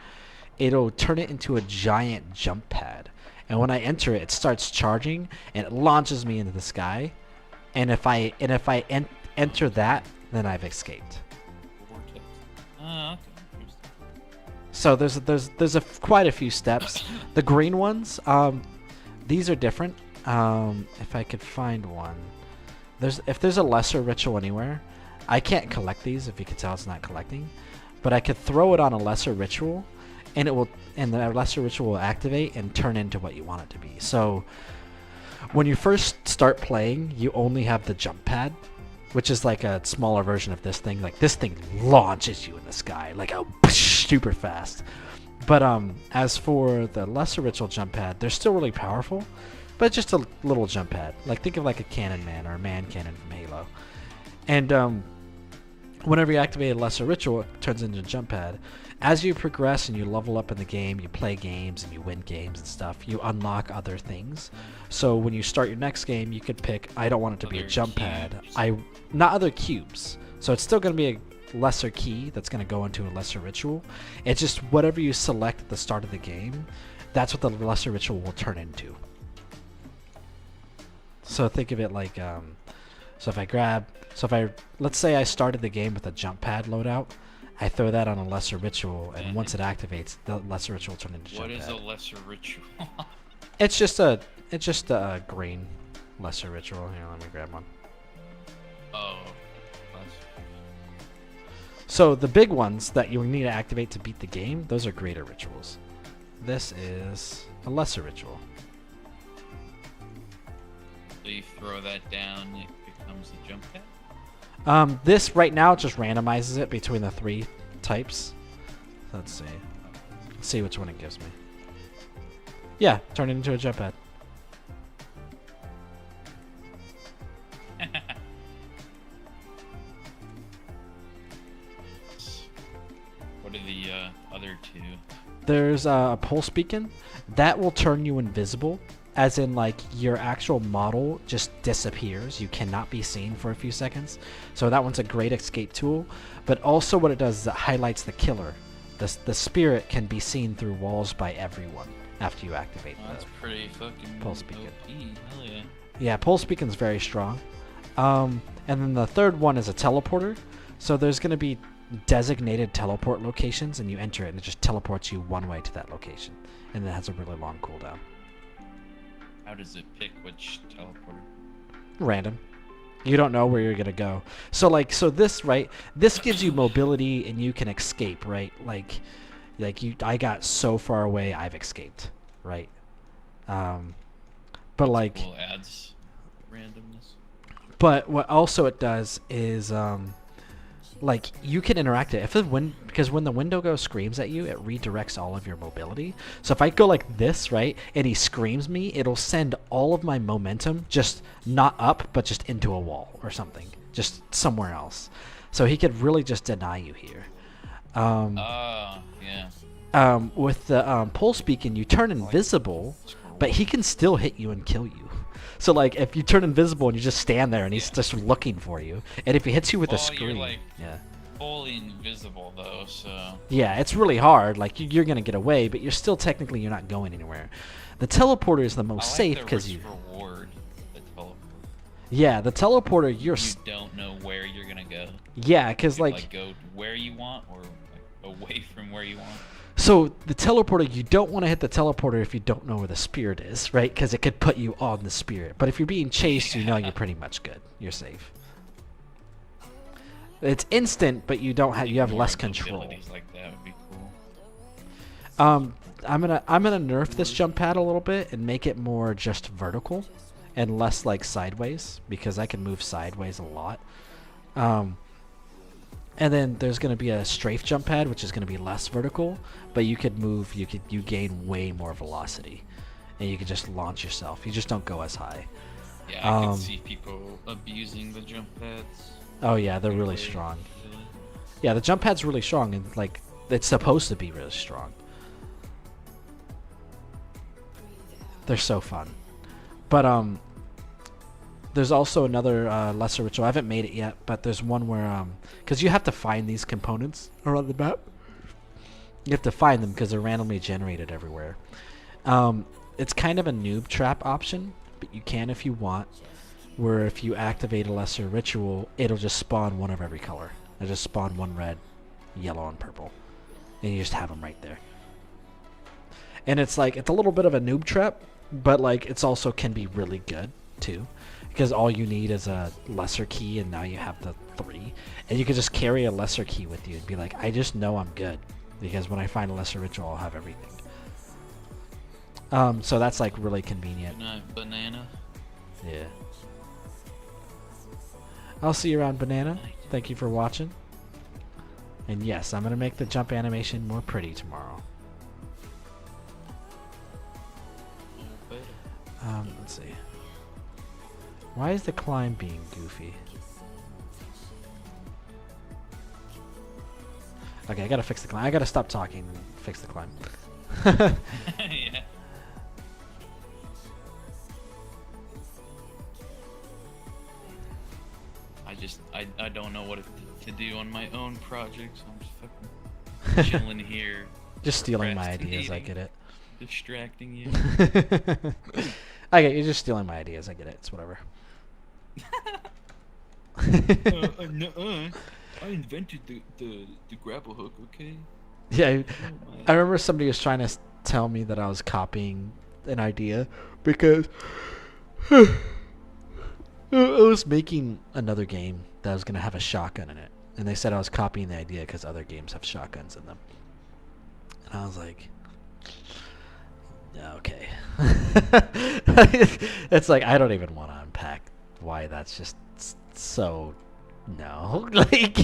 it'll turn it into a giant jump pad. And when I enter it, it starts charging and it launches me into the sky. And if I enter that, then I've escaped. Vortex. Ah, okay. So there's quite a few steps. The green ones, these are different. If I could find one, if there's a lesser ritual anywhere, I can't collect these. If you could tell, it's not collecting, but I could throw it on a lesser ritual, and the lesser ritual will activate and turn into what you want it to be. So when you first start playing, you only have the jump pad, which is like a smaller version of this thing. Like this thing launches you in the sky, like super fast. But as for the lesser ritual jump pad, they're still really powerful, but just a little jump pad. Like think of like a cannon man or a man cannon from Halo. And whenever you activate a lesser ritual, it turns into a jump pad. As you progress and you level up in the game, you play games and you win games and stuff, you unlock other things. So when you start your next game, you could pick, I don't want it to be a Other jump pad. cubes. Not other cubes. So it's still going to be a lesser key that's going to go into a lesser ritual. It's just whatever you select at the start of the game, that's what the lesser ritual will turn into. So think of it like, let's say I started the game with a jump pad loadout, I throw that on a lesser ritual, and once it activates, the lesser ritual turns into What jump is pad. a lesser ritual? It's just a green lesser ritual. Here, let me grab one. Oh. So the big ones that you need to activate to beat the game, those are greater rituals. This is a lesser ritual. So you throw that down, it becomes a jump pad? This right now just randomizes it between the 3 types. Let's see. Let's see which one it gives me. Yeah, turn it into a jump pad. What are the other 2? There's a pulse beacon that will turn you invisible, as in like your actual model just disappears. You cannot be seen for a few seconds. So that one's a great escape tool. But also what it does is it highlights the killer. The spirit can be seen through walls by everyone after you activate That's the pretty fucking pulse beacon. OP. Hell yeah. Yeah, pulse beacon's very strong. And then the third one is a teleporter. So there's going to be designated teleport locations, and you enter it, and it just teleports you one way to that location. And it has a really long cooldown. How does it pick which teleporter? Random. You don't know where you're going to go. So this, right, this gives you mobility, and you can escape, right? I got so far away, I've escaped, right? But like... Cool, adds randomness. But what also it does is, like, you can interact it. Because when the Wendigo screams at you, it redirects all of your mobility. So if I go like this, right, and he screams me, it'll send all of my momentum just not up, but just into a wall or something. Just somewhere else. So he could really just deny you here. Yeah. With the pulse beacon, you turn invisible, but he can still hit you and kill you. So like if you turn invisible and you just stand there and he's just looking for you, and if he hits you with a scream, You're like yeah, fully invisible though, so yeah, it's really hard. Like you're gonna get away, but you're still technically you're not going anywhere. The teleporter is the most I like safe the because risk you, reward the teleport. yeah, the teleporter You don't know where you're gonna go. yeah, because You like go where you want or like, away from where you want. so the teleporter, you don't want to hit the teleporter if you don't know where the spirit is, right? Because it could put you on the spirit. But if you're being chased, you know you're pretty much good. You're safe. It's instant, but you don't have you have More less control. abilities like that would be cool. I'm gonna nerf this jump pad a little bit and make it more just vertical and less like sideways, because I can move sideways a lot. And then there's going to be a strafe jump pad, which is going to be less vertical, but you could move, you gain way more velocity, and you can just launch yourself. You just don't go as high. Yeah, I can see people abusing the jump pads. Oh yeah, they're really strong. Yeah, the jump pad's really strong, and like it's supposed to be really strong. They're so fun. But there's also another lesser ritual. I haven't made it yet, but there's one where because you have to find these components around the map. You have to find them because they're randomly generated everywhere. It's kind of a noob trap option, but you can if you want. Where if you activate a lesser ritual, it'll just spawn one of every color. It'll just spawn one red, yellow, and purple, and you just have them right there. And it's like it's a little bit of a noob trap, but like it's also can be really good too. Because all you need is a lesser key, and now you have the 3. And you can just carry a lesser key with you and be like, I just know I'm good. Because when I find a lesser ritual, I'll have everything. So that's like really convenient. Good night, banana. Yeah. I'll see you around, Banana. Thank you for watching. And yes, I'm going to make the jump animation more pretty tomorrow. Let's see. Why is the climb being goofy? Okay, I gotta fix the climb. I gotta stop talking and fix the climb. Yeah. I don't know what to do on my own project, so I'm just fucking chilling here. Just stealing my ideas, I get it. Distracting you. I get you're just stealing my ideas, I get it. It's whatever. I invented the grapple hook, okay? Yeah, I remember somebody was trying to tell me that I was copying an idea because I was making another game that was going to have a shotgun in it. And they said I was copying the idea because other games have shotguns in them. And I was like, yeah, okay. It's like, I don't even want to unpack why that's just so... No. Like...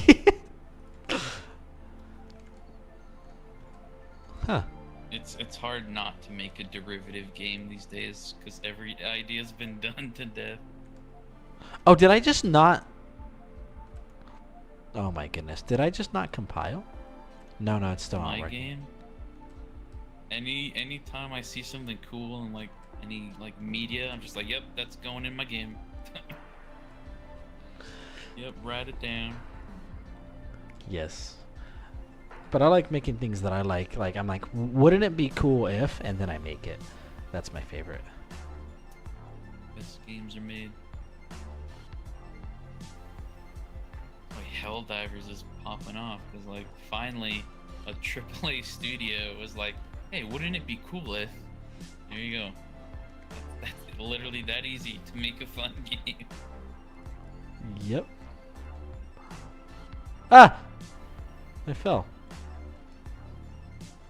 Huh. It's hard not to make a derivative game these days because every idea's been done to death. Oh, did I just not... Oh my goodness. Did I just not compile? No, it's still not My working. game. Anytime I see something cool and like any like media, I'm just like, yep, that's going in my game. Yep, write it down. Yes. But I like making things that I like. Like, I'm like, wouldn't it be cool if... And then I make it. That's my favorite. Best games are made. Like Helldivers is popping off because like finally a AAA studio was like, hey, wouldn't it be cool if... There you go. That's literally that easy to make a fun game. Yep. Ah! I fell.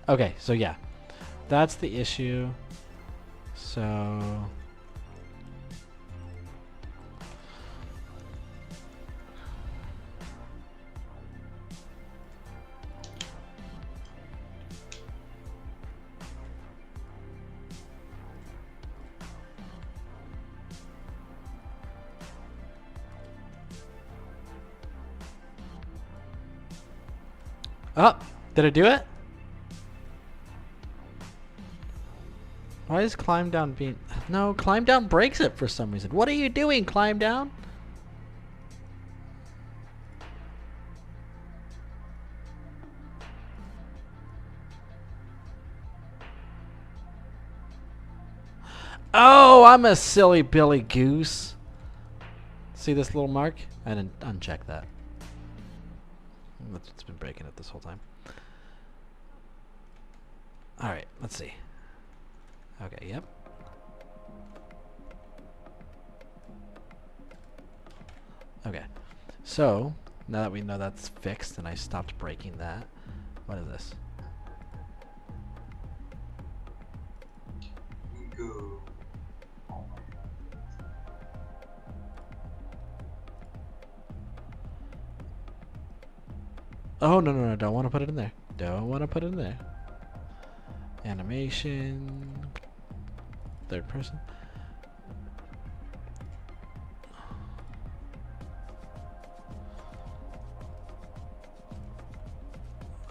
Okay, so yeah. That's the issue. So... Oh, did I do it? Why is climb down being... No, climb down breaks it for some reason. What are you doing, climb down? Oh, I'm a silly Billy Goose. See this little mark? I didn't uncheck that. It's been breaking it this whole time. Alright, let's see. Okay, yep. Okay. So, now that we know that's fixed and I stopped breaking that, what is this? Go. Oh, no, don't want to put it in there. Don't want to put it in there. Animation. Third person.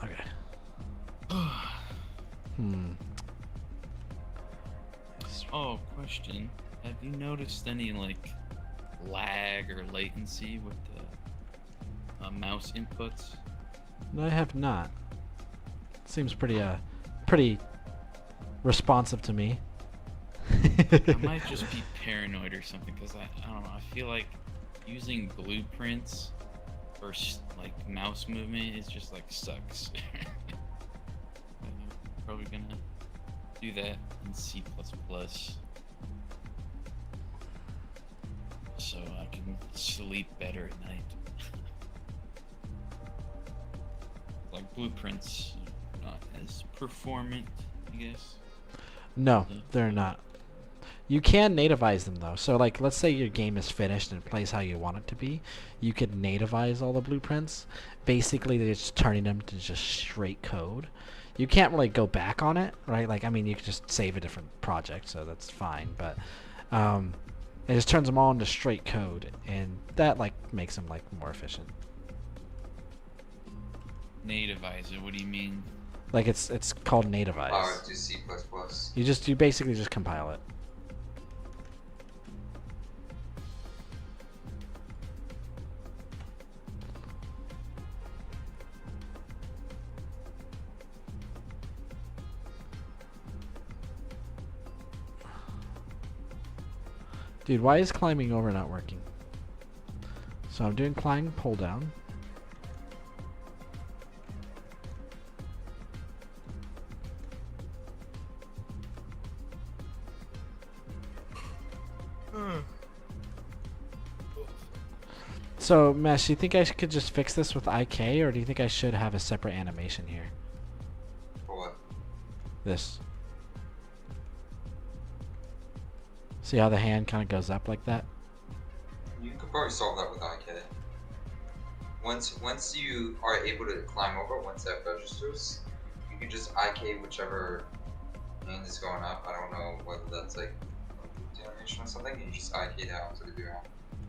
Okay. Oh, question. Have you noticed any like lag or latency with the mouse inputs? No, I have not. Seems pretty responsive to me. I might just be paranoid or something because I don't know. I feel like using blueprints for like mouse movement is just like sucks. I'm probably gonna do that in C++ so I can sleep better at night. Like blueprints are not as performant, I guess. No, they're not. You can nativize them though. So like, let's say your game is finished and plays how you want it to be. You could nativize all the blueprints. Basically, they're just turning them to just straight code. You can't really go back on it, right? Like, I mean, you could just save a different project, so that's fine. But it just turns them all into straight code, and that like makes them like more efficient. Nativize it. What do you mean? Like it's called nativize. Oh, do C++. You basically just compile it. Dude, why is climbing over not working? So I'm doing climb pull down. So, Mesh, do you think I could just fix this with IK, or do you think I should have a separate animation here? For what? This. See how the hand kind of goes up like that? You could probably solve that with IK. Once you are able to climb over, once that registers, you can just IK whichever hand is going up. I don't know whether that's like a animation or something. You just IK that onto the ground,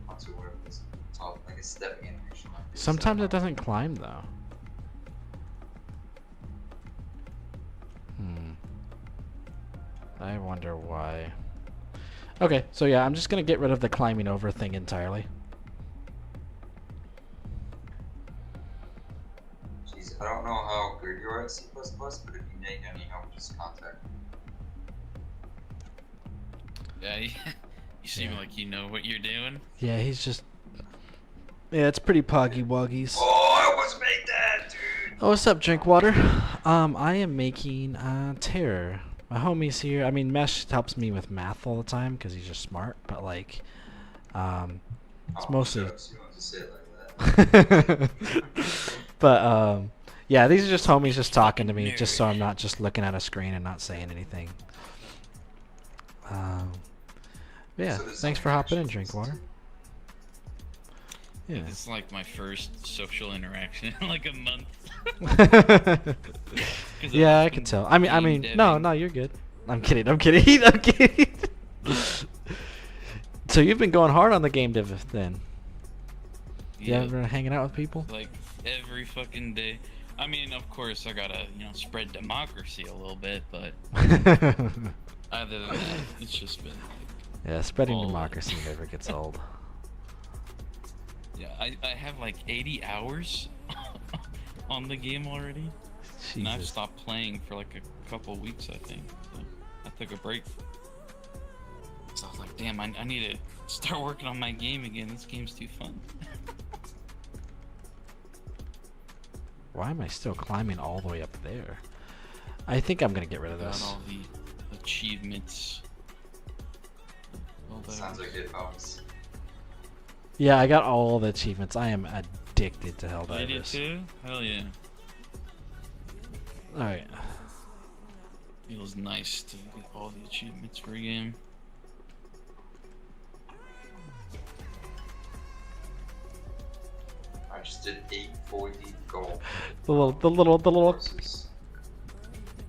onto whatever this top, like a step animation. Like Sometimes it doesn't climb though. I wonder why. Okay, so yeah, I'm just gonna get rid of the climbing over thing entirely. Jeez, I don't know how good you are at C++, but if you need any help, just contact me. Yeah, you seem Yeah. like you know what you're doing. Yeah, he's just... Yeah, it's pretty poggy woggies. Oh, I almost made that, dude! Oh, what's up, Drinkwater? I am making Terror. My homie's here. I mean, Mesh helps me with math all the time because he's just smart, but like, it's mostly... Jokes. You don't have to say it like that. But yeah, these are just homies just talking to me, just so I'm not just looking at a screen and not saying anything. Yeah, So there's thanks some for hopping in, connections. Drinkwater. Yeah. It's like my first social interaction in like a month. 'Cause Yeah, I I've can been tell. I mean, game no, deving. no, you're good. I'm kidding. I'm kidding. I'm kidding. So you've been going hard on the game dev then? You Yeah, haven't been hanging out with people? like every fucking day. I mean, of course, I gotta spread democracy a little bit, but other than that, it's just been like, Yeah, spreading all- democracy never gets old. yeah, I have like 80 hours on the game already, and I've Jesus. stopped playing for like a couple weeks, I think. So I took a break. So I was like, damn, I need to start working on my game again. This game's too fun. Why am I still climbing all the way up there? I think I'm gonna get rid of Got this. all the achievements. Well, that Sounds was- like it helps. Yeah, I got all the achievements. I am addicted to You did Helldivers. too? Hell yeah. Alright. Feels nice to get all the achievements for a game. I just did 840 gold The little courses.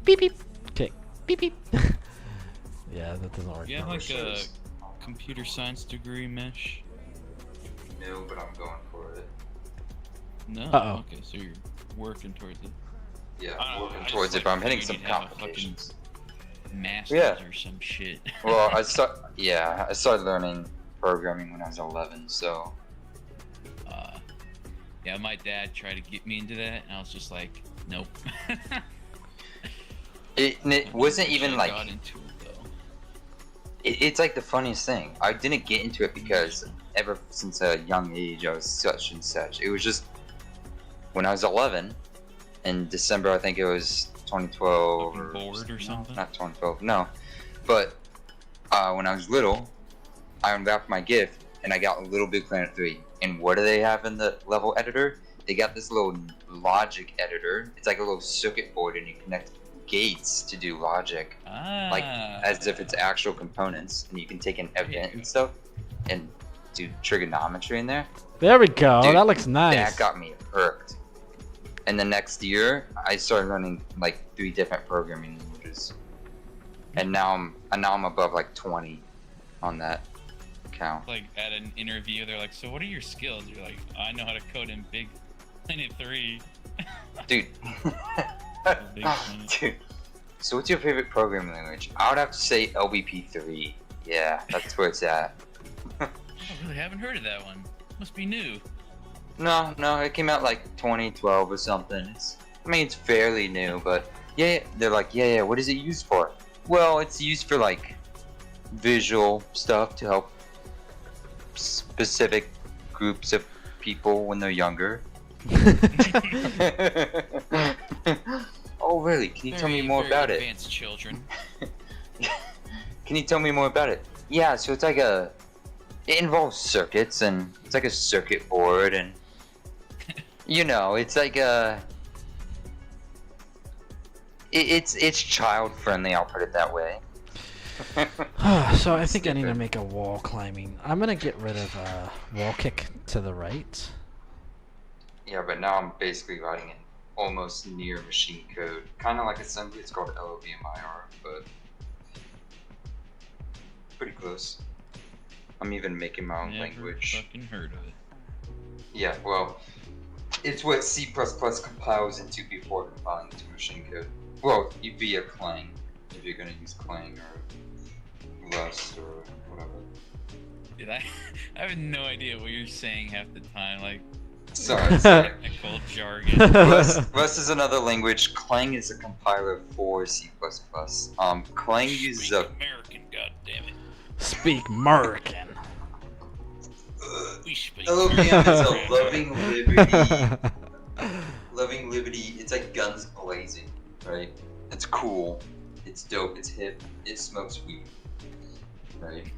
beep beep. Okay. Beep beep. Yeah, that doesn't work. You have though. like a computer science degree, Mesh? No, but I'm going for it. No? Uh-oh. Okay, so you're working towards it. Yeah, I I'm don't know, working I just, towards like, it, but I'm hitting figured some you'd have a complications. Masters Yeah. or some shit. Well, I started learning programming when I was 11, so Yeah, my dad tried to get me into that, and I was just like, nope. it wasn't even I like got into it though. it's like the funniest thing. I didn't get into it because ever since a young age I was such and such. It was just when I was 11 in December, I think it was 2012 Looking bored or something? Not 2012, no. But when I was little, I unwrapped my gift and I got Little Big Planet 3. And what do they have in the level editor? They got this little logic editor. It's like a little circuit board and you connect gates to do logic. Like as if it's actual components, and you can take an event and stuff and do trigonometry in there. There we go. Dude, That looks nice. That got me hooked. And the next year, I started learning like 3 different programming languages, and now I'm above like 20 on that count. Like at an interview, they're like, "So what are your skills?" You're like, "I know how to code in big Planet 3. Dude. Big planet. Dude. So what's your favorite programming language? I would have to say LBP3. Yeah, that's where it's at. I really haven't heard of that one. Must be new. No, it came out like 2012 or something. I mean, it's fairly new, but yeah, they're like, yeah, what is it used for? Well, it's used for like visual stuff to help specific groups of people when they're younger. Oh, really? Can you tell me more about it? Advanced children. Can you tell me more about it? Yeah, so it's like it involves circuits, and it's like a circuit board, and you know, it's like it's child friendly. I'll put it that way. So I think I need to make a wall climbing. I'm gonna get rid of wall kick to the right. Yeah, but now I'm basically writing it almost near machine code, kind of like assembly. It's called LOVMIR, but pretty close. I'm even making my own Never language. fucking heard of it. Yeah, well, it's what C++ compiles into before compiling into machine code. Well, via Clang, if you're gonna use Clang or Rust or whatever. Dude, I have no idea what you're saying half the time. Like, Sorry. technical jargon. Rust is another language. Clang is a compiler for C++. Clang uses Speak a American, goddammit. Speak American. We speak LOVM is a American. loving liberty. It's like guns blazing, right? It's cool. It's dope. It's hip. It smokes weed, right?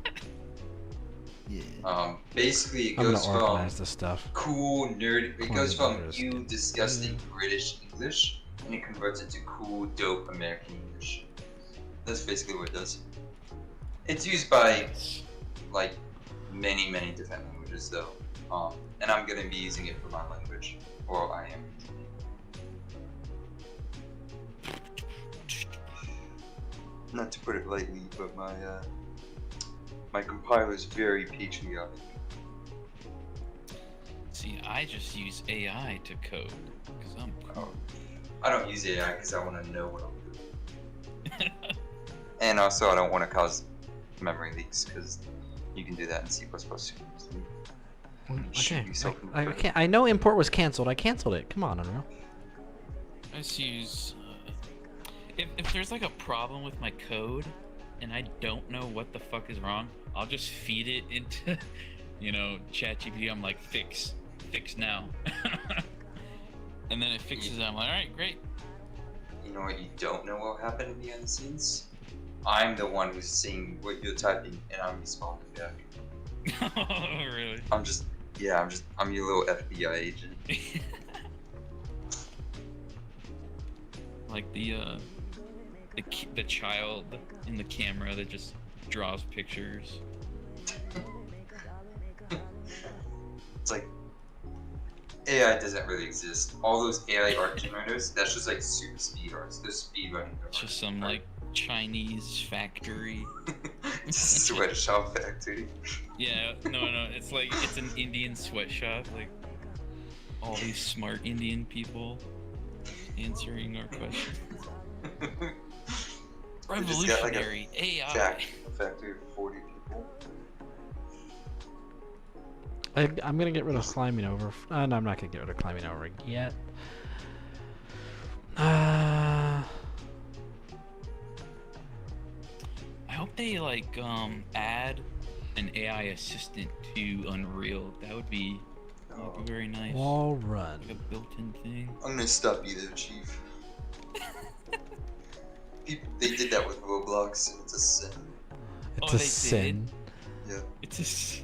Yeah. Basically it I'm gonna goes from organize this stuff. cool nerd. It goes from Close. you disgusting British English, and it converts into cool, dope American English. That's basically what it does. It's used by like many different languages though, and I'm gonna be using it for my language, or I am. Not to put it lightly, but my compiler is very patriotic. See, I just use AI to code because I'm cool. I don't use AI because I want to know what I'm doing, and also I don't want to cause memory leaks because you can do that in C++. Okay. I know import was canceled. I canceled it. Come on, Unreal. I just use. If there's like a problem with my code, and I don't know what the fuck is wrong, I'll just feed it into, ChatGPT. I'm like, fix now, and then it fixes it. I'm like, all right, great. You know what you don't know what happened behind the scenes? I'm the one who's seeing what you're typing, and I'm responding back. Oh, really? I'm your little FBI agent. Like the child in the camera that just draws pictures. It's like AI doesn't really exist. All those AI art generators, that's just like super speed arts. They're speed running. It's just some like Chinese factory. Sweatshop factory. Yeah, no, it's like it's an Indian sweatshop. Like all these smart Indian people answering our questions. We just got like Revolutionary AI. a factory of 40 people. I'm gonna get rid of climbing over. No, I'm not gonna get rid of climbing over yet. I hope they like add an AI assistant to Unreal. That would be very nice. Wall run. Like a built-in thing. I'm gonna stop you there, Chief. They did that with Roblox, and it's a sin. It's Oh, a they sin. Yeah. It's a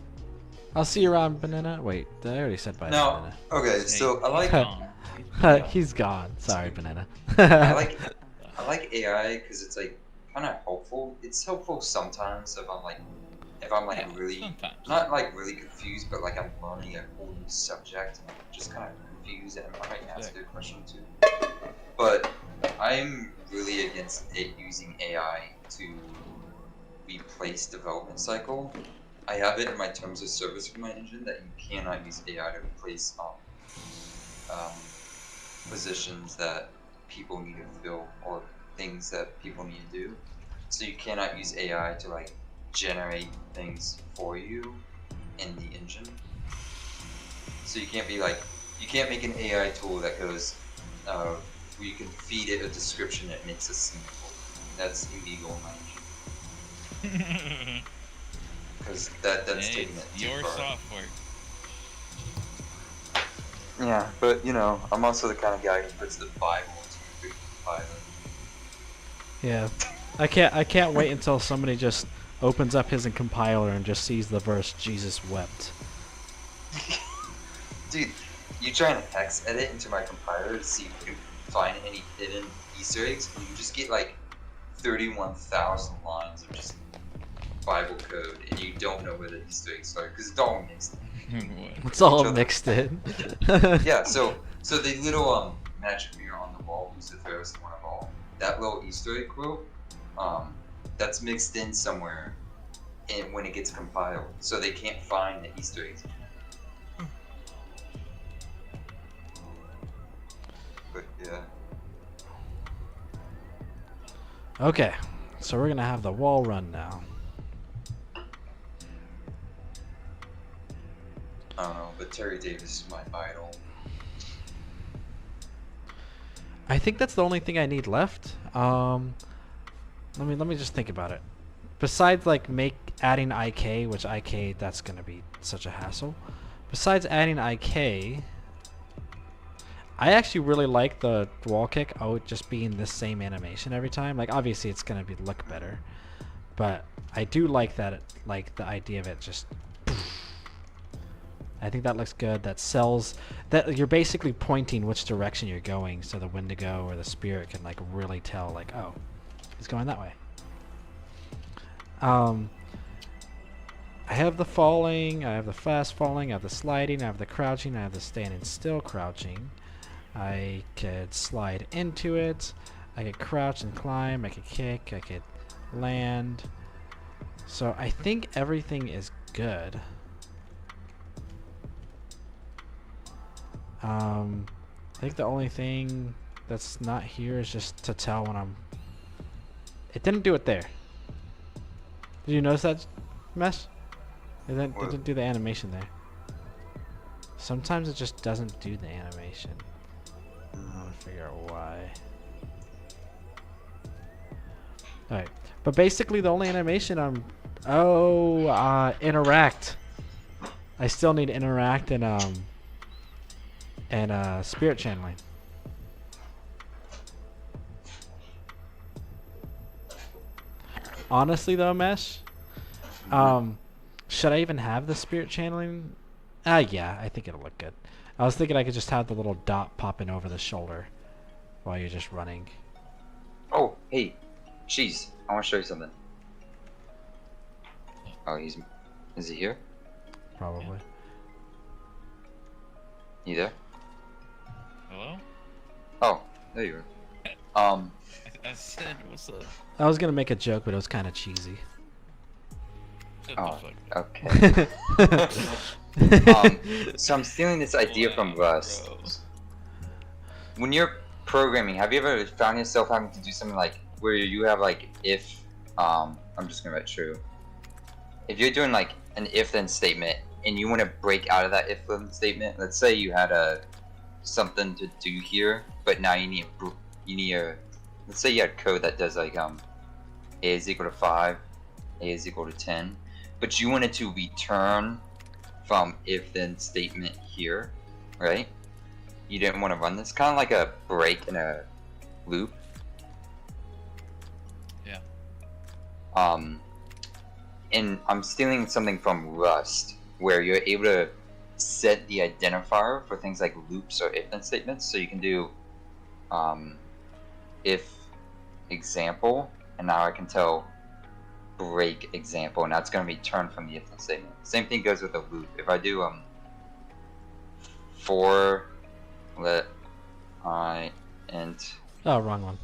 I'll see you around, Banana. Wait, I already said bye. No. Banana. Okay, so I like He's gone. Sorry, Banana. I like AI because it's like kind of helpful. It's helpful sometimes if I'm like really sometimes. not like really confused, but like I'm learning a whole new subject and I'm just kind of confused and I might ask a question too. But I'm really against using AI to replace development cycle. I have it in my terms of service for my engine that you cannot use AI to replace positions that people need to fill or things that people need to do. So you cannot use AI to like generate things for you in the engine. So you can't be like, you can't make an AI tool that goes, where you can feed it a description that makes a scene. That's illegal in my engine. Because that's taking it too your far. software. Yeah, but you know, I'm also the kind of guy who puts the Bible into the compiler. Yeah, I can't wait until somebody just opens up his compiler and just sees the verse "Jesus wept." Dude, you try and hex edit into my compiler to see if you can find any hidden Easter eggs, and you just get like 31,000 lines of just Bible code, and you don't know where the Easter eggs are because it's all mixed. It's all Each other. mixed in. Yeah, so the little magic mirror on the wall, who's the fairest one of all, that little Easter egg quote, that's mixed in somewhere when it gets compiled, so they can't find the Easter eggs. But yeah. Okay, so we're gonna have the wall run now. I don't know, but Terry Davis is my idol. I think that's the only thing I need left. Let me just think about it. Besides like adding IK, which IK that's gonna be such a hassle. Besides adding IK, I actually really like the wall kick. Oh, just being the same animation every time. Like obviously it's gonna look better, but I do like that. Like the idea of it just. I think that looks good. That sells that you're basically pointing which direction you're going, so the Wendigo or the spirit can like really tell, like, oh, he's going that way. I have the falling, I have the fast falling, I have the sliding, I have the crouching, I have the standing still crouching. I could slide into it. I could crouch and climb. I could kick. I could land. So I think everything is good. I think the only thing that's not here is just to tell when I'm... It didn't do it there. Did you notice that, Mesh? It didn't do the animation there. Sometimes it just doesn't do the animation. I want to figure out why. Alright. But basically the only animation I'm... Oh, interact. I still need interact and spirit channeling. Honestly though, Mesh, should I even have the spirit channeling? Yeah, I think it'll look good. I was thinking I could just have the little dot popping over the shoulder while you're just running. Oh, hey, Cheese, I want to show you something. Oh, is he here? Probably. You there? Hello? Oh, there you are. I said, what's up? I was gonna make a joke, but it was kind of cheesy. Shut the Oh, fuck. okay. So I'm stealing this idea from Wow, Rust. bro. When you're programming, have you ever found yourself having to do something like where you have like if, I'm just gonna write true. If you're doing like an if-then statement and you want to break out of that if-then statement, let's say you had something to do here, but now you need let's say you had code that does like a is equal to 5, a is equal to 10, but you wanted to return from if-then statement here, right? You didn't want to run this, kind of like a break in a loop. Yeah. And I'm stealing something from Rust, where you're able to set the identifier for things like loops or if-then statements. So you can do if example, and now I can tell break example, and that's going to be turned from the if-then statement. Same thing goes with a loop. If I do for let I int Oh, wrong one.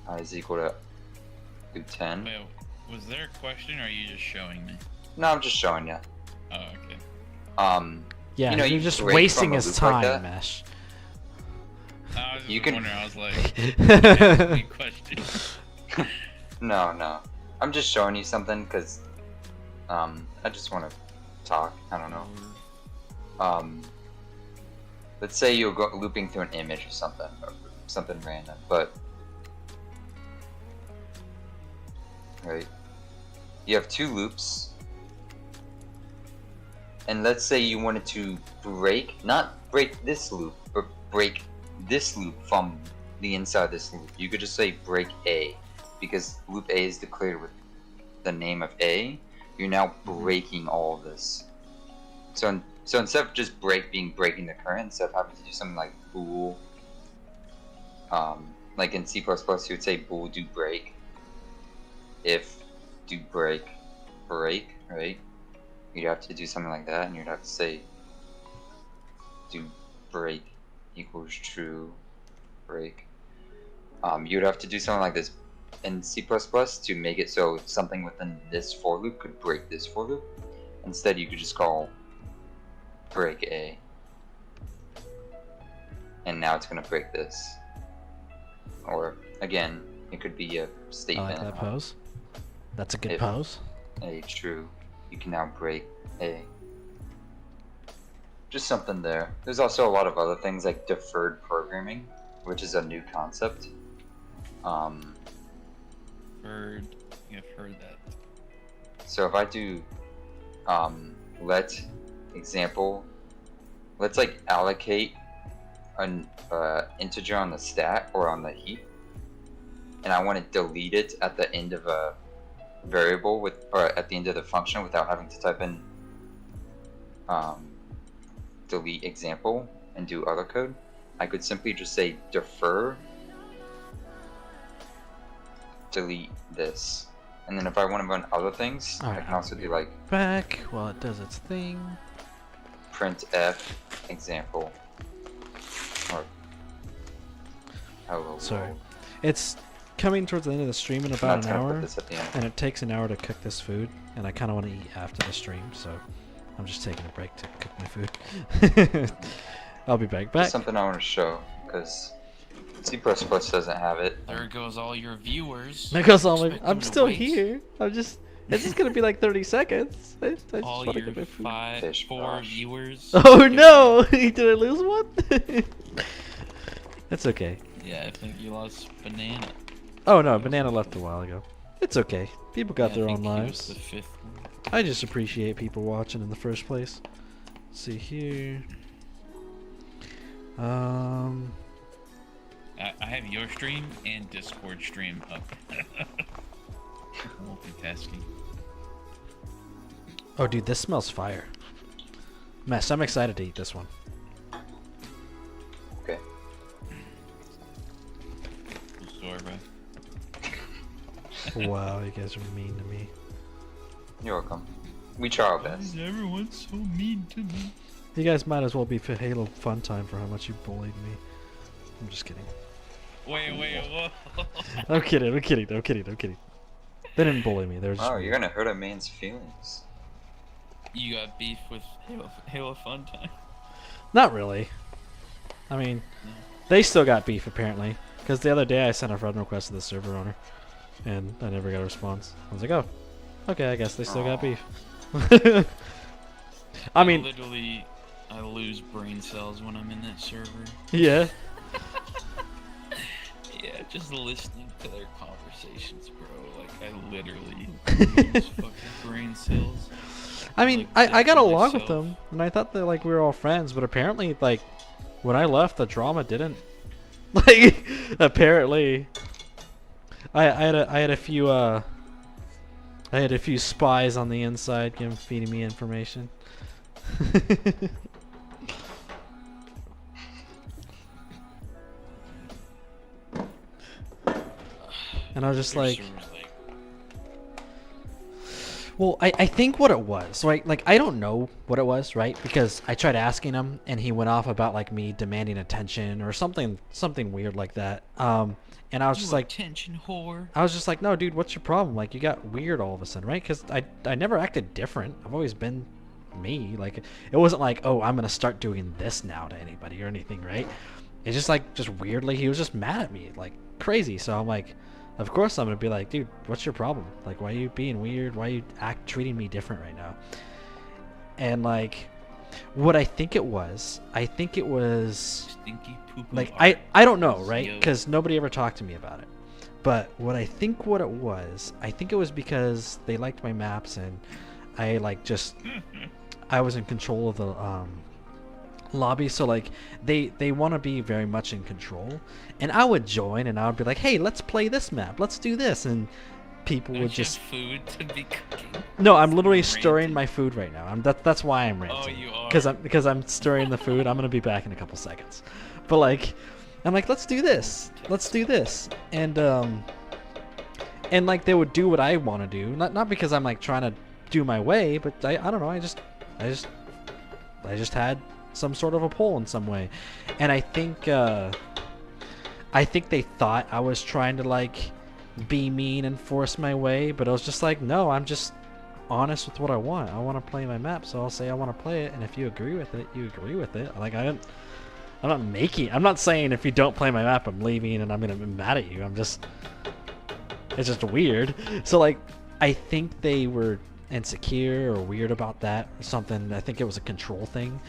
I is equal to 10. Wait, was there a question or are you just showing me? No, I'm just showing you. Oh, okay. Yeah, You know, you're you just break wasting from a his loop like time, that. Mesh. I was just You can- wondering. I was like, asking me questions. No. I'm just showing you something because I just want to talk. I don't know. Let's say you're looping through an image or something random, but right, you have two loops, and let's say you wanted to not break this loop, but break this loop from the inside of this loop. You could just say break A, because loop A is declared with the name of A. You're now breaking all of this. So instead of just breaking the current, instead of having to do something like bool, like in C++, you would say bool do break, if do break, right? You'd have to do something like that, and you'd have to say do break equals true break. You'd have to do something like this in C++ to make it so something within this for loop could break this for loop. Instead, you could just call break A, and now it's going to break this. Or again, it could be a I statement. like that pose. That's a good If- pose. A true, you can now break A. Just something there. There's also a lot of other things like deferred programming, which is a new concept. Heard that. So if I do let's like allocate an integer on the stack or on the heap, and I want to delete it at the end of a variable or at the end of the function without having to type in delete example and do other code. I could simply just say defer delete this, and then if I want to run other things, I Alright, can also do like Back while it does its thing. printf example or hello Sorry. world. It's coming towards the end of the stream in I'm about not an gonna put hour, this at the end. and it takes an hour to cook this food, and I kind of want to eat after the stream, so I'm just taking a break to cook my food. I'll be back. There's something I want to show because C++ doesn't have it. There goes all your viewers. There goes all my. Expect them I'm to still wait. here. It's just gonna be like 30 seconds. I just All want to your get my food. Fish 4 gosh. viewers. Oh no! Did I lose one? That's okay. Yeah, I think you lost Banana. Oh no, Banana left a while ago. It's okay. People got Yeah, their I own think he was lives. the 5th one. I just appreciate people watching in the first place. Let's see here. I have your stream and Discord stream up. Multitasking. Oh, dude, this smells fire. Mess, I'm excited to eat this one. Okay. Zorba. Wow, you guys are mean to me. You're welcome. We try our best. Everyone's so mean to me. You guys might as well be for Halo Fun Time for how much you bullied me. I'm just kidding. Wait, whoa. I'm kidding. They didn't bully me. They were just. Oh, you're gonna hurt a man's feelings. You got beef with Halo Fun Time. Not really. I mean, they still got beef apparently. Because the other day I sent a friend request to the server owner, and I never got a response. I was like, oh, okay, I guess they still got beef. I mean, Literally, I lose brain cells when I'm in that server. yeah. Yeah, just listening to their conversations, bro. Like, I literally lose fucking brain cells. I mean, Like, I got death to along with myself. them, and I thought that like we were all friends, but apparently, like, when I left, the drama didn't. Like, apparently, I had a few spies on the inside, feeding me information. And I was just Their like, server's well, I think what it was, right? Like, I don't know what it was, right? Because I tried asking him, and he went off about like me demanding attention or something weird like that. And I was just like, attention whore. I was just like, no, dude, what's your problem? Like, you got weird all of a sudden, right? Because I never acted different. I've always been me. Like, it wasn't like, oh, I'm gonna start doing this now to anybody or anything, right? it's just like just weirdly he was just mad at me like crazy. So I'm like, of course I'm gonna be like, dude, what's your problem? Like, why are you being weird? Why are you treating me different right now? And like, what I think it was Stinky poo-poo like art. I don't know, right? Yo. Because nobody ever talked to me about it. But what I think what it was because they liked my maps and I like just I was in control of the lobby, so like they want to be very much in control, and I would join and I would be like, hey, let's play this map, let's do this, and people Don't would you just have food to be cooking. no, I'm literally Ranting. stirring my food right now. That's why I'm ranting. Oh, you are. Because I'm stirring the food. I'm gonna be back in a couple seconds, but like I'm like, let's do this, and like they would do what I want to do, not because I'm like trying to do my way, but I don't know, I just had some sort of a pull in some way, and I think they thought I was trying to like be mean and force my way, but I was just like, no, I'm just honest with what I want. I want to play my map, so I'll say I want to play it, and if you agree with it, you agree with it. Like I'm not saying if you don't play my map, I'm leaving and I'm gonna be mad at you. It's just weird. So like, I think they were insecure or weird about that or something. I think it was a control thing,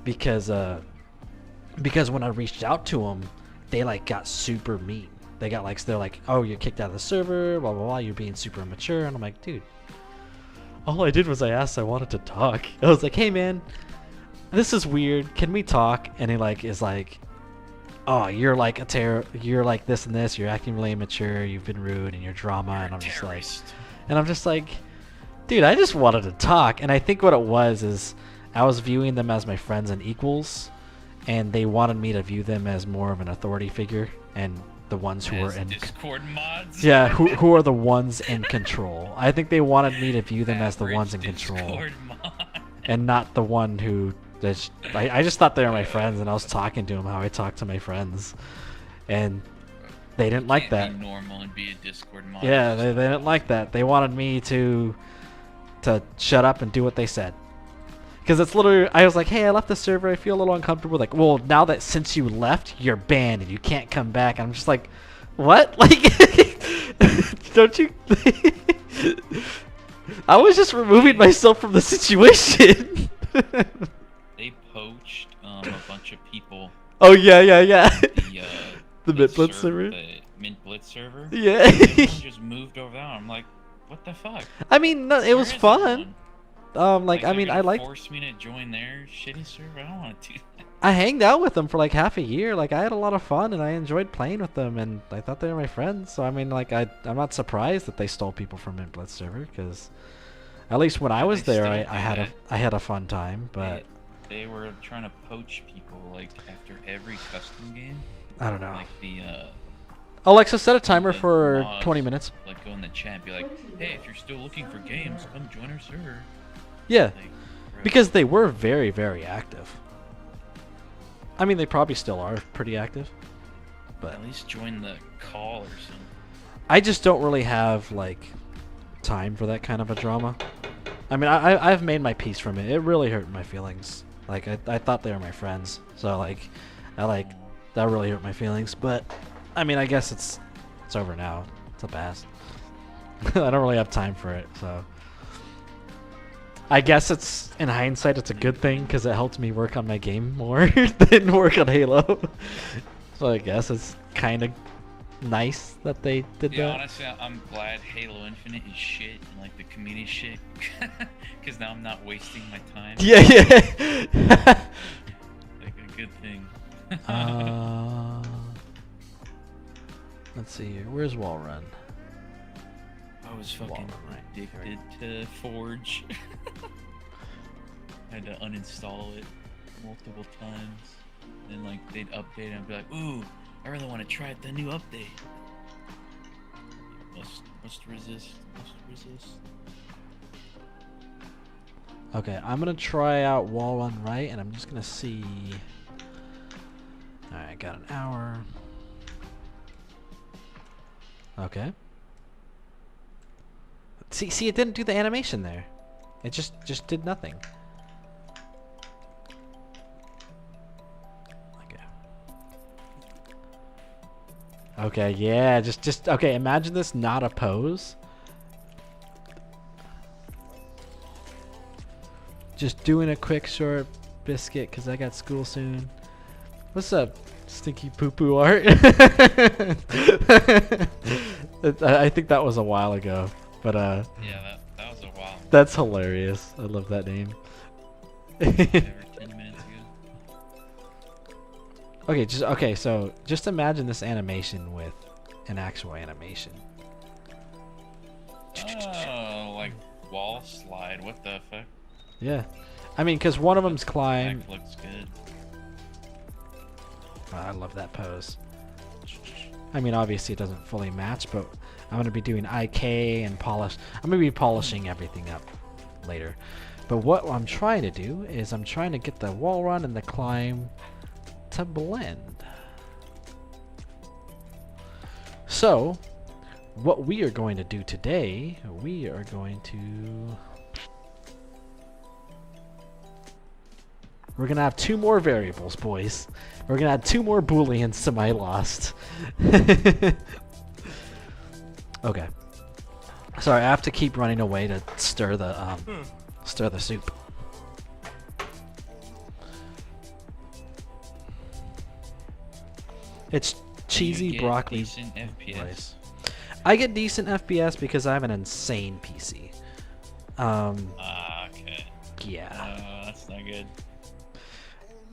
because when I reached out to them, they like got super mean. They're like, oh, you're kicked out of the server, blah blah blah. You're being super immature, and I'm like, dude, all I did was I asked. I wanted to talk. I was like, hey man, this is weird. Can we talk? And he like is like, oh, you're like you're like this and this. You're acting really immature. You've been rude and you're drama. And I'm just like, dude, I just wanted to talk. And I think what it was is I was viewing them as my friends and equals, and they wanted me to view them as more of an authority figure and the ones who were in Discord mods. yeah, who are the ones in control. I think they wanted me to view them as the ones in control, Discord mod. and not the one who. I just thought they were my friends, and I was talking to them how I talk to my friends, and they didn't like that. Be normal and be a Discord mod. Yeah, they didn't like that. They wanted me to shut up and do what they said. Because it's literally, I was like, hey, I left the server, I feel a little uncomfortable. Like, well, now that since you left, you're banned and you can't come back. And I'm just like, what? Like, don't you? I was just removing myself from the situation. They poached a bunch of people. Oh yeah. The The Mint Blitz server. The Mint Blitz server. Yeah. Everyone just moved over there. I'm like, what the fuck? I mean, no, it was Where is fun. everyone? Like, I they're mean, gonna I liked. force me to join their shitty server. I don't want to do that. I hanged out with them for like half a year. Like, I had a lot of fun and I enjoyed playing with them, and I thought they were my friends. So I mean, like, I'm not surprised that they stole people from Mint Blitz server, because at least when I was They there, still I do had a fun time. But They were trying to poach people like after every custom game. I don't know. Like the Alexa, set a timer the for mods, 20 minutes. Like go in the chat and be like, hey, if you're still looking for games, come join our server. Yeah, Like, bro, because they were very, very active. I mean, they probably still are pretty active, but at least join the call or something. I just don't really have like time for that kind of a drama. I mean, I've made my peace from it. It really hurt my feelings. Like, I thought they were my friends, so like that really hurt my feelings. But I mean, I guess it's over now. It's a past. I don't really have time for it, so I guess it's, in hindsight, it's a good thing because it helped me work on my game more than work on Halo. So I guess it's kind of nice that they did Yeah, that. honestly, I'm glad Halo Infinite is shit and like the community shit, because now I'm not wasting my time. Yeah. Like a good thing. Let's see here. Where's Wall Run? I was fucking Right. addicted to Forge. I had to uninstall it multiple times. Then like they'd update and I'd be like, ooh, I really want to try the new update. Must resist. Okay, I'm gonna try out Wall Run Right, and I'm just gonna see. Alright, got an hour. Okay. See, it didn't do the animation there. It just did nothing. Okay. Okay, yeah, just okay, imagine this not a pose. Just doing a quick short biscuit because I got school soon. What's up, stinky poo poo art? I think that was a while ago, but Yeah, that was a while. that's hilarious. I love that name. Every 10 minutes ago. Okay, so just imagine this animation with an actual animation. Oh, like wall slide. What the fuck? Yeah, I mean, because one of them's climb. Back looks good. Oh, I love that pose. I mean, obviously it doesn't fully match, but I'm gonna be doing IK and polish. I'm gonna be polishing everything up later. But what I'm trying to do is I'm trying to get the wall run and the climb to blend. So, what we are going to do today, we are going to... We're going to have 2 more variables, boys. We're going to add 2 more booleans to my lost. Okay. Sorry, I have to keep running away to stir the soup. It's cheesy You get broccoli decent FPS. rice. I get decent FPS because I have an insane PC. Okay. Yeah. That's not good.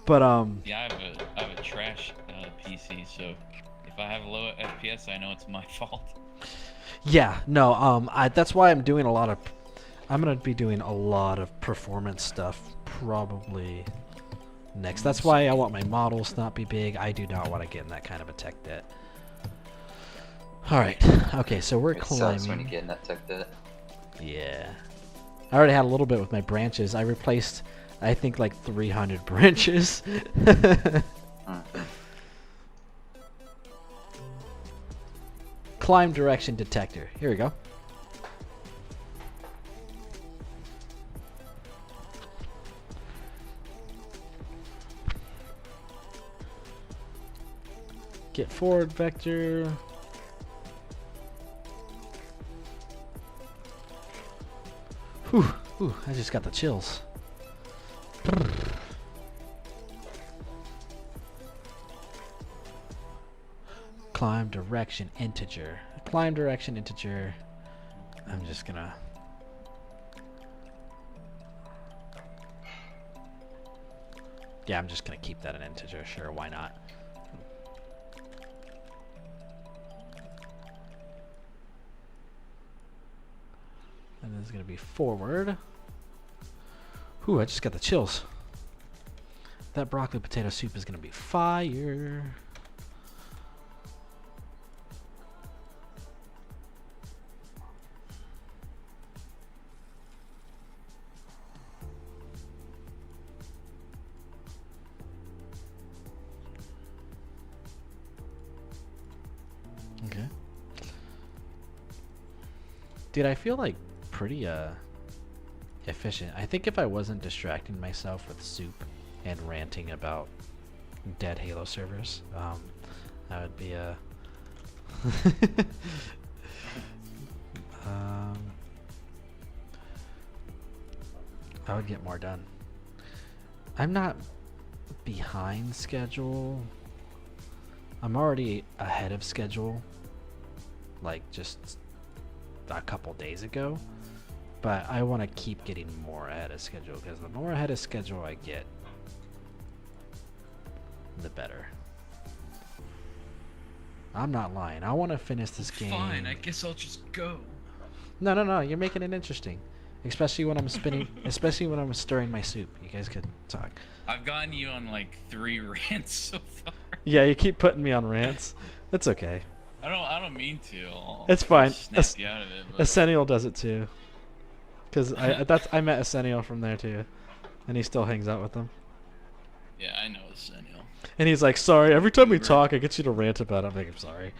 But Yeah, I have a trash PC, so if I have low FPS, I know it's my fault. yeah, no, that's why I'm doing a lot of I'm going to be doing a lot of performance stuff probably next. That's why I want my models to not be big. I do not want to get in that kind of a tech debt. All right. Okay, so we're It climbing. sucks when you get in that tech debt. Yeah. I already had a little bit with my branches. I replaced, I think, like 300 branches. Climb direction detector. Here we go. Get forward vector. Whew, I just got the chills. Climb direction integer. Climb direction integer. I'm just gonna... Yeah, I'm just gonna keep that an integer. Sure, why not? And this is gonna be forward. Whew, I just got the chills. That broccoli potato soup is gonna be fire. Okay. Dude, I feel like pretty efficient. I think if I wasn't distracting myself with soup and ranting about dead Halo servers, that would be I would get more done. I'm not behind schedule. I'm already ahead of schedule, like just a couple days ago, but I want to keep getting more ahead of schedule because the more ahead of schedule I get, the better. I'm not lying. I want to finish this game. Fine, I guess I'll just go. No. You're making it interesting, especially when I'm spinning, especially when I'm stirring my soup. You guys could talk. I've gotten you on like 3 rants so far. Yeah, you keep putting me on rants. That's okay. I don't mean to. It's fine. Snap you out of it. But... Essenial does it too. Cause I met Essenial from there too, and he still hangs out with them. Yeah, I know Essenial. And he's like, "Sorry, every time we talk, I get you to rant about it." I'm like, "I'm sorry."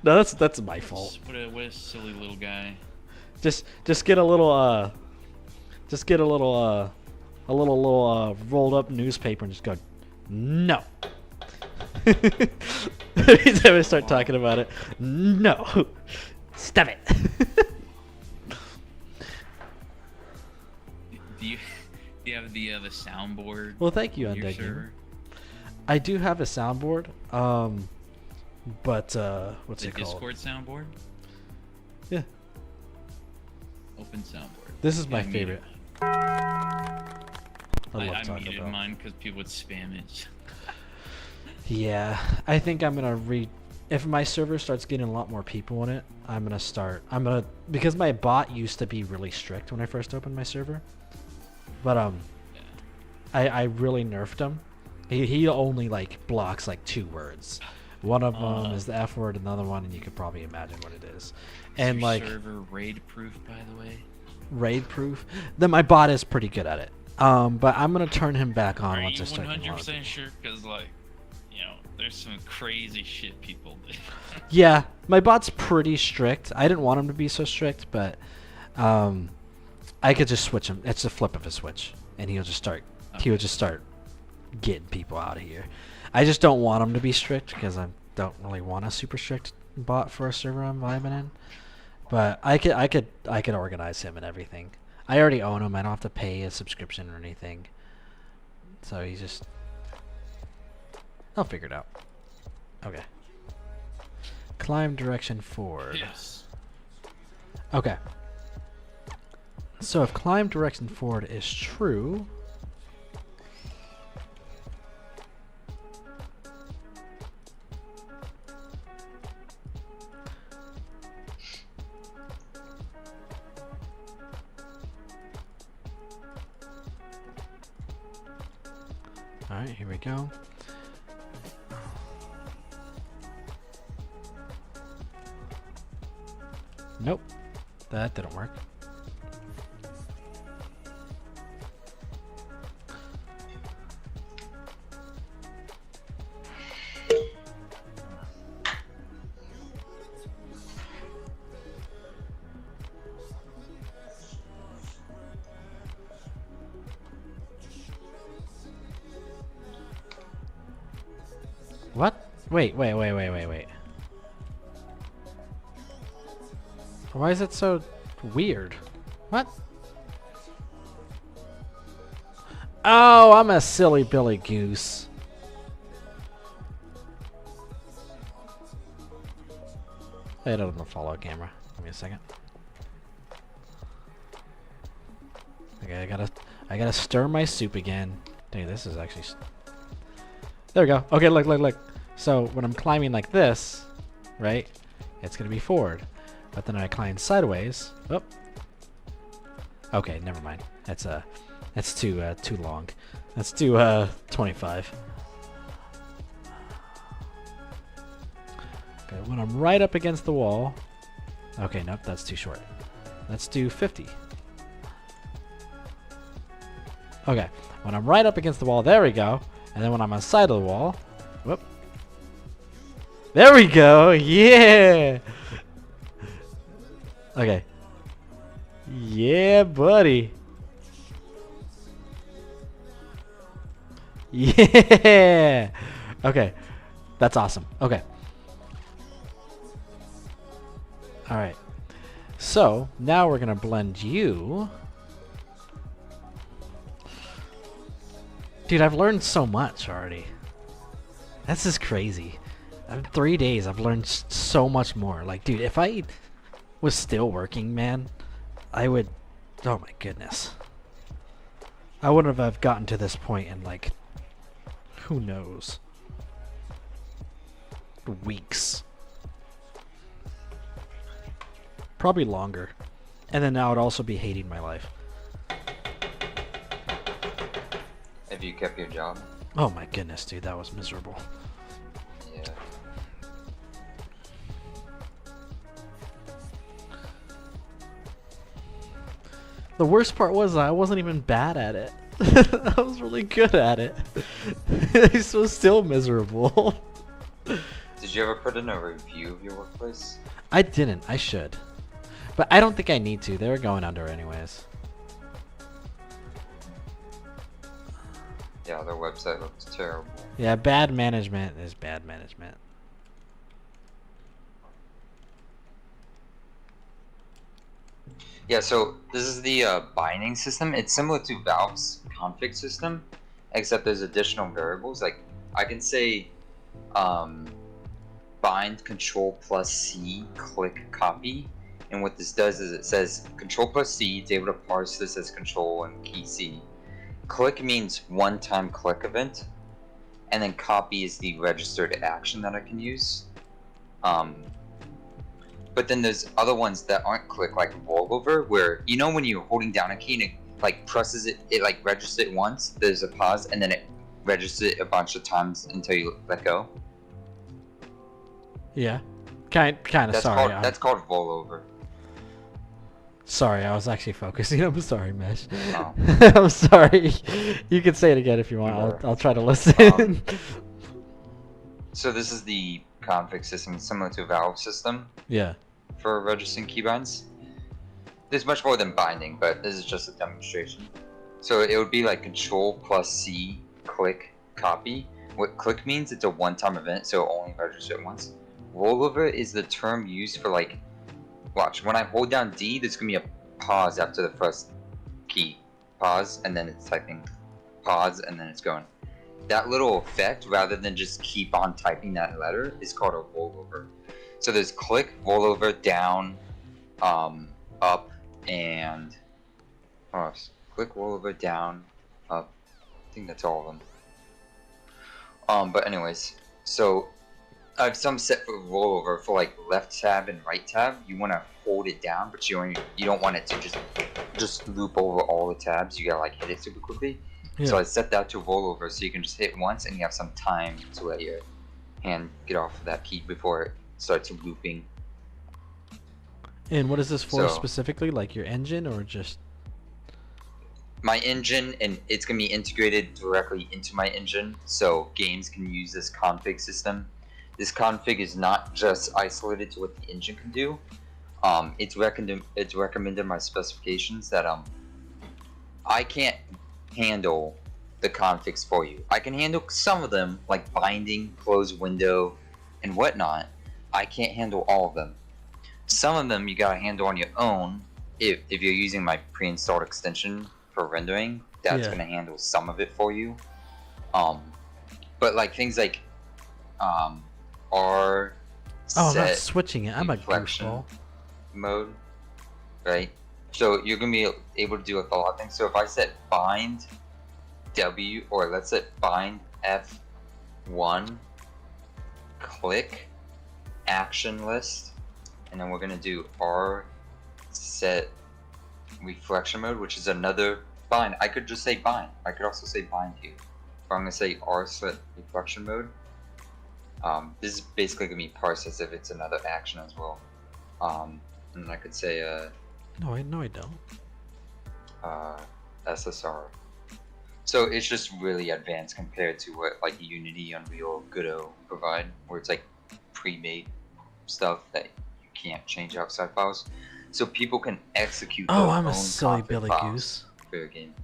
No, that's my fault. What a silly little guy. Just get a little rolled up newspaper and just go, "No." Every time I start talking about it, no, stop it. Do you have the soundboard? Well, thank you, on your Undead Gamer. server? I do have a soundboard, but what's The it called? Discord soundboard? Yeah, Open soundboard. this is my Yeah, I muted favorite. mine. I love I talking muted about. mine because people would spam it. Yeah, I think I'm gonna if my server starts getting a lot more people in it, because my bot used to be really strict when I first opened my server, but Yeah. I really nerfed him. He only like blocks like 2 words. One of them is the F word, another one, and you could probably imagine what it is. Is And your like server raid proof, by the way? raid proof, then my bot is pretty good at it. But I'm gonna turn him back on Are once you I start getting a lot of 100% sure? Because like, there's some crazy shit people do. Yeah, my bot's pretty strict. I didn't want him to be so strict, but I could just switch him. It's a flip of a switch, and he'll just start getting people out of here. I just don't want him to be strict because I don't really want a super strict bot for a server I'm vibing in. But I could organize him and everything. I already own him. I don't have to pay a subscription or anything. So he's just I'll figure it out. Okay. Climb direction forward. Yes. Okay. So if climb direction forward is true, all right, here we go. Nope, that didn't work. What? Wait. Why is it so weird? What? Oh, I'm a silly Billy Goose. I don't know, follow camera. Give me a second. Okay, I gotta stir my soup again. Dude, this is actually. There we go. Okay, look. So when I'm climbing like this, right, it's gonna be forward. But then I climb sideways. Oh. Okay, never mind. That's too long. Let's do 25. Okay, when I'm right up against the wall. Okay, nope, that's too short. Let's do 50. Okay, when I'm right up against the wall, there we go. And then when I'm on the side of the wall, whoop. There we go. Yeah. Okay. Yeah, buddy. Yeah. Okay. That's awesome. Okay. All right. So now we're going to blend you. Dude, I've learned so much already. That's just crazy. In 3 days, I've learned so much more. Like, dude, if I was still working, man, I would... Oh my goodness. I wouldn't have gotten to this point in, like, who knows? Weeks. Probably longer. And then now I'd also be hating my life. Have you kept your job? Oh my goodness, dude, that was miserable. Yeah. The worst part was I wasn't even bad at it. I was really good at it. It was still miserable. Did you ever put in a review of your workplace? I didn't. I should. But I don't think I need to. They're going under anyways. Yeah, their website looks terrible. Yeah, bad management is bad management. Yeah, so this is the binding system. It's similar to Valve's config system, except there's additional variables. Like I can say bind control plus C click copy, and what this does is it says control plus C. It's able to parse this as control and key C. Click means one-time click event, and then copy is the registered action that I can use. But then there's other ones that aren't click, like rollover, where you know when you're holding down a key and it like presses it like registers it once, there's a pause, and then it registers it a bunch of times until you let go. Yeah. Kind of sorry. That's called rollover. Sorry, I was actually focusing. I'm sorry, Mesh. Oh. I'm sorry. You can say it again if you want. I'll try to listen. So this is the config system, similar to Valve system. Yeah. For registering keybinds. There's much more than binding, but this is just a demonstration. So it would be like control plus C click copy. What click means, it's a one-time event, so it only registers it once. Rollover is the term used for like, watch, when I hold down D, there's gonna be a pause after the first key. Pause, and then it's typing. Pause, and then it's going. That little effect, rather than just keep on typing that letter, is called a rollover. So there's click, rollover, down, up, and click, rollover, down, up. I think that's all of them. But anyways, so I have some set for rollover for like left tab and right tab. You want to hold it down, but you don't want it to just loop over all the tabs. You gotta like hit it super quickly. Yeah. So I set that to rollover, so you can just hit once and you have some time to let your hand get off of that key before it starts looping. And what is this for So- specifically? Like your engine or just? My engine, and it's gonna be integrated directly into my engine, so games can use this config system. This config is not just isolated to what the engine can do. It's recommended in my specifications that I can't handle the configs for you. I can handle some of them, like binding, close window, and whatnot. I can't handle all of them. Some of them you gotta handle on your own. If you're using my pre-installed extension for rendering, that's Yeah. gonna handle some of it for you. But like things like R Oh, set not switching it. I'm a reflection goofball. mode, right? So you're gonna be able to do like a lot of things. So if I set bind W, or let's set bind F1, click action list, and then we're gonna do R set reflection mode, which is another bind. I could just say bind. I could also say bind here. But I'm gonna say R set reflection mode. This is basically gonna be parsed as if it's another action as well. And I could say No, I don't. SSR. So it's just really advanced compared to what like Unity, Unreal, Godot provide, where it's like pre-made stuff that you can't change outside files. So people can execute their Oh, I'm a own silly config Billy files Goose. for your game.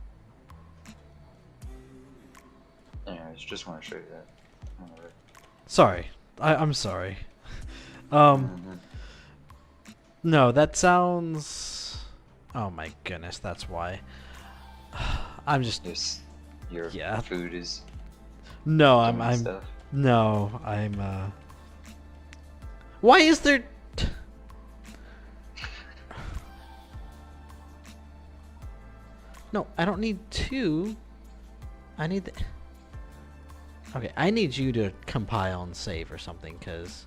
Anyways, just want to show you that. Alright. Sorry. I'm sorry. Mhm. No, that sounds. Oh my goodness, that's why. I'm just. Your Yeah. food is No, doing I'm. stuff. No, I'm. Why is there? No, I don't need two. I need the. Okay, I need you to compile and save or something, cause.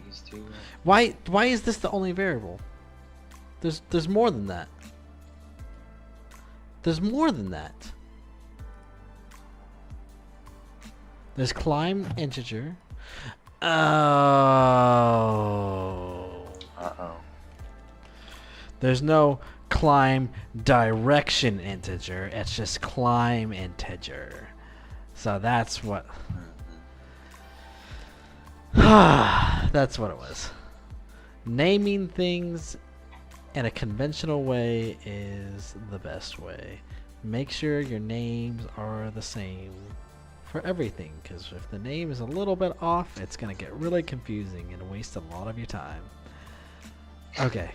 These two. Why is this the only variable? There's more than that. There's more than that. There's climb integer. Oh. Uh-oh. There's no climb direction integer. It's just climb integer. So that's what. That's what it was. Naming things in a conventional way is the best way. Make sure your names are the same. for everything, because if the name is a little bit off, it's going to get really confusing and waste a lot of your time. Okay.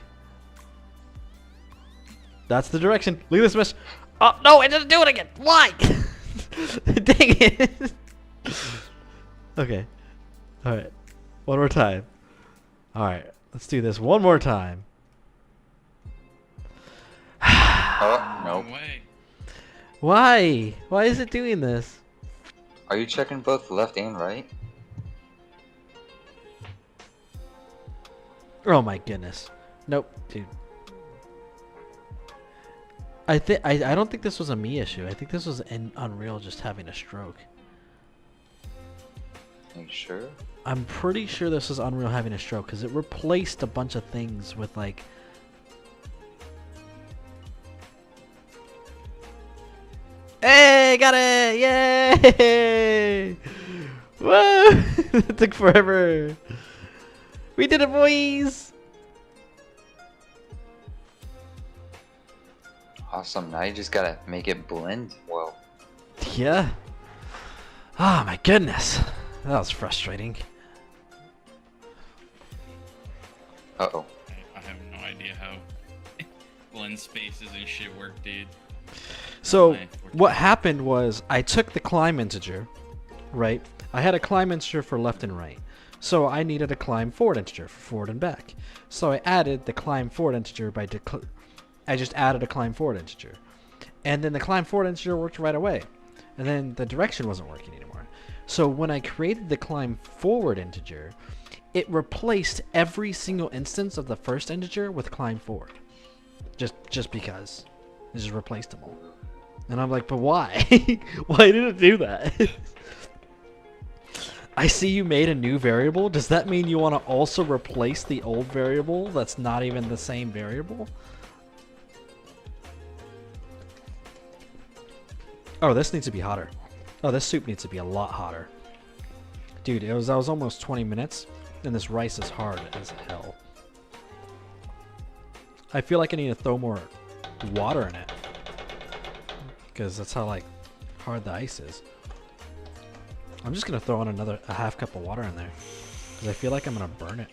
That's the direction. Look at this mesh. Oh, no, it doesn't do it again. Why? Dang it. Okay. Alright. One more time. Alright. Let's do this one more time. Oh, nope. Wrong way. Why? Why is it doing this? Are you checking both left and right? Oh my goodness. Nope, dude. I don't think this was a me issue. I think this was an Unreal just having a stroke. Are you sure? I'm pretty sure this is Unreal having a stroke because it replaced a bunch of things with like. Hey, got it! Yay! Whoa! It took forever. We did it, boys! Awesome. Now you just gotta make it blend well. Yeah. Oh my goodness. That was frustrating. Uh-oh. I have no idea how blend spaces and shit work, dude. So my what happened was I took the climb integer, right? I had a climb integer for left and right. So I needed a climb forward integer for forward and back. So I added the climb forward integer by I just added a climb forward integer. And then the climb forward integer worked right away. And then the direction wasn't working anymore. So when I created the climb forward integer, it replaced every single instance of the first integer with climb forward. Just because. It just replaced them all. And I'm like, but why? Why did it do that? I see you made a new variable. Does that mean you want to also replace the old variable that's not even the same variable? Oh, this needs to be hotter. Oh, this soup needs to be a lot hotter. Dude, that was almost 20 minutes, and this rice is hard as hell. I feel like I need to throw more water in it. Because that's how, like, hard the ice is. I'm just going to throw in a half cup of water in there. Because I feel like I'm going to burn it.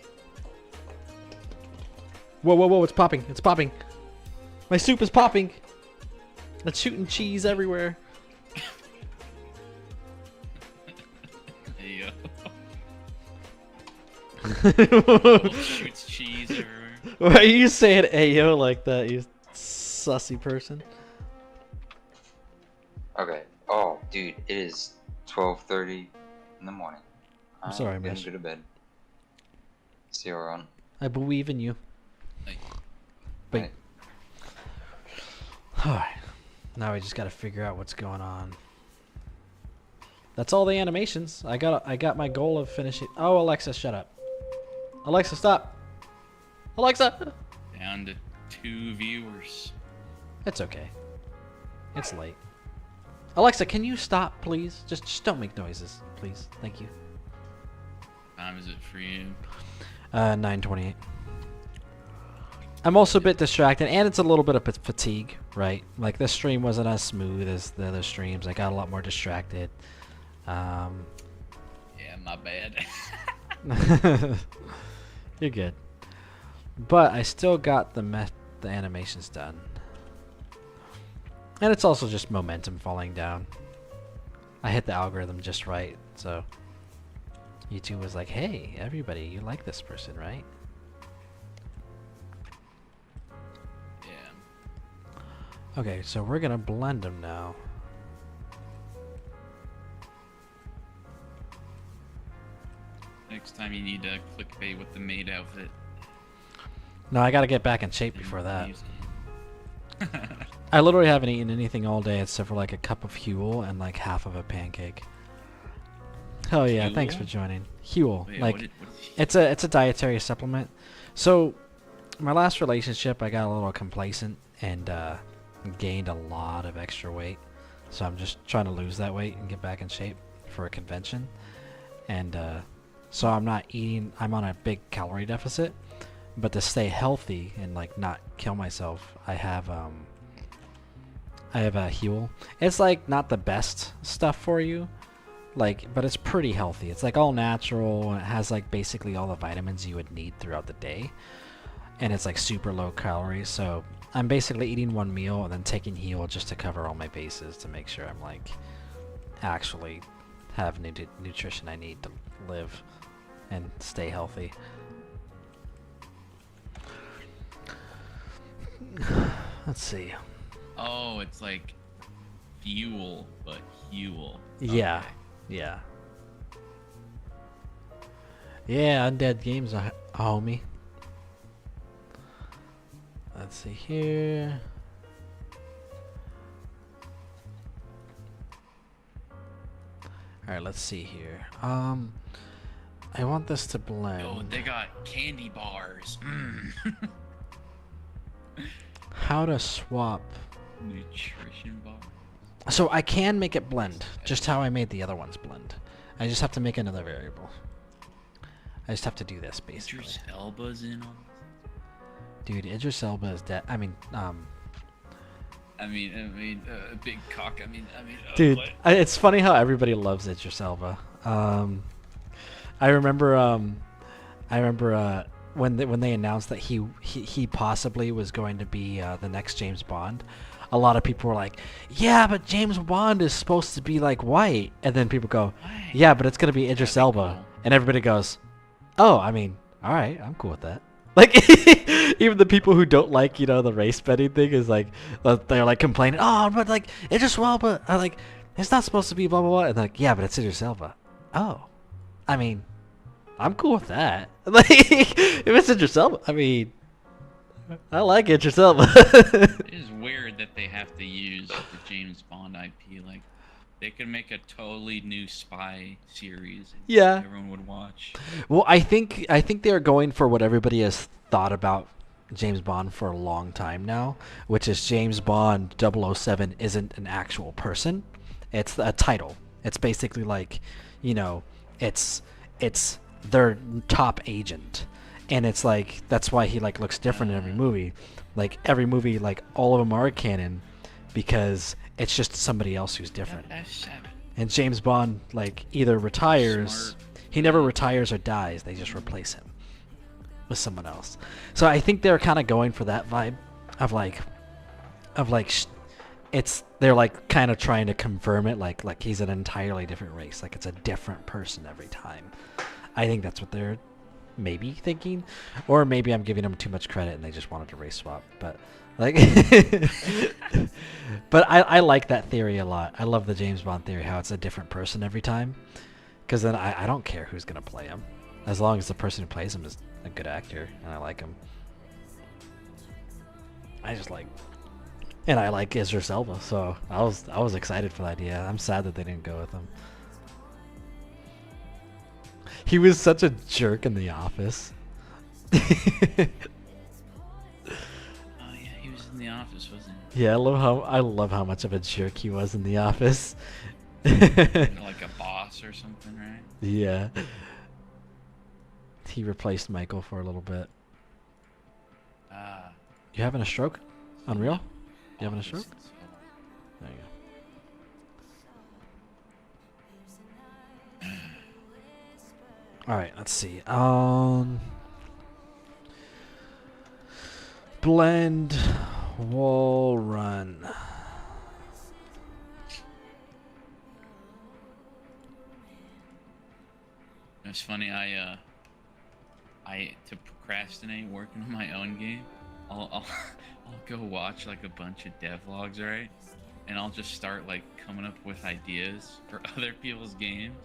Whoa, whoa, whoa, it's popping. It's popping. My soup is popping. It's shooting cheese everywhere. Hey, Why shoots cheese everywhere. are you saying Ayo like that, you sussy person? Okay. Oh, dude, it is 12:30 in the morning. I'm sorry, I'm Mish. going to bed. See you around. I believe in you. Like, But Right. alright. Now we just gotta figure out what's going on. That's all the animations. I got my goal of finishing. Oh, Alexa, shut up. Alexa, stop. Alexa. down to 2 viewers. It's okay. It's late. Alexa, can you stop, please? Just don't make noises, please. Thank you. Time is it for you? 9:28. I'm also a bit distracted, and it's a little bit of fatigue, right? Like, this stream wasn't as smooth as the other streams. I got a lot more distracted. Yeah, my bad. You're good. But I still got the animations done. And it's also just momentum falling down. I hit the algorithm just right, so YouTube was like, hey, everybody, you like this person, right? Yeah. Okay, so we're gonna blend them now. Next time you need to clickbait with the maid outfit. No, I gotta get back in shape and before that. use- I literally haven't eaten anything all day except for like a cup of Huel and like half of a pancake. Oh yeah, thanks for Huel? joining. Huel, Wait, like what is- it's a dietary supplement. So my last relationship, I got a little complacent and gained a lot of extra weight. So I'm just trying to lose that weight and get back in shape for a convention. And so I'm not eating. I'm on a big calorie deficit. But to stay healthy and like not kill myself, I have a Huel. It's like not the best stuff for you, like, but it's pretty healthy. It's like all natural, and it has like basically all the vitamins you would need throughout the day, and it's like super low calories. So I'm basically eating one meal and then taking heal just to cover all my bases to make sure I'm like actually have nutrition I need to live and stay healthy. Let's see. Oh, it's like fuel, but Huel. Yeah, Okay. yeah. Yeah, Undead Games, homie. Let's see here. Alright, let's see here. I want this to blend. Oh, they got candy bars. How to swap. Nutrition bar. So I can make it blend, just how I made the other ones blend. I just have to make another variable. I just have to do this, basically. Idris Elba's in on Dude, Idris Elba is dead. I mean, big cock. dude, what? it's funny how everybody loves Idris Elba. I remember when they announced that he possibly was going to be the next James Bond. A lot of people were like, "Yeah, but James Bond is supposed to be like white," and then people go, Why? "Yeah, but it's gonna be Idris That'd be Elba," cool. and everybody goes, "Oh, I mean, all right, I'm cool with that." Like, even the people who don't like, the race bending thing is like, they're like complaining, "Oh, but like Idris Elba, like it's not supposed to be blah blah blah," and they're like, "Yeah, but it's Idris Elba." Oh, I mean, I'm cool with that. Like, if it's Idris Elba, I mean, I like Idris Elba. It is weird that they have to use the James Bond IP. Like, they could make a totally new spy series. And Yeah. everyone would watch. Well, I think they're going for what everybody has thought about James Bond for a long time now, which is James Bond 007 isn't an actual person. It's a title. It's basically like, it's their top agent. And it's like, that's why he like looks different in every movie. Like every movie, like all of them are canon because it's just somebody else who's different. F7. And James Bond like either retires, Smart. he never retires or dies. They just replace him with someone else. So I think they're kind of going for that vibe of like they're like kind of trying to confirm it like he's an entirely different race, like it's a different person every time. I think that's what they're maybe thinking, or maybe I'm giving them too much credit and they just wanted to race swap. But like, but I like that theory a lot. I love the James Bond theory, how it's a different person every time, because then I don't care who's gonna play him, as long as the person who plays him is a good actor and I like him. I like Idris Elba, so I was excited for the idea. I'm sad that they didn't go with him. He was such a jerk in The Office. Oh yeah, he was in The Office, wasn't he? Yeah, I love how much of a jerk he was in The Office. Like a boss or something, right? Yeah. He replaced Michael for a little bit. You having a stroke? Unreal? You having a stroke? There you go. All right, let's see. Blend wall run. It's funny. I to procrastinate working on my own game, I'll go watch like a bunch of devlogs, right? And I'll just start like coming up with ideas for other people's games.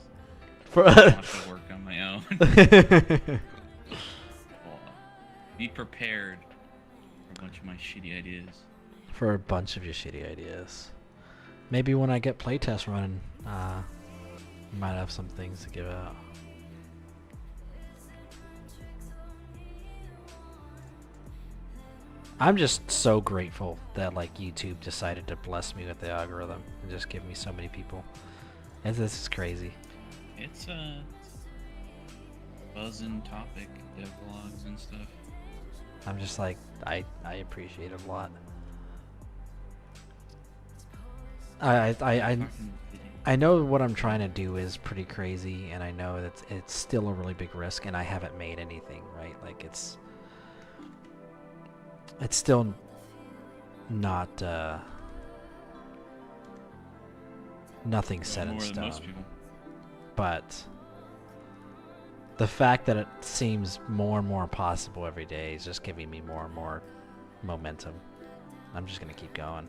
For I don't have to work on my own. Well, be prepared for a bunch of my shitty ideas. For a bunch of your shitty ideas. Maybe when I get playtest running, might have some things to give out. I'm just so grateful that like YouTube decided to bless me with the algorithm and just give me so many people. And this is crazy. It's a buzzing topic, devlogs and stuff. I'm just like, I appreciate it a lot. I I know what I'm trying to do is pretty crazy, and I know that it's still a really big risk, and I haven't made anything, right? Like it's still not nothing set in more than most stone. people. But the fact that it seems more and more possible every day is just giving me more and more momentum. I'm just gonna keep going.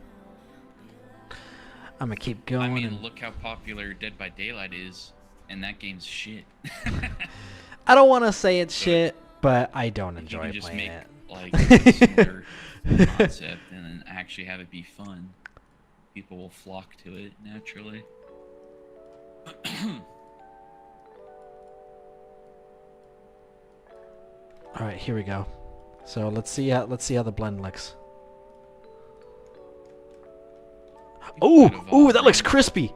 I'm gonna keep going. I mean, and look how popular Dead by Daylight is, and that game's shit. I don't want to say it's shit, but I don't If you enjoy can just playing make it. like a similar concept and then actually have it be fun, people will flock to it naturally. All right, here we go. So let's see how the blend looks. Ooh, ooh, that looks crispy.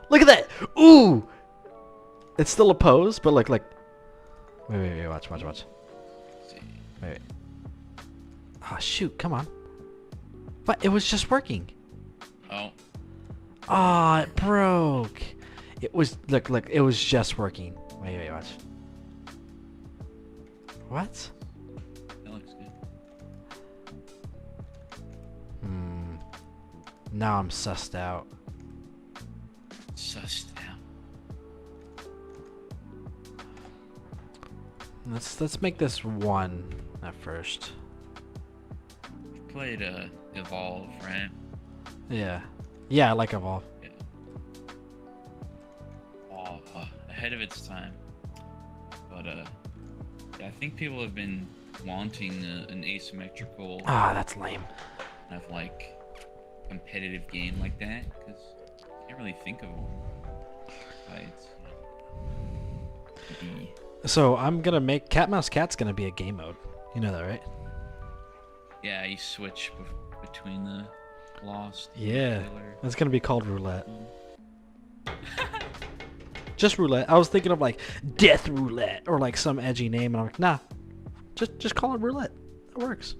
Look at that. Ooh, it's still a pose, but look, like. Wait, watch. Wait. Oh shoot, come on. What? It was just working. Oh, Oh, it broke. It was look, it was just working. Wait, watch. What? that looks good. Now I'm sussed out. Sussed out. Let's make this one at first. You played Evolve, right? Yeah. Yeah, I like Evolve. Yeah. Oh, ahead of its time. But yeah, I think people have been wanting an asymmetrical Ah, that's lame. kind of like competitive game like that because I can't really think of one. Besides, So I'm gonna make Cat Mouse Cat's gonna be a game mode. You know that, right? yeah, you switch between the Lost. and Yeah. Killer. It's gonna be called Roulette. Just Roulette. I was thinking of like Death Roulette or like some edgy name, and I'm like, nah, just call it Roulette. It works.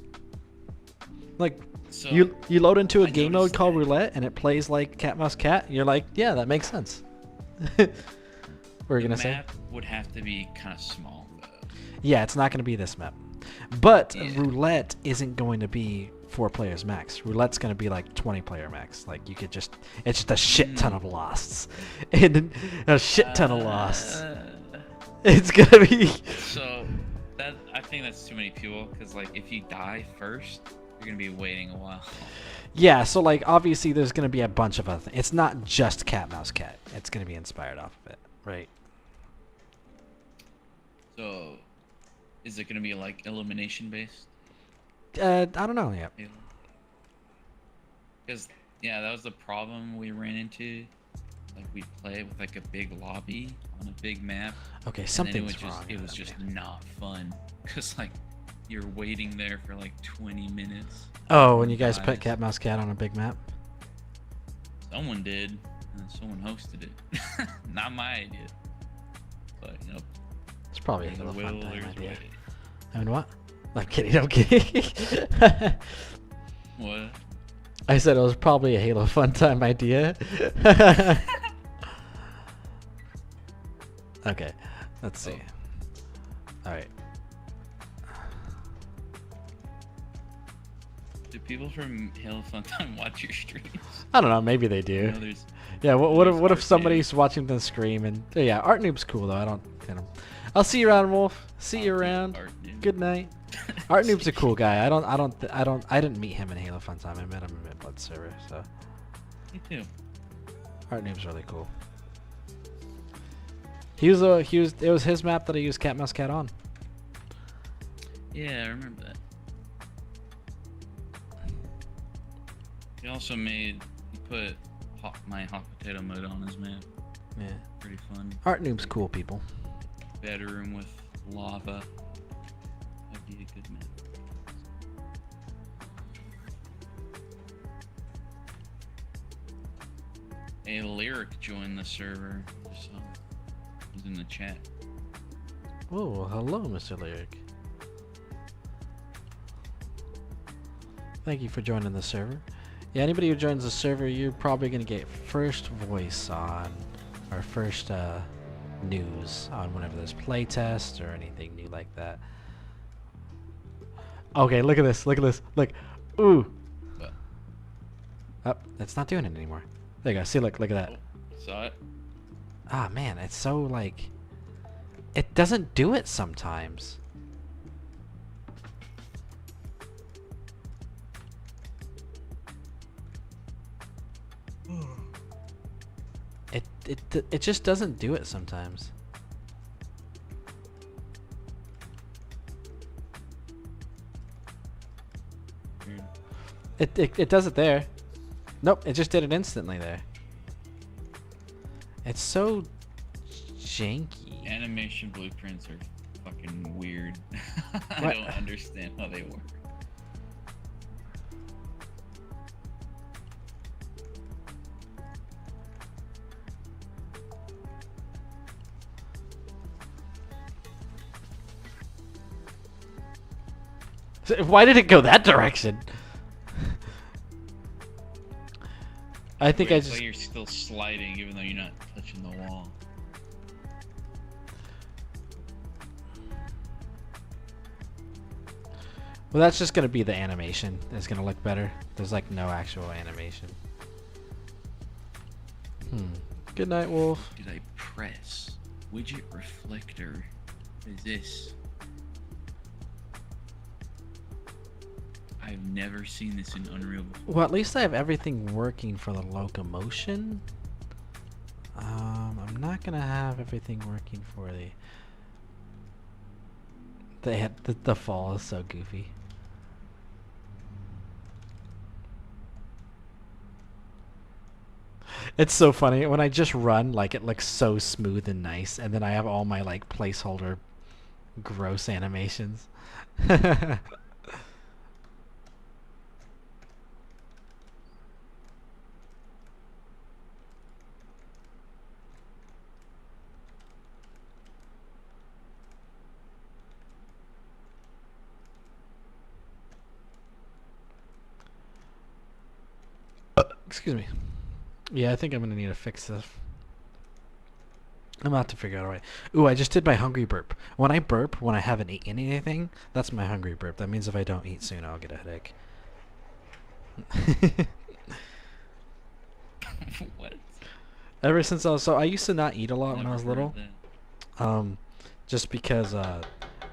Like So you load into a I game mode noticed called that. Roulette, and it plays like Cat Mouse Cat. And you're like, yeah, that makes sense. What were you the gonna say? map would have to be kind of small though. Yeah, it's not gonna be this map. But Yeah. Roulette isn't going to be 4 players max. Roulette's gonna be like 20 player max. Like you could just, it's just a shit ton of losts, and a shit ton of losts. It's gonna be. So that I think that's too many people because like if you die first, you're gonna be waiting a while. Yeah, so like obviously there's gonna be a bunch of other things. It's not just Cat Mouse Cat. It's gonna be inspired off of it, right? So is it gonna be like elimination based? I don't know yet. Because yeah, that was the problem we ran into. Like we play with like a big lobby on a big map. Okay, And then something's wrong. it was just not fun because like you're waiting there for like 20 minutes. Oh, when you guys Dies. put Cat Mouse Cat on a big map. Someone did, and someone hosted it. Not my idea, but you know, It's probably a there's a little fun will, time there's a idea. way. I mean, what? I'm kidding. I'm kidding. What? I said it was probably a Halo fun time idea. Okay, let's see. All right. Do people from Halo Fun Time watch your streams? I don't know. Maybe they I do. know there's Yeah. What if Art somebody's watching the stream and yeah, Art Noob's cool though. I don't. You know. I'll see you around, Wolf. See you around. Art Noob. Good night. Art Noob's a cool guy. I didn't meet him in Halo Fun Time. I met him in Mid-Blood server. So Me too. Art Noob's really cool. It was his map that I used Cat Mouse Cat on. Yeah, I remember that. He also he put my hot potato mode on his map. Yeah. Pretty fun. Art Noob's cool, people. Bedroom with lava. That'd be a good map. A Lyric joined the server. Just saw. He's in the chat. Oh, hello, Mr. Lyric. Thank you for joining the server. Yeah, anybody who joins the server, you're probably gonna get first voice on, or first news on whenever there's playtest or anything new like that. Okay, look at this. Look at this. Look. Ooh. What? Oh, it's not doing it anymore. There you go. See, look at that. Oh, saw it. Ah, man, it's so like. It doesn't do it sometimes. It just doesn't do it sometimes. Weird. It does it there. Nope, it just did it instantly there. It's so janky. Animation blueprints are fucking weird. I What? don't understand how they work. So why did it go that direction? I think Wait, I it's just. like you're still sliding even though you're not touching the wall. Well, that's just gonna be the animation. It's gonna look better. There's like no actual animation. Good night, Wolf. Did I press? Widget reflector. What is this? I've never seen this in Unreal before. Well, at least I have everything working for the locomotion. I'm not gonna have everything working for the fall is so goofy. It's so funny when I just run, like it looks so smooth and nice, and then I have all my like placeholder gross animations. Excuse me. Yeah, I think I'm gonna need to fix this. I'm about to figure out a way. Ooh, I just did my hungry burp. When I burp, when I haven't eaten anything, that's my hungry burp. That means if I don't eat soon, I'll get a headache. What? Ever since I used to not eat a lot when I Never was heard little. that. Just because, not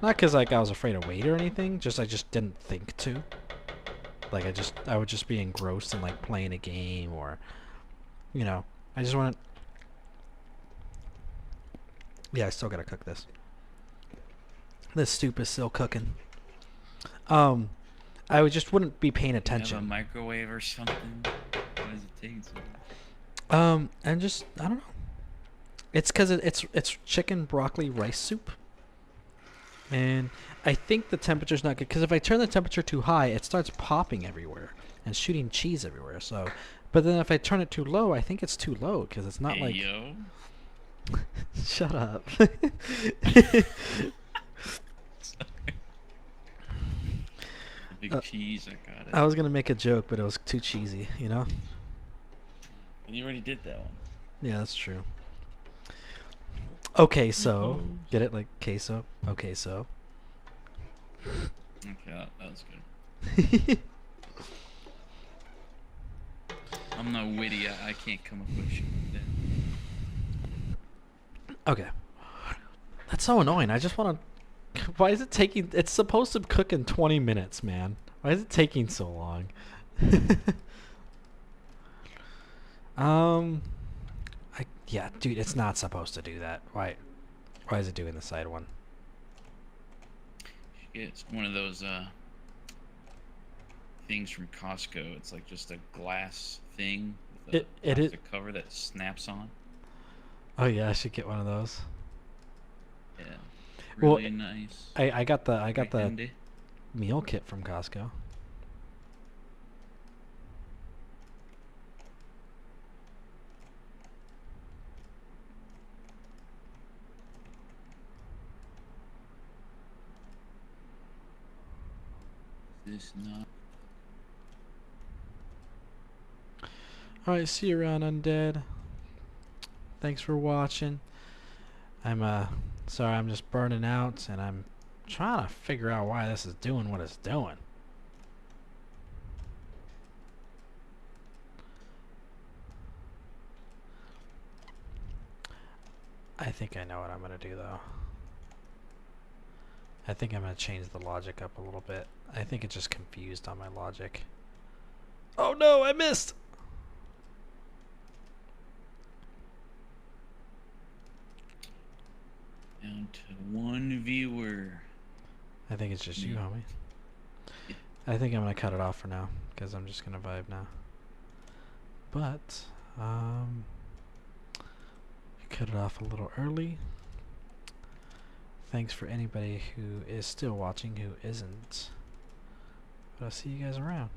because like I was afraid of weight or anything. Just I just didn't think to. Like I would just be engrossed in like playing a game or, you know, I just want to. Yeah, I still gotta cook this. This soup is still cooking. I just wouldn't be paying Have a attention. microwave or something? Why is it taking so long? And just I don't know. It's because it's chicken broccoli rice soup. And I think the temperature's not good because if I turn the temperature too high, it starts popping everywhere and shooting cheese everywhere. So, but then if I turn it too low, I think it's too low because it's not Hey, like. yo. Shut up. Big cheese, I got it. I was gonna make a joke, but it was too cheesy, you know? You already did that one. Yeah, that's true. Okay, so Mhm. get it like queso. Okay, so. Okay, that was good. I'm not witty. I can't come up with shit like that. Okay. That's so annoying. I just want to. Why is it taking? It's supposed to cook in 20 minutes, man. Why is it taking so long? Yeah, dude, it's not supposed to do that. Why? Why is it doing the side one? It's one of those things from Costco. It's like just a glass thing with a It is. plastic cover that snaps on. Oh yeah, I should get one of those. Yeah. Well, Really nice. I got the Very handy. meal kit from Costco. This not. Alright, see you around, Undead. Thanks for watching. I'm sorry, I'm just burning out, and I'm trying to figure out why this is doing what it's doing. I think I know what I'm gonna do though. I think I'm gonna change the logic up a little bit. I think it just confused on my logic. Oh no, I missed! Down to one viewer. I think it's just you, Me. homie. I think I'm gonna cut it off for now, because I'm just gonna vibe now. But, cut it off a little early. Thanks for anybody who is still watching, who isn't. But I'll see you guys around.